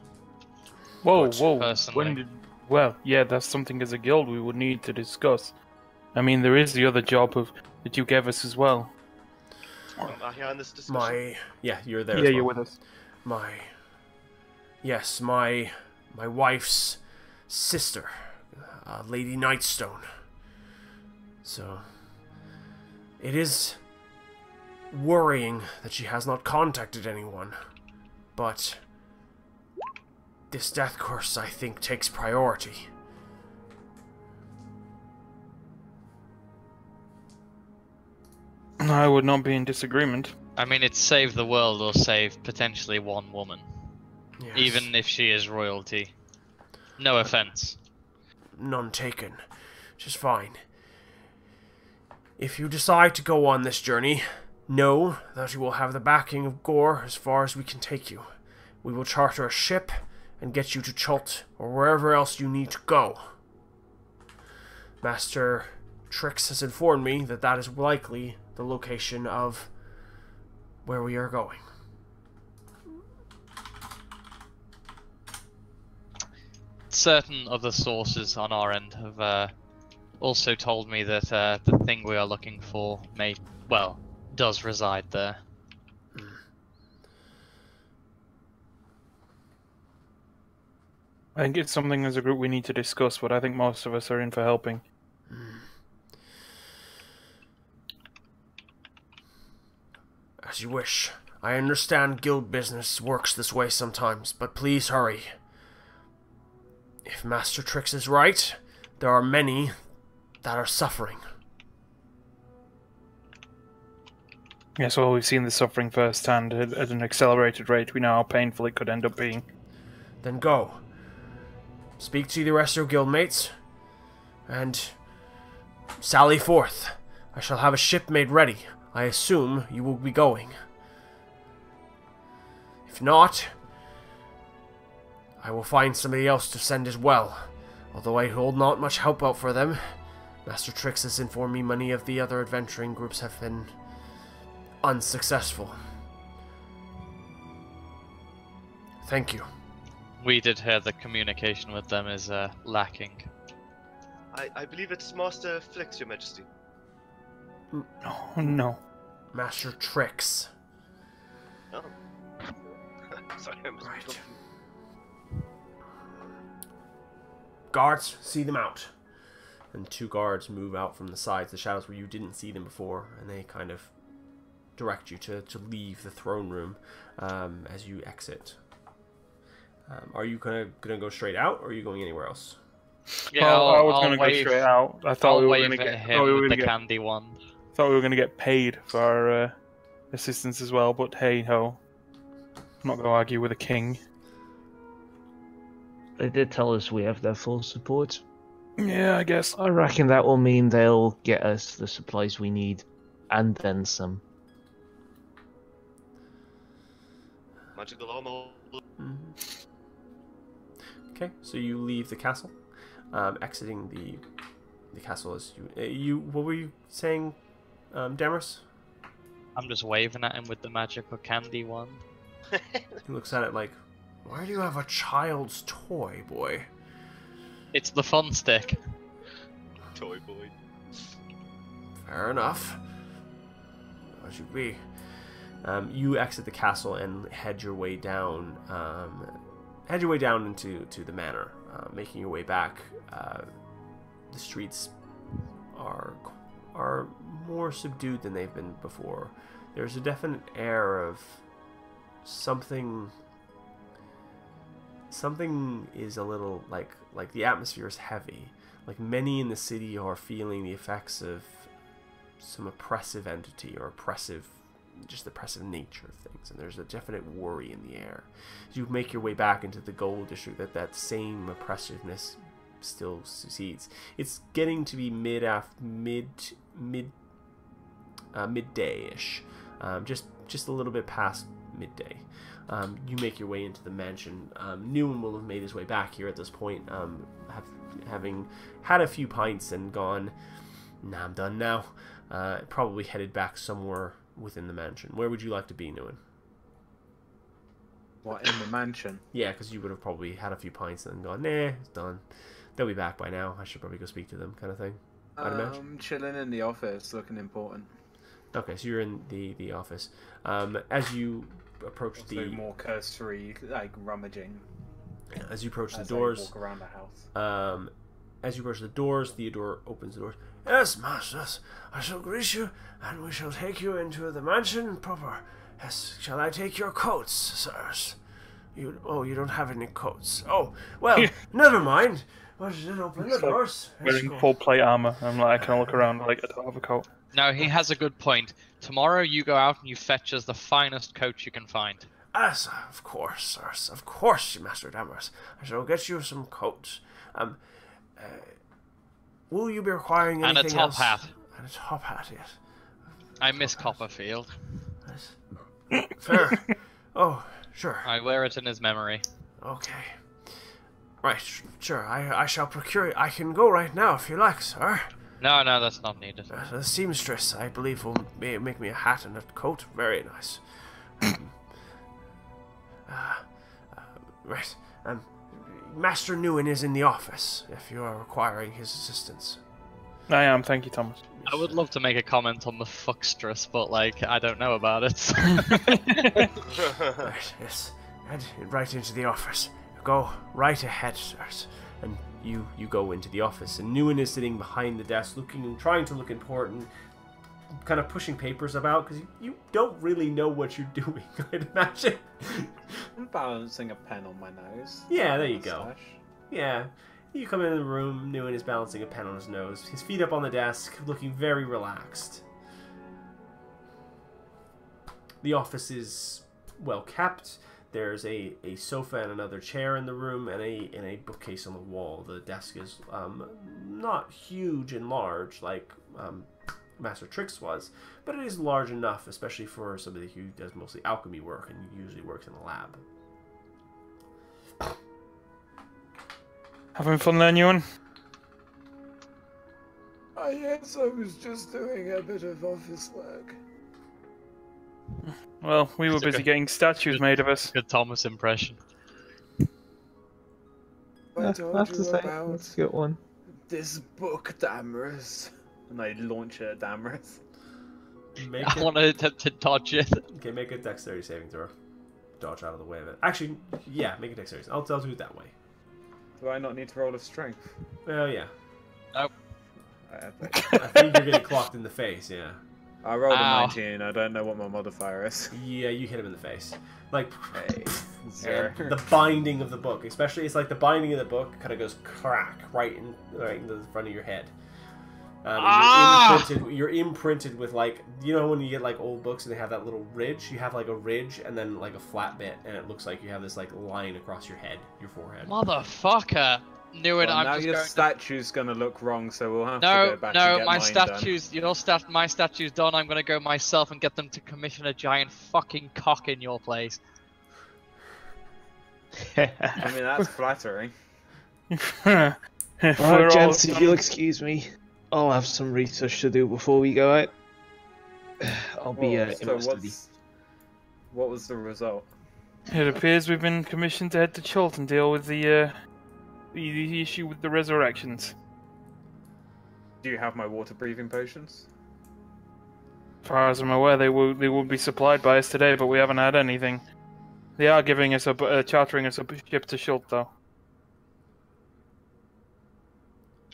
Whoa, But whoa. personally- Well, yeah, that's something as a guild we would need to discuss. I mean, there is the other job that you gave us as well. Am I here in this discussion? Yeah, you're there. Yeah, as well. you're with us. My wife's sister, Lady Nightstone. So, it is worrying that she has not contacted anyone, but this death curse, I think, takes priority. I would not be in disagreement. I mean, it's save the world or save potentially one woman. Yes. Even if she is royalty. No offense. None taken. Just fine. If you decide to go on this journey, know that you will have the backing of Gore as far as we can take you. We will charter a ship and get you to Chult or wherever else you need to go. Master Trix has informed me that that is likely the location of where we are going. Certain other sources on our end have also told me that the thing we are looking for does reside there. I think it's something as a group we need to discuss, but I think most of us are in for helping. As you wish. I understand guild business works this way sometimes, but please hurry. If Master Trix is right, there are many that are suffering. Yes, well, we've seen the suffering firsthand at an accelerated rate. We know how painful it could end up being. Then go. Speak to the rest of your guildmates, and sally forth. I shall have a ship made ready. I assume you will be going. If not, I will find somebody else to send as well. Although I hold not much help out for them, Master Trix has informed me many of the other adventuring groups have been unsuccessful. Thank you. We did hear the communication with them is lacking. I believe it's Master Flix, Your Majesty. Oh, no. Master Trix. Oh. Sorry, I'm Right. confused. Guards, see them out. And two guards move out from the sides, the shadows where you didn't see them before, and they kind of direct you to leave the throne room as you exit. Are you gonna go straight out, or are you going anywhere else? Yeah, I was going to go wave- straight out. I thought I'll we were wave going to at get. him with the candy wand. Thought we were going to get paid for assistance as well, but hey ho. I'm not going to argue with a king. They did tell us we have their full support. Yeah, I guess. I reckon that will mean they'll get us the supplies we need, and then some. Magical armor. Okay, so you leave the castle, exiting the castle as you. What were you saying, Damaris? I'm just waving at him with the magical candy wand. He looks at it like, "Why do you have a child's toy, boy?" It's the fun stick. Toy boy. Fair enough. As you be. You exit the castle and head your way down. Head your way down into the manor, making your way back. The streets are more subdued than they've been before. There's a definite air of something is a little like the atmosphere is heavy. Like many in the city are feeling the effects of some oppressive entity or oppressive nature of things, and there's a definite worry in the air. As you make your way back into the gold district, that same oppressiveness still succeeds. It's getting to be midday-ish, just a little bit past midday. You make your way into the mansion. Newen will have made his way back here at this point, having had a few pints and gone, "Nah, I'm done now." Probably headed back somewhere within the mansion. Where would you like to be, Newen? What, in the mansion? Yeah, because you would have probably had a few pints and then gone, "Nah, it's done. They'll be back by now. I should probably go speak to them," kind of thing. I'd imagine. Chilling in the office, looking important. Okay, so you're in the office. As you approach Also more cursory, like rummaging. As you approach the as doors, I walk around the house. as you approach the doors, Theodore opens the doors. "Yes, masters, I shall greet you, and we shall take you into the mansion proper. Yes, shall I take your coats, sirs? You don't have any coats. Oh, well, never mind. But then open the doors. Wearing full plate armor. I'm like, I can look around like I don't have a coat. No, he has a good point. Tomorrow you go out and you fetch us the finest coat you can find. Yes, of course, sirs. Of course, Master Damaris. I shall get you some coats. Will you be requiring anything else? And a top hat. And a top hat, yes. I miss Copperfield. Yes. Fair. Oh, sure. I wear it in his memory. Okay. Right, sure. I shall procure it. I can go right now if you like, sir. No, that's not needed. The seamstress, I believe, will make me a hat and a coat. Very nice. Right. Master Newen is in the office, if you are requiring his assistance. I am, thank you, Thomas. I would love to make a comment on the fuckstress, but, I don't know about it. Right, yes. And right into the office. Go right ahead, sirs. And you go into the office, and Newen is sitting behind the desk, trying to look important, kind of pushing papers about, because you don't really know what you're doing, I'd imagine. I'm balancing a pen on my nose. Yeah, there you go. Yeah. You come into the room, Newen is balancing a pen on his nose, his feet up on the desk, looking very relaxed. The office is well kept. There's a sofa and another chair in the room, and a bookcase on the wall. The desk is not huge and large like Master Trix was, but it is large enough, especially for somebody who does mostly alchemy work and usually works in the lab. Having fun there, Newen? Yes, I was just doing a bit of office work. Well, we were busy getting statues made of us. Good Thomas impression. I told you that's about a good one. this book, Damaris. And I launch it at Damaris. I want to attempt to dodge it. Okay, make a dexterity saving throw. Dodge out of the way of it. Actually, yeah, make a dexterity. I'll do it that way. Do I not need to roll a strength? Well, yeah. Nope. I think you're getting clocked in the face, yeah. I rolled Ow. a 19. I don't know what my modifier is. Yeah, you hit him in the face. Like, Hey, 0. and the binding of the book, especially, it's like the binding of the book kind of goes crack right in the front of your head. You're imprinted with, like, you know when you get like old books and they have that little ridge? You have like a ridge and then like a flat bit, and it looks like you have this like line across your head, your forehead. Motherfucker! Knew it. Well, I'm now just your going statue's gonna look wrong, so we'll have to No, go back no, and get my mine statues, my statue's done. I'm gonna go myself and get them to commission a giant fucking cock in your place. done. I mean, that's flattering. Alright, gents, if you'll excuse me, I'll have some research to do before we go out. I'll be in my study. What was the result? It appears we've been commissioned to head to Chult and deal with the issue with the resurrections. Do you have my water-breathing potions? As far as I'm aware, they will be supplied by us today, but we haven't had anything. They are giving us chartering us a ship to Chult, though.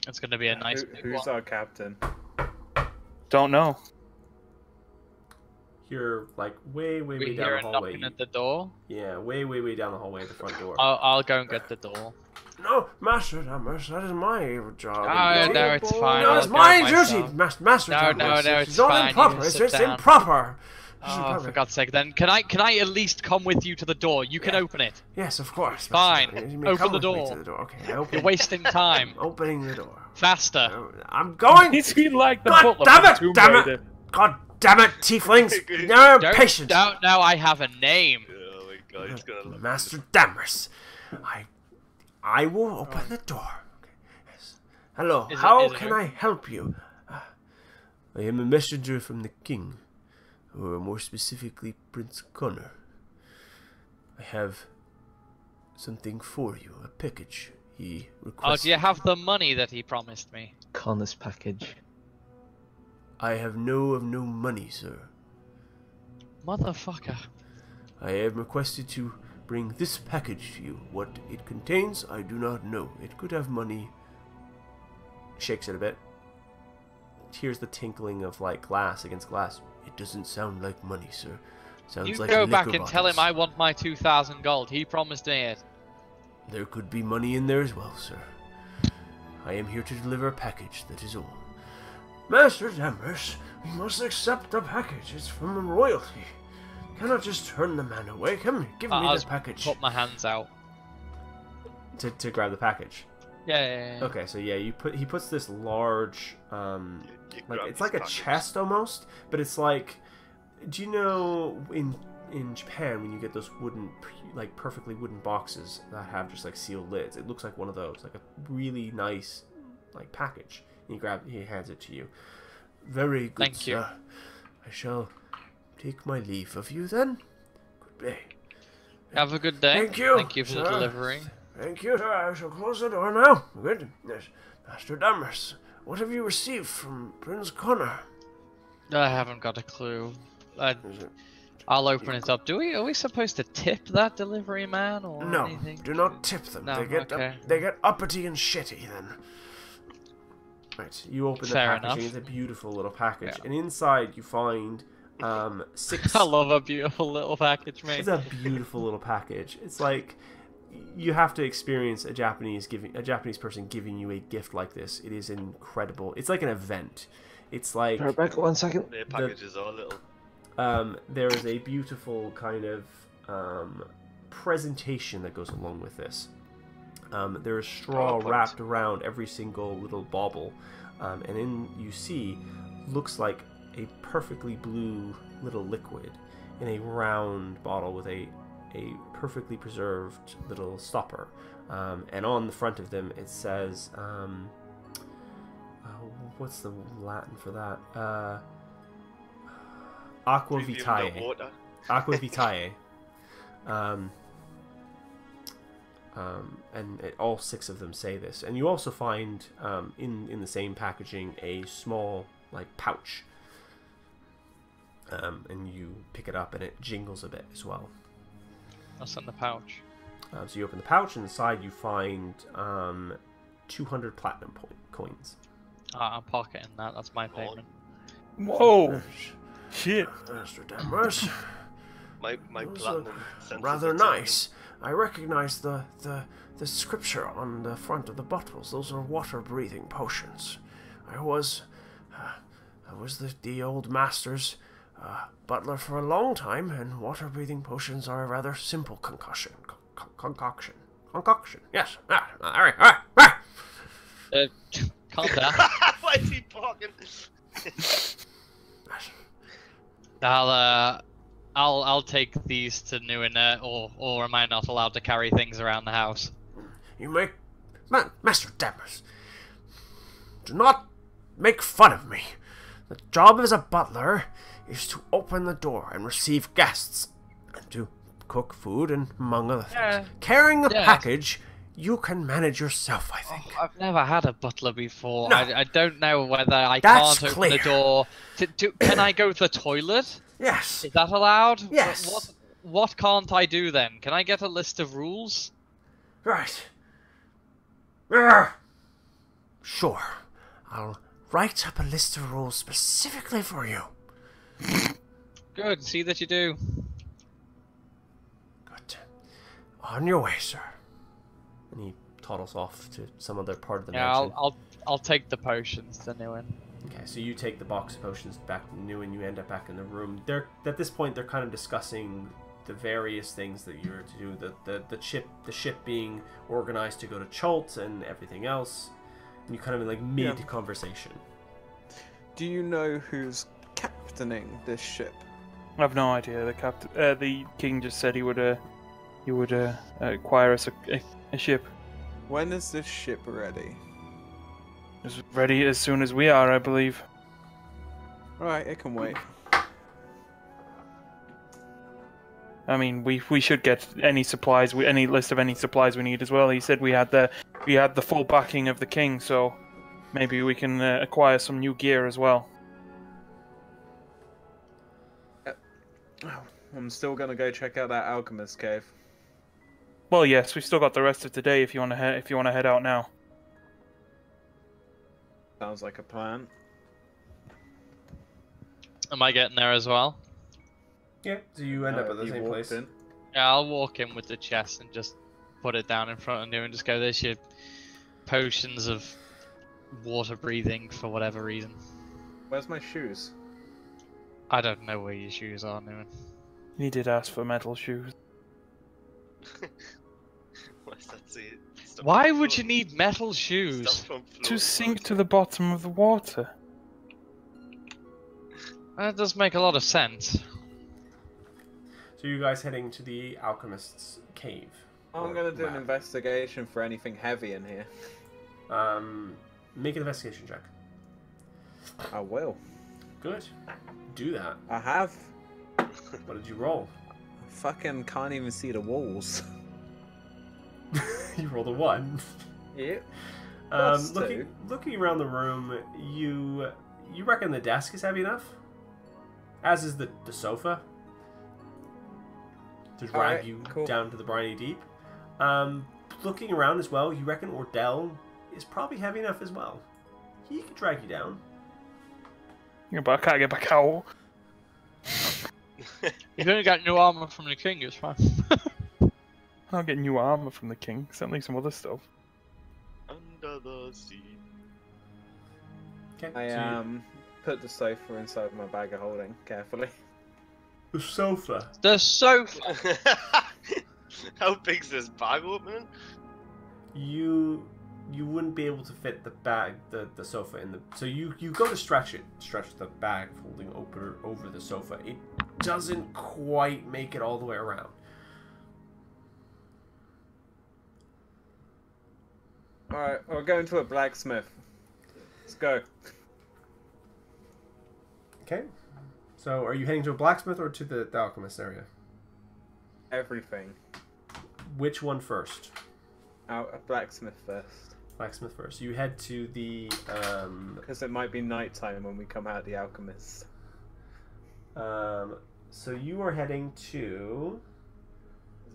It's gonna be a nice big Who's one. our captain? Don't know. You're like way We down hear the a hallway. knocking at the door. Yeah, way down the hallway at the front door. I'll go and get the door. No, Master Dammers, that is my job. Oh, no, it's fine. No, I'll it's go my myself. duty, Master No, Dammers. no, It's it's not fine. improper. You It's sit just down. improper. Oh, for God's sake! Then can I at least come with you to the door? You can open it. Yes, of course. Fine. Master. You may Open come the with me door. to the door. Okay, I open. You're wasting time. I'm opening the door. Faster. I'm going. Is he like the God butler damn from it! Tomb Damn Raider? it! God damn it, tieflings! No patience. Don't know I have a name. Oh my god, he's gonna love Master Dammers, I will open the door. Okay. Yes. Hello, how is it can I help you? I am a messenger from the king, or more specifically Prince Connor. I have something for you, a package he Oh, requested. do you have the money that he promised me? Connor's package. I have no money, sir. Motherfucker. I have requested to bring this package to you. What it contains, I do not know. It could have money. Shakes it a bit. Here's the tinkling of like glass against glass. It doesn't sound like money, sir. Sounds You like go liquor back and tell him bottles. I want my 2,000 gold. He promised me it. There could be money in there as well, sir. I am here to deliver a package, that is all. Master Dammers, you must accept the package. It's from the royalty. You cannot just turn the man away. Come, give me I'll the just package. put my hands out. to grab the package. Yeah. Okay, so yeah, he puts this large You like grab it's this like a package. chest almost, but it's like, do you know in Japan when you get those like perfectly wooden boxes that have just like sealed lids? It looks like one of those, like a really nice like package. He hands it to you. Very good, Thank you. sir. I shall take my leave of you then. Good day. Have a good day. Thank you, Thank you for the sir. delivering. Thank you, sir. I shall close the door now. Good. Yes. Master Dammers, what have you received from Prince Connor? I haven't got a clue. Is it? I'll open it up. Are we supposed to tip that delivery man or No, anything? do not tip them. No, They get uppity and shitty then. Right, you open the Fair packaging. enough. It's a beautiful little package, Yeah. and inside you find 6. I love a beautiful little package, mate. It's a beautiful little package. It's like you have to experience a Japanese person giving you a gift like this. It is incredible. It's like an event. It's like Rebecca, 1 second. Their packages are little. there is a beautiful kind of presentation that goes along with this. There is straw PowerPoint. wrapped around every single little bauble, and in you see looks like a perfectly blue little liquid in a round bottle with a perfectly preserved little stopper, and on the front of them it says what's the Latin for that? Aqua Premium Vitae. no water. Aqua Vitae. All 6 of them say this, and you also find in the same packaging a small like pouch, and you pick it up and it jingles a bit as well. What's in the pouch? So you open the pouch, and inside you find 200 platinum coins. I'm pocketing that. That's my payment. Whoa! Shit! Master Dammers, My those platinum are senses rather are tingling. nice. I recognize the scripture on the front of the bottles. Those are water-breathing potions. I was I was the old master's butler for a long time, and water-breathing potions are a rather simple concoction. Concoction. Yes. All right. Calm down. Why is he barking? I'll take these to Nuin, or am I not allowed to carry things around the house? You make... Master Dammers, do not make fun of me. The job as a butler is to open the door and receive guests, and to cook food and among other things. Carrying a package, you can manage yourself, I think. Oh, I've never had a butler before. No. I don't know whether I That's can't clear. open the door. Can I go to the toilet? Yes. Is that allowed? Yes. What can't I do then? Can I get a list of rules? Right. Sure. I'll write up a list of rules specifically for you. Good. See that you do. Good. On your way, sir. And he toddles off to some other part of the mansion. I'll take the potions to Nuin. Okay, so you take the box of potions back to New, and you end up back in the room. At this point, they're kind of discussing the various things that you're to do. The ship being organized to go to Chult and everything else. And you kind of in like mid conversation. Do you know who's captaining this ship? I've no idea. The king just said he would acquire us a ship. When is this ship ready? It's ready as soon as we are, I believe. Right, it can wait. I mean, we should get any supplies, any list of any supplies we need as well. He said we had the full backing of the king, so maybe we can acquire some new gear as well. I'm still gonna go check out that alchemist cave. Well, yes, we've still got the rest of today. If you want to head out now. Sounds like a plan. Am I getting there as well? Yeah, so you end up at the You same walked place. in. Yeah, I'll walk in with the chest and just put it down in front of you and just go, there's your potions of water breathing for whatever reason. Where's my shoes? I don't know where your shoes are, Nuin. He did ask for metal shoes. What's that say? Stuff Why from would you floor- need metal shoes? Stuff from floor To sink to the bottom of the water. That does make a lot of sense. So you guys heading to the alchemist's cave. I'm Or gonna do an lab. investigation for anything heavy in here. Make an investigation check. I will. Good. Do that. I have. What did you roll? I fucking can't even see the walls. You rolled a 1. Yep. Looking around the room, you reckon the desk is heavy enough? As is the sofa. To drag Alright, you cool. down to the briny deep. Looking around as well, you reckon Ordell is probably heavy enough as well. He could drag you down. Yeah, but I can't get back out. You've only got new armor from the king, it's fine. I'll get new armor from the king. Certainly some other stuff. Under the sea. Okay. I put the sofa inside my bag of holding carefully. The sofa. The sofa! How big's this bag opening? You wouldn't be able to fit the bag, the sofa in the. So you go to stretch the bag folding over the sofa. It doesn't quite make it all the way around. Alright, we're going to a blacksmith. Let's go. Okay. So are you heading to a blacksmith or to the alchemist area? Everything. Which one first? Out a blacksmith first. Blacksmith first. You head to the Because it might be nighttime when we come out of the alchemist. so you are heading to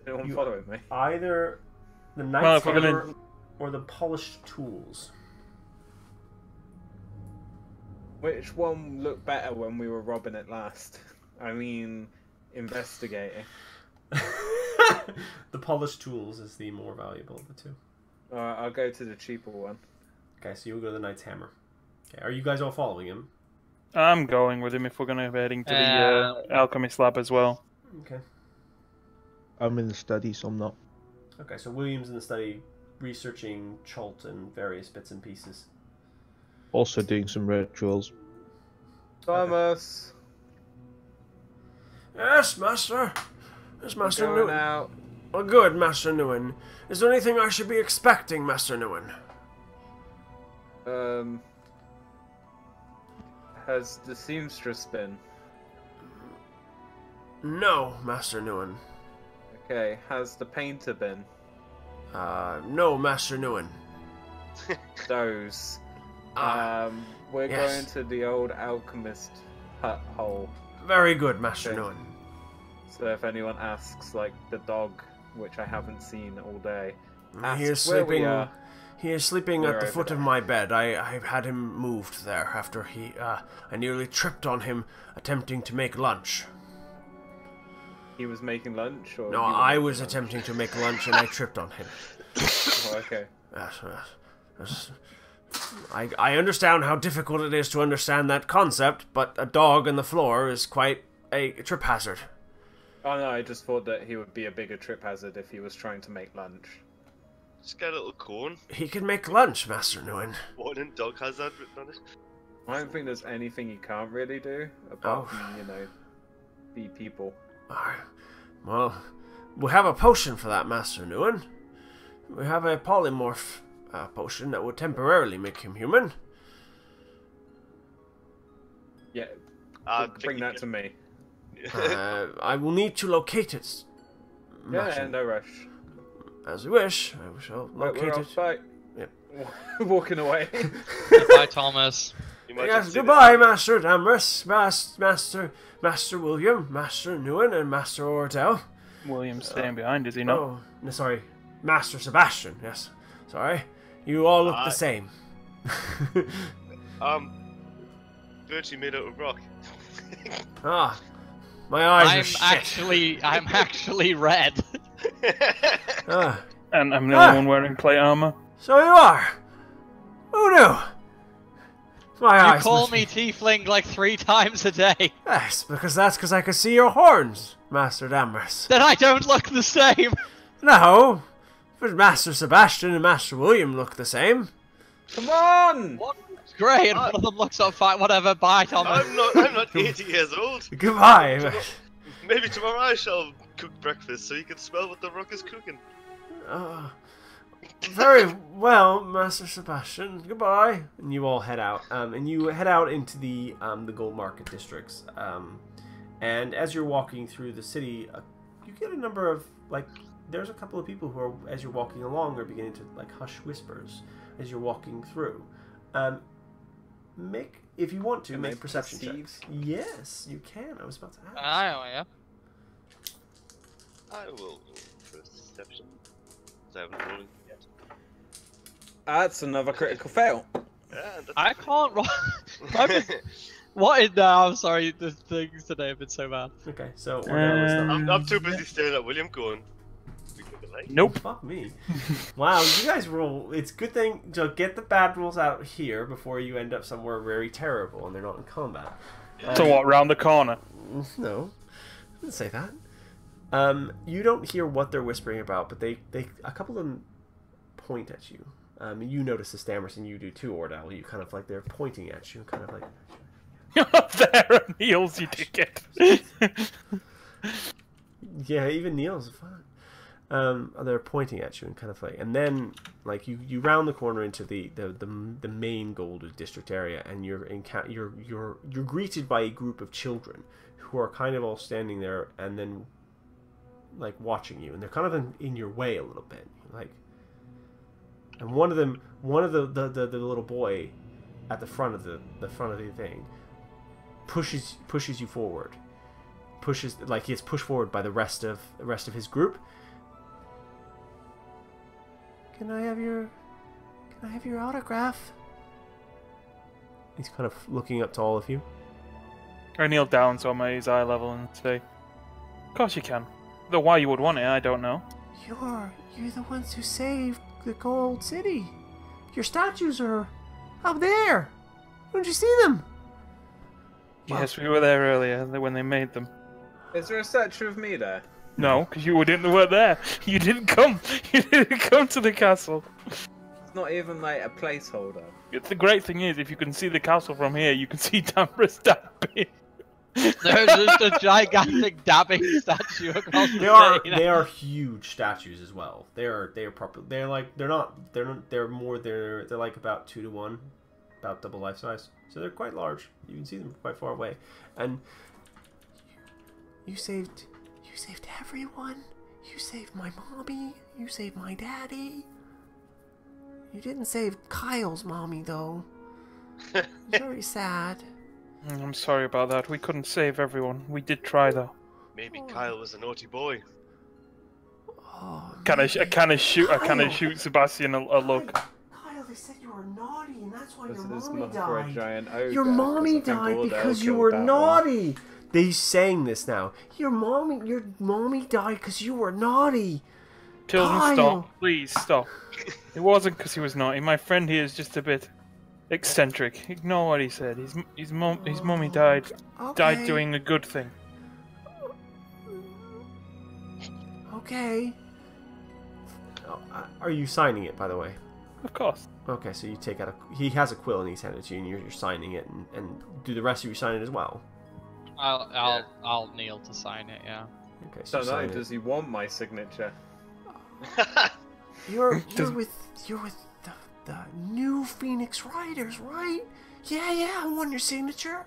Is anyone following me? either the Well, knight's if we're gonna- hammer or the polished tools. Which one looked better when we were robbing it last? I mean, investigating. The polished tools is the more valuable of the two. Alright, I'll go to the cheaper one. Okay, so you'll go to the knight's hammer. Okay, are you guys all following him? I'm going with him if we're going to be heading to the alchemist lab as well. Okay. I'm in the study, so I'm not. Okay, so William's in the study researching Chult and various bits and pieces. Also doing some rituals. Thomas! Yes, Master. Yes, Master Going Nguyen. out. Oh, good, Master Nguyen. Is there anything I should be expecting, Master Nguyen? Has the seamstress been? No, Master Nguyen. Okay, has the painter been? No, Master Nguyen. Those. We're yes. going to the old alchemist hut hole. Very good, Master Okay. Nguyen. So if anyone asks, like, the dog, which I haven't seen all day, He is ask where we sleeping. are. He is sleeping We're at the over foot of there. my bed. I had him moved there after I nearly tripped on him attempting to make lunch. He was making lunch, or No, you were I making was lunch? attempting to make lunch and I tripped on him. Oh, okay. Yes. I understand how difficult it is to understand that concept, but a dog on the floor is quite a trip hazard. Oh no, I just thought that he would be a bigger trip hazard if he was trying to make lunch. Just get a little cone. He can make lunch, Master Nguyen. Warning, dog has that written on it. I don't think there's anything you can't really do apart Oh. from, be people. Alright. Well, we have a potion for that, Master Nguyen. We have a polymorph potion that would temporarily make him human. Yeah, bring that to me. I will need to locate it. Yeah, Master. no rush. As you wish, I shall Right, locate we're it. off, bye. Yep. Walking away. Goodbye, Thomas. You might Yes, just see goodbye, Master Damrus, Master William, Master Nguyen, and Master Lerithell. William's staying behind, is he not? Oh, no, sorry, Master Sebastian. Yes, sorry. You all look the same. virtually made out of rock. Ah, my eyes are shit. I'm actually red. Ah, And I'm the only one wearing plate armor. so you are. Who knew? My You eyes call must me be- tiefling like 3 times a day. Yes, because I could see your horns, Master Damrus. Then I don't look the same. No, but Master Sebastian and Master William look the same. Come on! Great, and one of them looks up fine. Whatever, bye, Thomas. I'm not 80 years old. Goodbye. Maybe tomorrow I shall cook breakfast so you can smell what the rock is cooking. Very well, Master Sebastian. Goodbye. And you all head out. And you head out into the gold market districts. And as you're walking through the city, you get a number of there's a couple of people who are, as you're walking along, are beginning to hush whispers as you're walking through. If you want to, Can make I perception perceive? checks. Yes, you can. I was about to ask. Yeah. I will roll perception. I haven't rolled yet. That's another critical fail. Yeah, that's I can't roll. What is that? I'm sorry, the things today have been so bad. Okay, so I'm too busy staring at William going. "We could be like." Nope. Fuck me. Wow, you guys roll. It's a good thing to get the bad rolls out here before you end up somewhere very terrible and they're not in combat. So what, round the corner? No, I didn't say that. You don't hear what they're whispering about, but they a couple of them point at you. You notice the Stammers, and you do too, Ordell. You kind of they're pointing at you, kind of like. You're up there and heals, you dickhead. Yeah, even Neil's fine. They're pointing at you and kind of and then you round the corner into the main gold district area, and you're greeted by a group of children who are kind of all standing there and then watching you, and they're kind of in your way a little bit, and one of the little boy at the front of the thing pushes you forward. He gets pushed forward by the rest of his group. Can I have your autograph? He's kind of looking up to all of you. I kneel down so I'm at his eye level and say, "Of course you can. Though why you would want it, I don't know." You're the ones who saved the gold city. Your statues are up there. Don't you see them? Yes, we were there earlier when they made them. Is there a statue of me there? No, because you weren't there. You didn't come. You didn't come to the castle. It's not even like a placeholder. The great thing is, if you can see the castle from here, you can see Damrus dabbing. There's just a gigantic dabbing statue across the They are huge statues as well. They're proper. They're like they're like about 2 to 1, about double life size. So they're quite large. You can see them quite far away. And you saved everyone. You saved my mommy. You saved my daddy. You didn't save Kyle's mommy though. It's very sad. I'm sorry about that. We couldn't save everyone. We did try though. Maybe Kyle was a naughty boy. Oh, Can I shoot Sebastian a look? Kyle, they said you were naughty, and that's why This your is mommy for a died. giant ogre. Your mommy 'cause I think died Ordell because you killed were that one. naughty. They saying this now. Your mommy died because you were naughty. Children, Kyle. stop. Please stop. It wasn't because he was naughty. My friend here is just a bit eccentric. Ignore what he said. His mummy died. Died doing a good thing. Okay. Oh, are you signing it, by the way? Of course. Okay, so you take out he has a quill and he's handed it to you, and you're signing it, and do the rest of you sign it as well? I'll kneel to sign it. Yeah. Okay, so So now, sign it. does he want my signature? You're with the new Phoenix Riders, right? Yeah, I want your signature.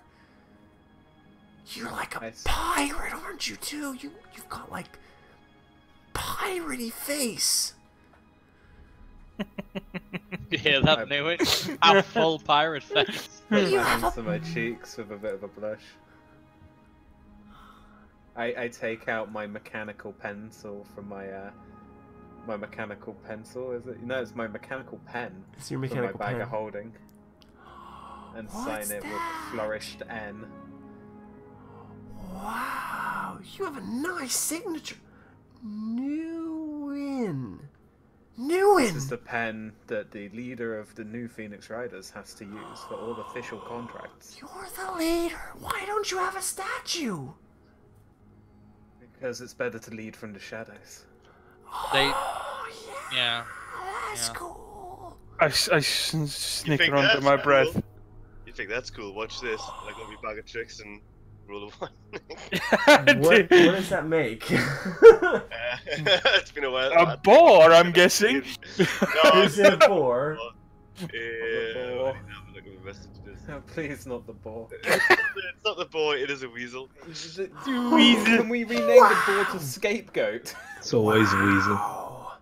You're like a pirate, aren't you? Too. You've got like piratey face. You hear that, Newit? Have full pirate face. Put You my have hands a- to my cheeks with a bit of a blush. I take out my mechanical pencil from my my mechanical pencil. Is it? No, it's my mechanical pen. It's your from mechanical my bag pen. of holding. And What's sign it with that? a flourished N. Wow, you have a nice signature. This is the pen that the leader of the new Phoenix Riders has to use for all official contracts. You're the leader. Why don't you have a statue? Because it's better to lead from the shadows. They, Oh, yeah. That's Yeah. cool. I snicker think under that's my cool? breath. You think that's cool? Watch this. I got my bag of tricks and roll a one. What does that make? It's been a while. A boar, I'm guessing. No, Is it a boar? Yeah, look at my messages. Oh, please, not the boar. It's not the boy, it is a weasel. Can we rename the boar to Scapegoat? It's always Weasel. Oh,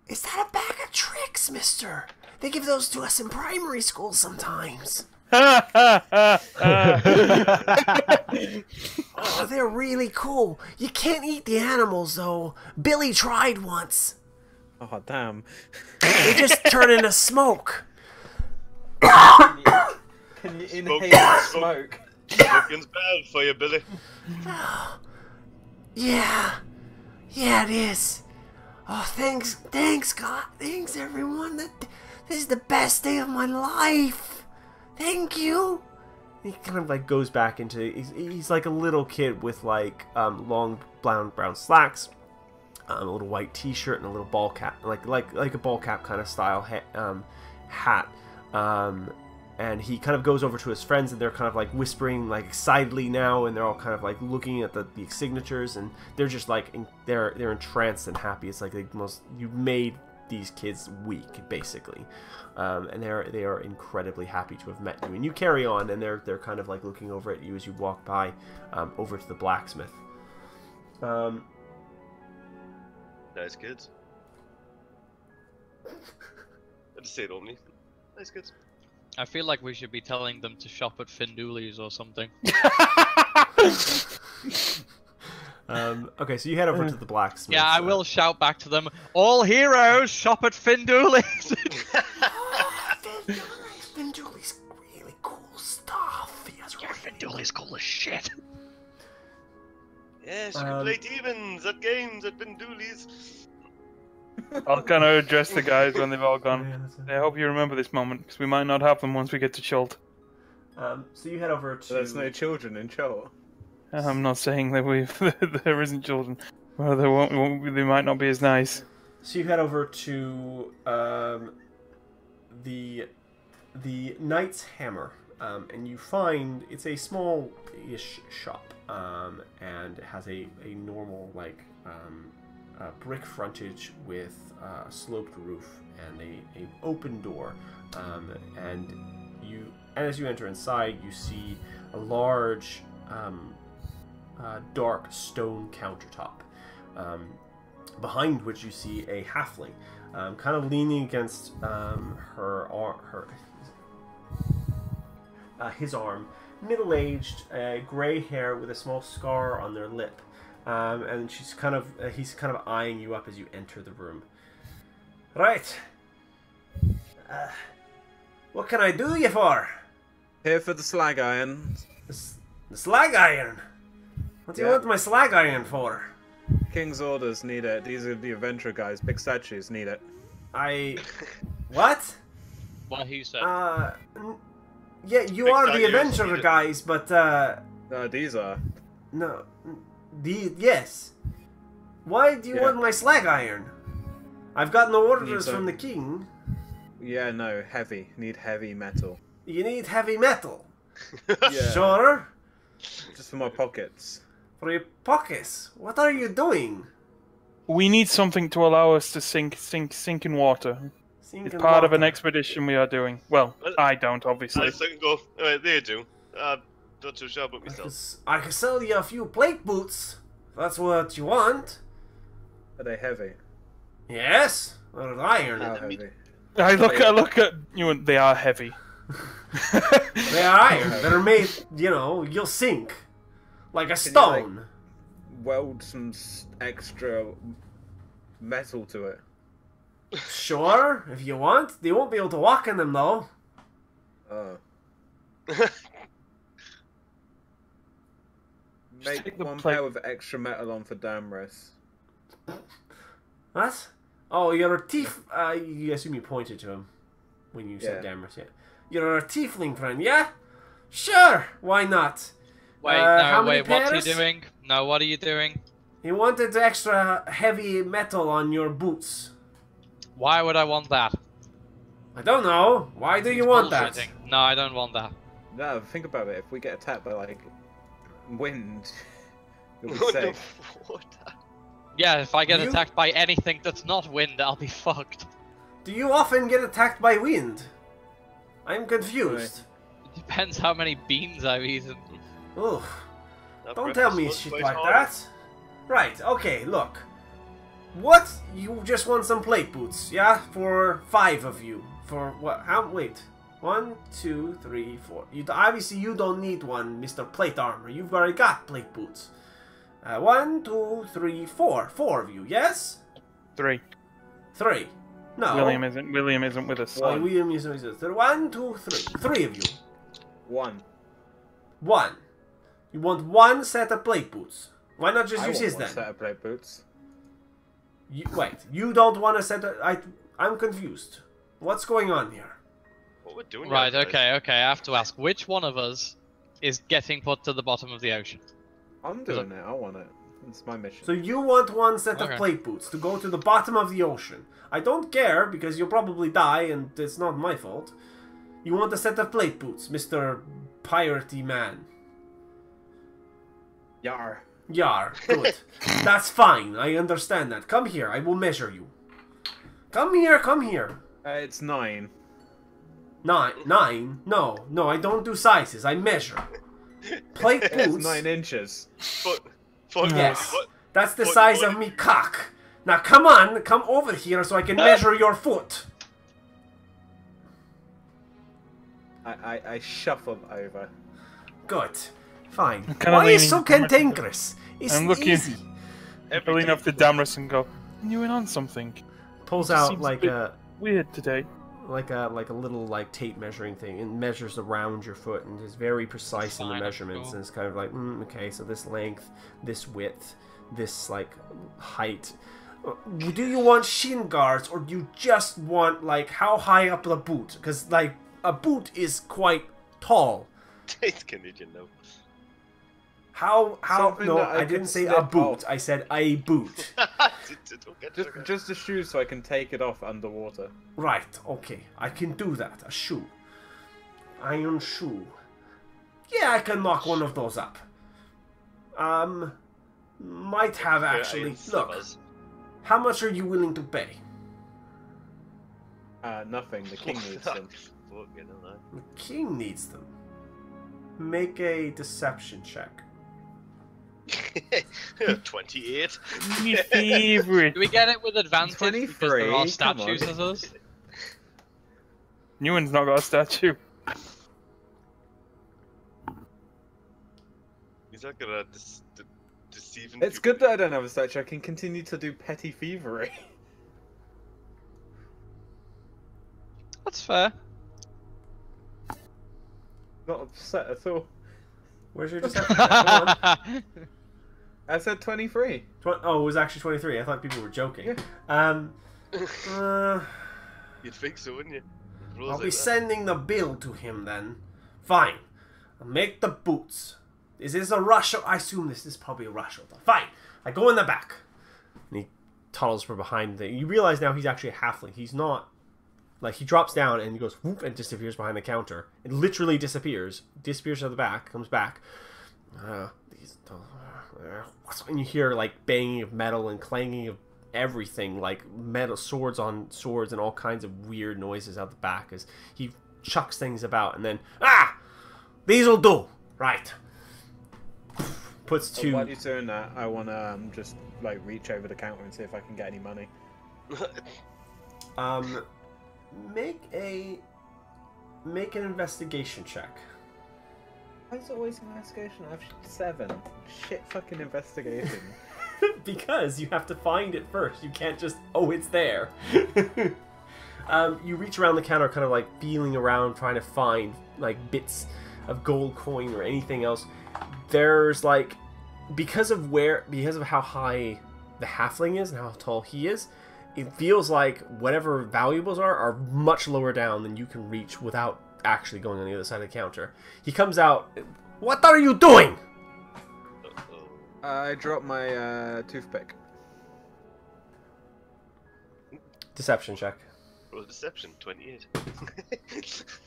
is that a bag of tricks, mister? They give those to us in primary school sometimes. Oh, they're really cool. You can't eat the animals, though. Billy tried once. Oh, damn. They just turn into smoke. Can you Smoke. inhale smoke? Smoking's bad for you, Billy. Yeah, it is. Oh, thanks, God. Thanks, everyone. This is the best day of my life. Thank you. He kind of like goes back into he's like a little kid with like long brown slacks, a little white T-shirt and a little ball cap, like a ball cap kind of style hat. And he kind of goes over to his friends, and they're kind of like whispering like excitedly now, and they're all kind of like looking at the signatures, and they're just like they're entranced and happy. It's like the most you made these kids week basically, and they are incredibly happy to have met you. And you carry on, and they're kind of like looking over at you as you walk by over to the blacksmith. Nice kids. I just say it openly. Nice kids. I feel like we should be telling them to shop at Findooley's or something. Okay, so you head over to the blacksmith. Yeah, I will shout back to them, all heroes shop at Findooley's! Findooley's really cool stuff. He has really Findooley's cool as shit. Yes, you can play demons at games at Bindooli's. I'll kind of address the guys when they've all gone. I hope you remember this moment, because we might not have them once we get to Chult. So you head over to... There's no children in Chol. I'm not saying that there isn't children. Well, they might not be as nice. So you head over to the Knight's Hammer, and you find it's a small-ish shop, and it has a normal brick frontage with a sloped roof and a open door, and as you enter inside, you see a large dark stone countertop, behind which you see a halfling, kind of leaning against his arm, middle-aged, gray hair with a small scar on their lip, and he's kind of eyeing you up as you enter the room. Right. What can I do you for? Here for the slag iron. The slag iron? What do you want my slag iron for? King's orders need it. These are the adventure guys. Big statues need it. What? What he said. Yeah, you Big are the statues adventurer need it. guys, but No, these are. no, yes. Why do you want my slag iron? I've got no orders some. from the king. Yeah, no, heavy. Need heavy metal. You need heavy metal. Yeah. Sure. Just for my pockets. For your pockets. What are you doing? We need something to allow us to sink in water. It's Sinking part of an water. expedition we are doing. Well, I don't, obviously. I can go. They do. Not too sure about myself. I can sell you a few plate boots. If that's what you want. Are they heavy? Yes. Or iron. How heavy? I look at you, and they are heavy. They are iron. They're made, you'll sink. Like a Can you, stone. Weld some extra metal to it. Sure, if you want. They won't be able to walk in them, though. Oh. take Make the one plate. pair with extra metal on for Damris. What? Oh, you're a tief... you assume you pointed to him when you said Yeah. Dammers, yeah. You're a tiefling friend, yeah? Sure, why not? Wait, how no, many wait, what's pairs? he doing? No, what are you doing? He wanted extra heavy metal on your boots. Why would I want that? I don't know. Why do you want that? Bullshitting. No, I don't want that. No, think about it. If we get attacked by, like, wind, you'll be What the safe. what? Yeah, if I get You- attacked by anything that's not wind, I'll be fucked. Do you often get attacked by wind? I'm confused. It depends how many beans I've eaten. Ugh. That Don't tell breakfast me was shit quite like hard. that. Right, okay, look. What? You just want some plate boots, yeah? For 5 of you. For what? How? Wait. 1, 2, 3, 4. Obviously, you don't need one, Mr. Plate Armor. You've already got plate boots. 1, 2, 3, 4. 4 of you, yes? 3. 3. No. William isn't with us. Oh, William is 1, 2, 3. 3 of you. One. 1. You want 1 set of plate boots. Why not just I use want his one then? set of plate boots. Wait, you don't want a set of... I'm confused. What's going on here? What we're doing Right, here, guys. okay, I have to ask, which one of us is getting put to the bottom of the ocean? I'm doing it. I want it. It's my mission. So you want 1 set of Okay. plate boots to go to the bottom of the ocean. I don't care, because you'll probably die, and it's not my fault. You want a set of plate boots, Mr. Piratey Man. Yar. Yar, good. That's fine, I understand that. Come here, I will measure you. Come here, come here. It's 9. 9? No, I don't do sizes, I measure. Plate It's boots? 9 inches. Foot, Yes. foot. That's the Foot, size foot. of me cock. Now come on, come over here so I can measure your foot. I shuffle over. Good. Fine. kinda Why are you leaning so cantankerous? It's I'm looking- easy. I lean up to Damrus and go, "You in on something? Pulls It out seems like bit a weird today." like a little like tape measuring thing and measures around your foot and is very precise in the Fine, measurements cool. and it's kind of like okay, so this length, this width, this like height. Do you want shin guards or do you just want like how high up the boot? Because like a boot is quite tall. It's Canadian now. How? Something No, that I I didn't could say a slip boot. off. I said a boot. Don't get sugar. Just a shoe so I can take it off underwater. Right, okay. I can do that. A shoe. Iron shoe. Yeah, I can knock one of those up. Might have actually. Iron Look, slippers. how much are you willing to pay? Nothing. The king needs them. Fucking hell, The king needs them. Make a deception check. 28. My favorite. Do we get it with advantage? Because there 23, are come statues on. of us. Newen's not got a statue. He's not gonna deceive him. It's good that I don't have a statue. I can continue to do petty thievery. That's fair. Not upset at all. Where's your deception check? Come on. I said 23. Oh, it was actually 23. I thought people were joking. You'd think so, wouldn't you? Rules I'll like be that. sending the bill to him then. Fine. I'll make the boots. Is this a rush? I assume this is probably a rush. Fine. I go in the back. And he toddles from behind the... You realize now he's actually a halfling. He's not... Like, he drops down and he goes whoop and disappears behind the counter. It literally disappears. Disappears to the back. Comes back. And you hear, like, banging of metal and clanging of everything. Like, metal swords on swords and all kinds of weird noises out the back as he chucks things about. And then, these'll do. Right. Puts two... While you're doing that, I want to just, like, reach over the counter and see if I can get any money. Make an investigation check. Why is it always an investigation? I have 7. Shit fucking investigation. Because you have to find it first. You can't just, oh, it's there. You reach around the counter, kind of like feeling around, trying to find like bits of gold coin or anything else. There's like, because of how high the halfling is and how tall he is, it feels like whatever valuables are much lower down than you can reach without actually going on the other side of the counter. He comes out. What are you doing? I dropped my toothpick. Deception check. Roll deception, 28.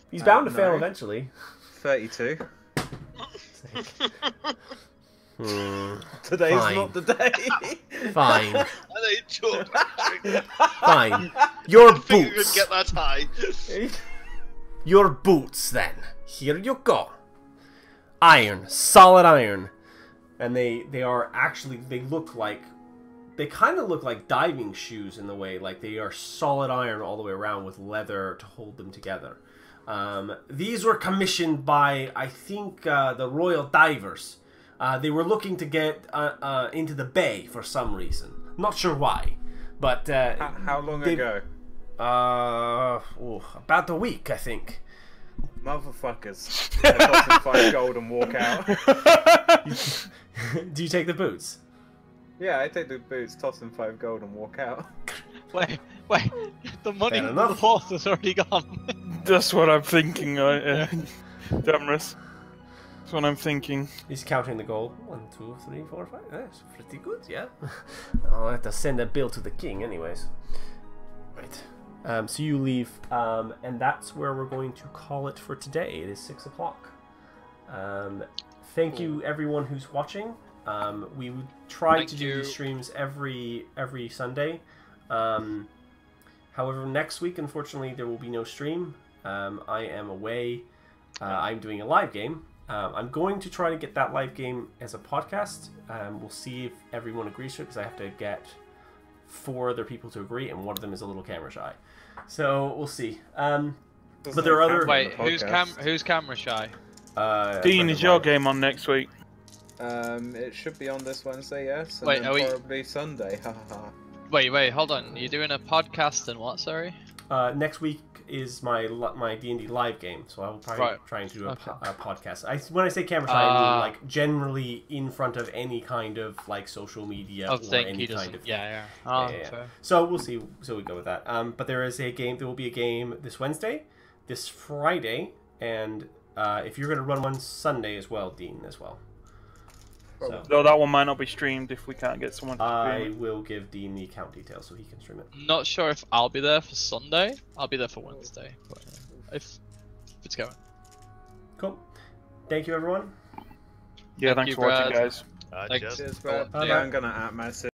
He's bound to fail No. eventually. 32. Today's Fine. not the day. Fine. And I jumped. Fine. Your Think you could boots. get that high. Your boots, then. Here you go. Iron. Solid iron. And they are actually, they kind of look like diving shoes in the way. Like they are solid iron all the way around with leather to hold them together. These were commissioned by, I think, the Royal Divers. They were looking to get into the bay for some reason. Not sure why. But How long ago? about a week, I think. Motherfuckers. I toss them 5 gold and walk out. Do you take the boots? Yeah, I take the boots, toss them 5 gold and walk out. Wait, the money Fair for the enough. horse has already gone. That's what I'm thinking, Damrus. That's what I'm thinking. He's counting the gold. 1, 2, 3, 4, 5. That's pretty good, yeah. I'll have to send a bill to the king, anyways. Right. So you leave, and that's where we're going to call it for today. It is 6 o'clock. Thank you, everyone who's watching. We would try to do these streams every Sunday. However, next week, unfortunately, there will be no stream. I am away. I'm doing a live game. I'm going to try to get that live game as a podcast. We'll see if everyone agrees to it, because I have to get 4 other people to agree, and one of them is a little camera shy. So we'll see. But there are other... Wait, who's camera shy? Dean, is your game on next week? It should be on this Wednesday, yes. And Wait, then are we- probably Sunday. Haha. Wait, hold on. You're doing a podcast and what? Sorry. Next week is my D&D live game, so I will probably try and do a podcast. When I say camera shy, I mean like generally in front of any kind of like social media or any kind of yeah. Fair. So we'll see. So we go with that. But there is a game. There will be a game this Wednesday, this Friday, and if you're going to run one Sunday as well, Dean, as well. So, Though that one might not be streamed if we can't get someone to stream I it. will give Dean the account details so he can stream it. Not sure if I'll be there for Sunday. I'll be there for Wednesday. But if it's going. Cool. Thank you, everyone. Yeah, Thank thanks you, for watching, Brad. guys. Thanks. Cheers. Cheers, Brett. Bye-bye. Yeah, I'm gonna at message.